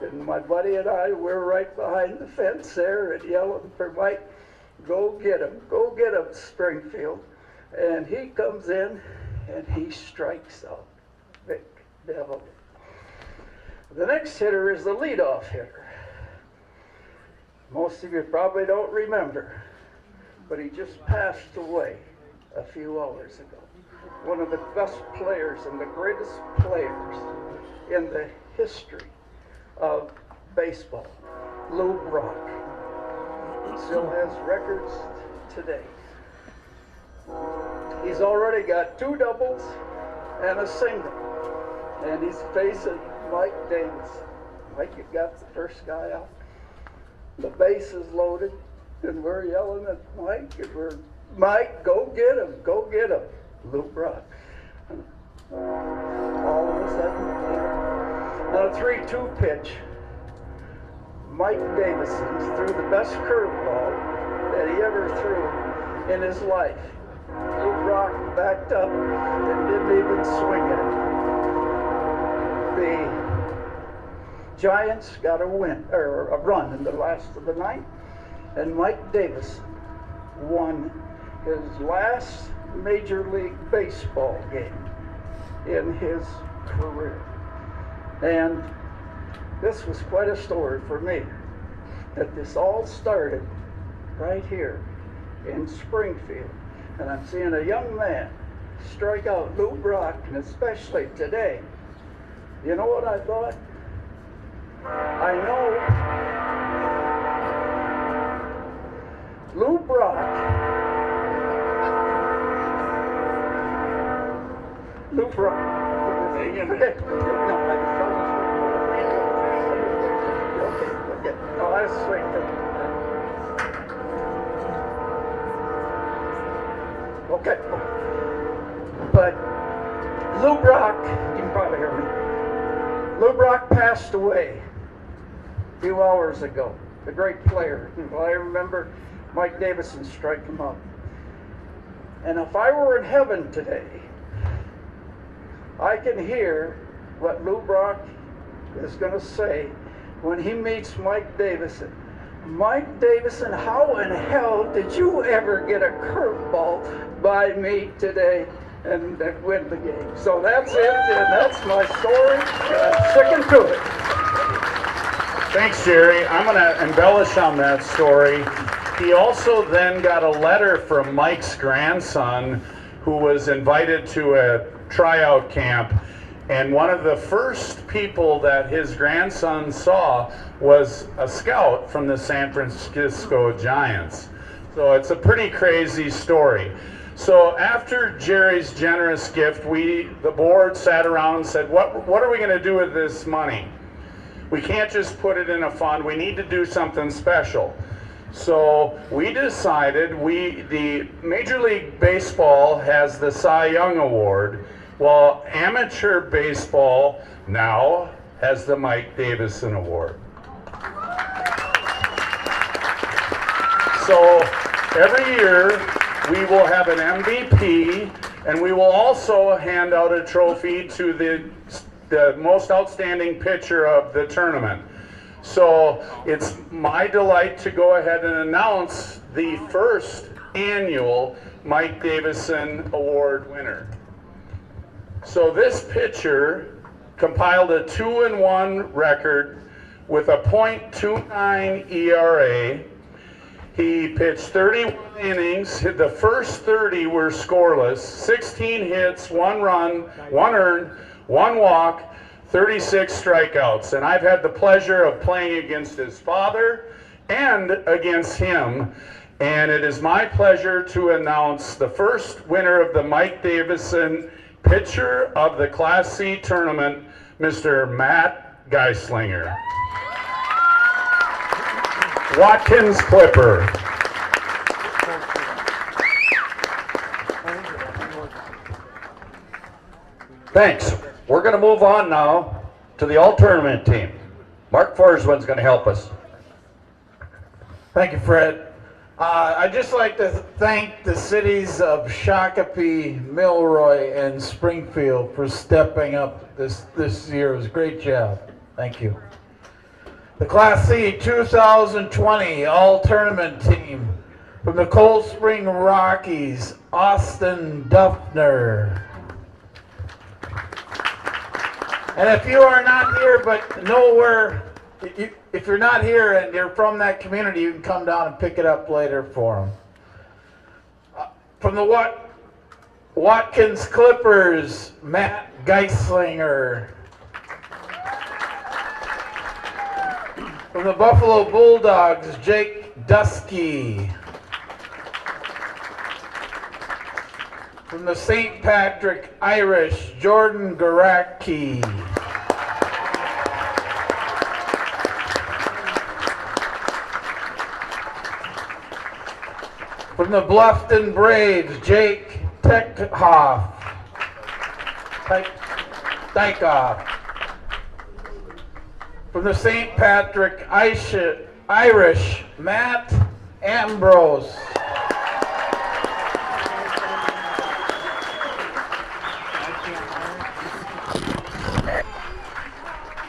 and my buddy and I were right behind the fence there and yelling for Mike, go get him, Springfield. And he comes in and he strikes out Vic Davalillo. The next hitter is the leadoff hitter. Most of you probably don't remember, but he just passed away a few hours ago. One of the best players and the greatest players in the history of baseball, Lou Brock. Still has records today. He's already got 2 doubles and a single, and he's facing Mike Davis. Mike, you got the first guy out. The base is loaded, and we're yelling at Mike, and Mike, go get him, Lou Brock. All of a sudden, on a 3-2 pitch, Mike Davison threw the best curveball that he ever threw in his life. Lou Brock backed up and didn't even swing it. The Giants got a run in the last of the night, and Mike Davis won his last Major League Baseball game in his career. And this was quite a story for me, that this all started right here in Springfield. And I'm seeing a young man strike out Lou Brock, and especially today. You know what I thought? I know Lou Brock, Okay. But Lou Brock, you can probably hear me. Lou Brock passed away a few hours ago. The great player. Well, I remember Mike Davison strike him up. And if I were in heaven today, I can hear what Lou Brock is going to say when he meets Mike Davison. Mike Davison, how in hell did you ever get a curveball by me today and win the game? So that's it, and that's my story. I'm sticking to it.
Thanks, Jerry. I'm going to embellish on that story. He also then got a letter from Mike's grandson, who was invited to a tryout camp. And one of the first people that his grandson saw was a scout from the San Francisco Giants. So it's a pretty crazy story. So after Jerry's generous gift, the board sat around and said, what are we going to do with this money? We can't just put it in a fund. We need to do something special. So we decided, the Major League Baseball has the Cy Young Award, while amateur baseball now has the Mike Davison Award. So every year we will have an MVP, and we will also hand out a trophy to the most outstanding pitcher of the tournament. So it's my delight to go ahead and announce the first annual Mike Davison Award winner. So this pitcher compiled a 2-1 record with a .29 ERA. He pitched 31 innings. The first 30 were scoreless, 16 hits, 1 run, 1 earned, 1 walk, 36 strikeouts. And I've had the pleasure of playing against his father and against him. And it is my pleasure to announce the first winner of the Mike Davison Pitcher of the Class C tournament, Mr. Matt Geislinger. Watkins Clipper.
Thanks. We're going to move on now to the all-tournament team. Mark Forsman's going to help us.
Thank you, Fred. I'd just like to thank the cities of Shakopee, Milroy, and Springfield for stepping up this year. It was a great job. Thank you. The Class C 2020 All-Tournament Team from the Cold Spring Rockies, Austin Duffner. And if you are not here but know where, if you're not here and you're from that community, you can come down and pick it up later for them. From the Watkins Clippers, Matt Geislinger. From the Buffalo Bulldogs, Jake Dusky. From the St. Patrick Irish, Jordan Garacki. From the Bluffton Braves, Jake Dykoff. From the St. Patrick Irish, Matt Ambrose.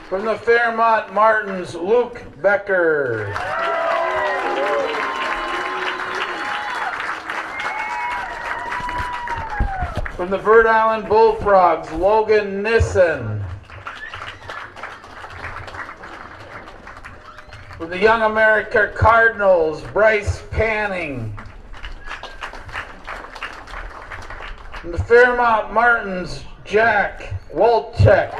From the Fairmont Martins, Luke Becker. From the Bird Island Bullfrogs, Logan Nissen. From the Young America Cardinals, Bryce Panning. From the Fairmont Martins, Jack Wolchek.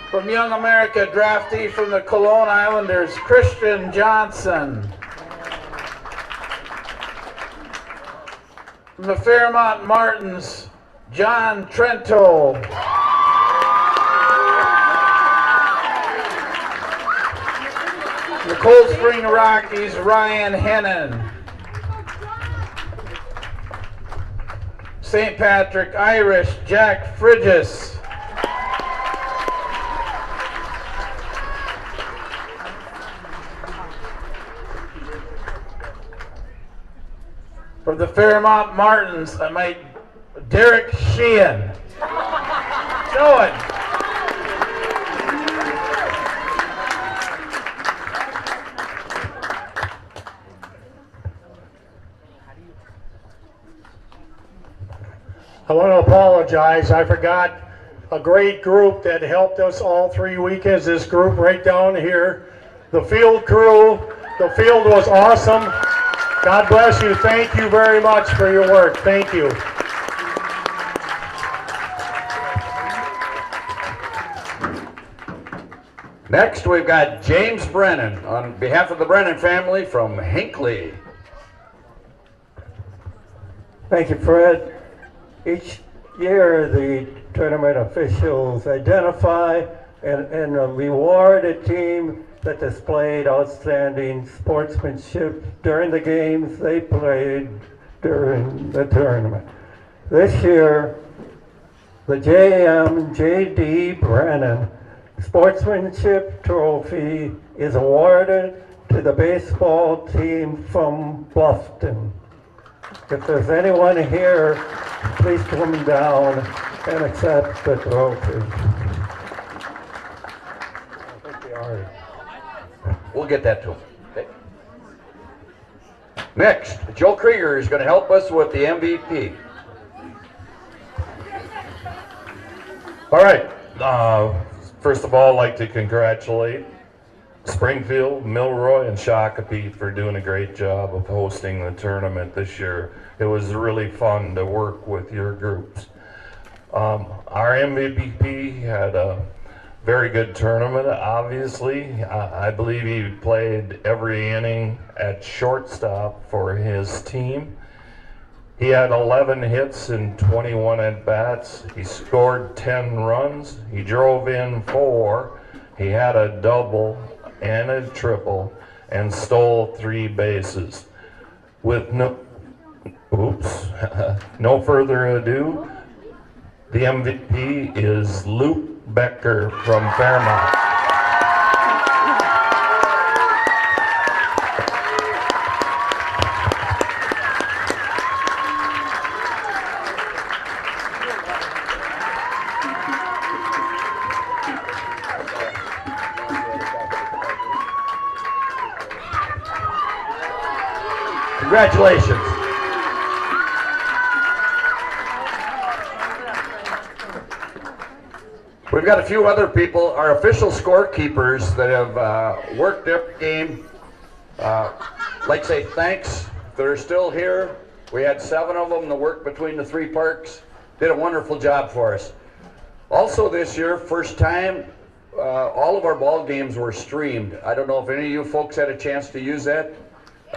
From Young America, draftee from the Cologne Islanders, Christian Johnson. From the Fairmont Martins, John Trento. From the Cold Spring Rockies, Ryan Hennon. St. Patrick Irish, Jack Frigis. From the Fairmont Martins, Derek Sheehan. Showing.
I want to apologize. I forgot a great group that helped us all 3 weekends. This group right down here, the field crew. The field was awesome. God bless you. Thank you very much for your work. Thank you.
Next, we've got James Brennan on behalf of the Brennan family from Hinckley.
Thank you, Fred. Each year, the tournament officials identify and reward a team that displayed outstanding sportsmanship during the games they played during the tournament. This year, the J.D. Brennan Sportsmanship Trophy is awarded to the baseball team from Bluffton. If there's anyone here, please come down and accept the trophy. I think they are.
We'll get that to him. Okay. Next, Joe Krieger is going to help us with the MVP.
All right. First of all, I'd like to congratulate Springfield, Milroy, and Shakopee for doing a great job of hosting the tournament this year. It was really fun to work with your groups. Our MVP had a very good tournament, obviously. I believe he played every inning at shortstop for his team. He had 11 hits and 21 at-bats. He scored 10 runs. He drove in 4. He had a double and a triple and stole 3 bases. With no further ado, the MVP is Luke Becker from Fairmont. Congratulations. We've got a few other people, our official scorekeepers that have worked every game. Like to say thanks. They're still here. We had 7 of them that worked between the 3 parks. Did a wonderful job for us. Also this year, first time, all of our ball games were streamed. I don't know if any of you folks had a chance to use that.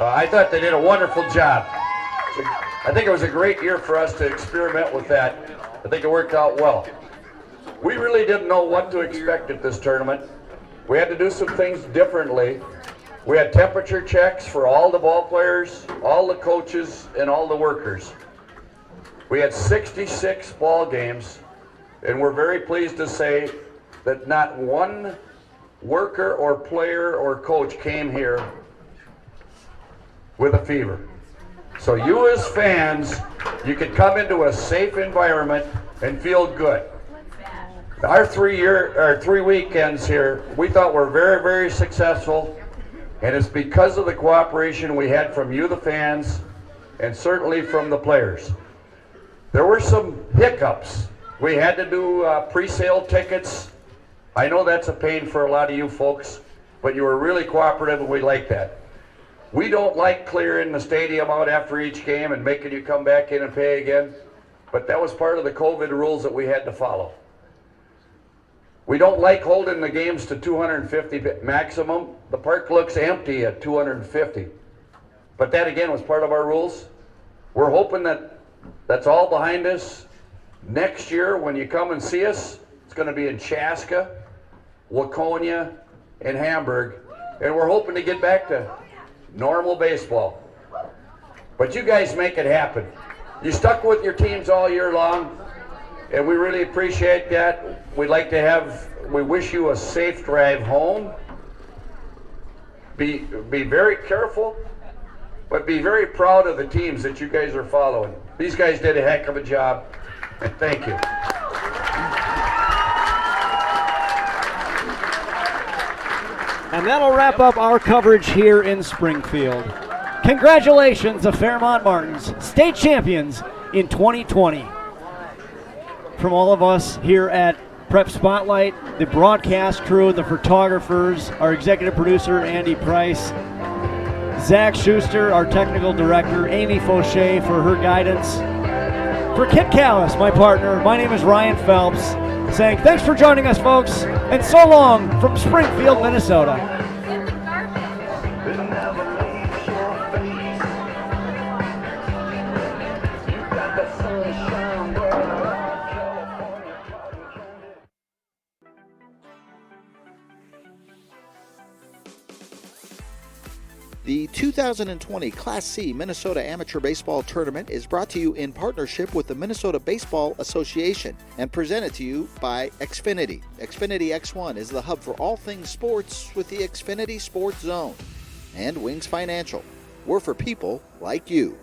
I thought they did a wonderful job. I think it was a great year for us to experiment with that. I think it worked out well. We really didn't know what to expect at this tournament. We had to do some things differently. We had temperature checks for all the ball players, all the coaches, and all the workers. We had 66 ball games, and we're very pleased to say that not one worker or player or coach came here with a fever. So you as fans, you can come into a safe environment and feel good. Our 3 weekends here, we thought were very, very successful, and it's because of the cooperation we had from you, the fans, and certainly from the players. There were some hiccups. We had to do pre-sale tickets. I know that's a pain for a lot of you folks, but you were really cooperative and we like that. We don't like clearing the stadium out after each game and making you come back in and pay again, but that was part of the COVID rules that we had to follow. We don't like holding the games to 250 maximum. The park looks empty at 250. But that again was part of our rules. We're hoping that that's all behind us. Next year when you come and see us, it's going to be in Chaska, Waconia, and Hamburg, and we're hoping to get back to normal baseball. But you guys make it happen. You stuck with your teams all year long, and we really appreciate that. We wish you a safe drive home. Be very careful, but be very proud of the teams that you guys are following. These guys did a heck of a job, and thank you.
And that'll wrap up our coverage here in Springfield. Congratulations to Fairmont Martins, state champions in 2020. From all of us here at Prep Spotlight, the broadcast crew, the photographers, our executive producer, Andy Price, Zach Schuster, our technical director, Amy Fauché for her guidance. For Kit Callis, my partner, my name is Ryan Phelps, saying thanks for joining us, folks, and so long from Springfield, Minnesota.
The 2020 Class C Minnesota Amateur Baseball Tournament is brought to you in partnership with the Minnesota Baseball Association and presented to you by Xfinity. Xfinity X1 is the hub for all things sports with the Xfinity Sports Zone. And Wings Financial. We're for people like you.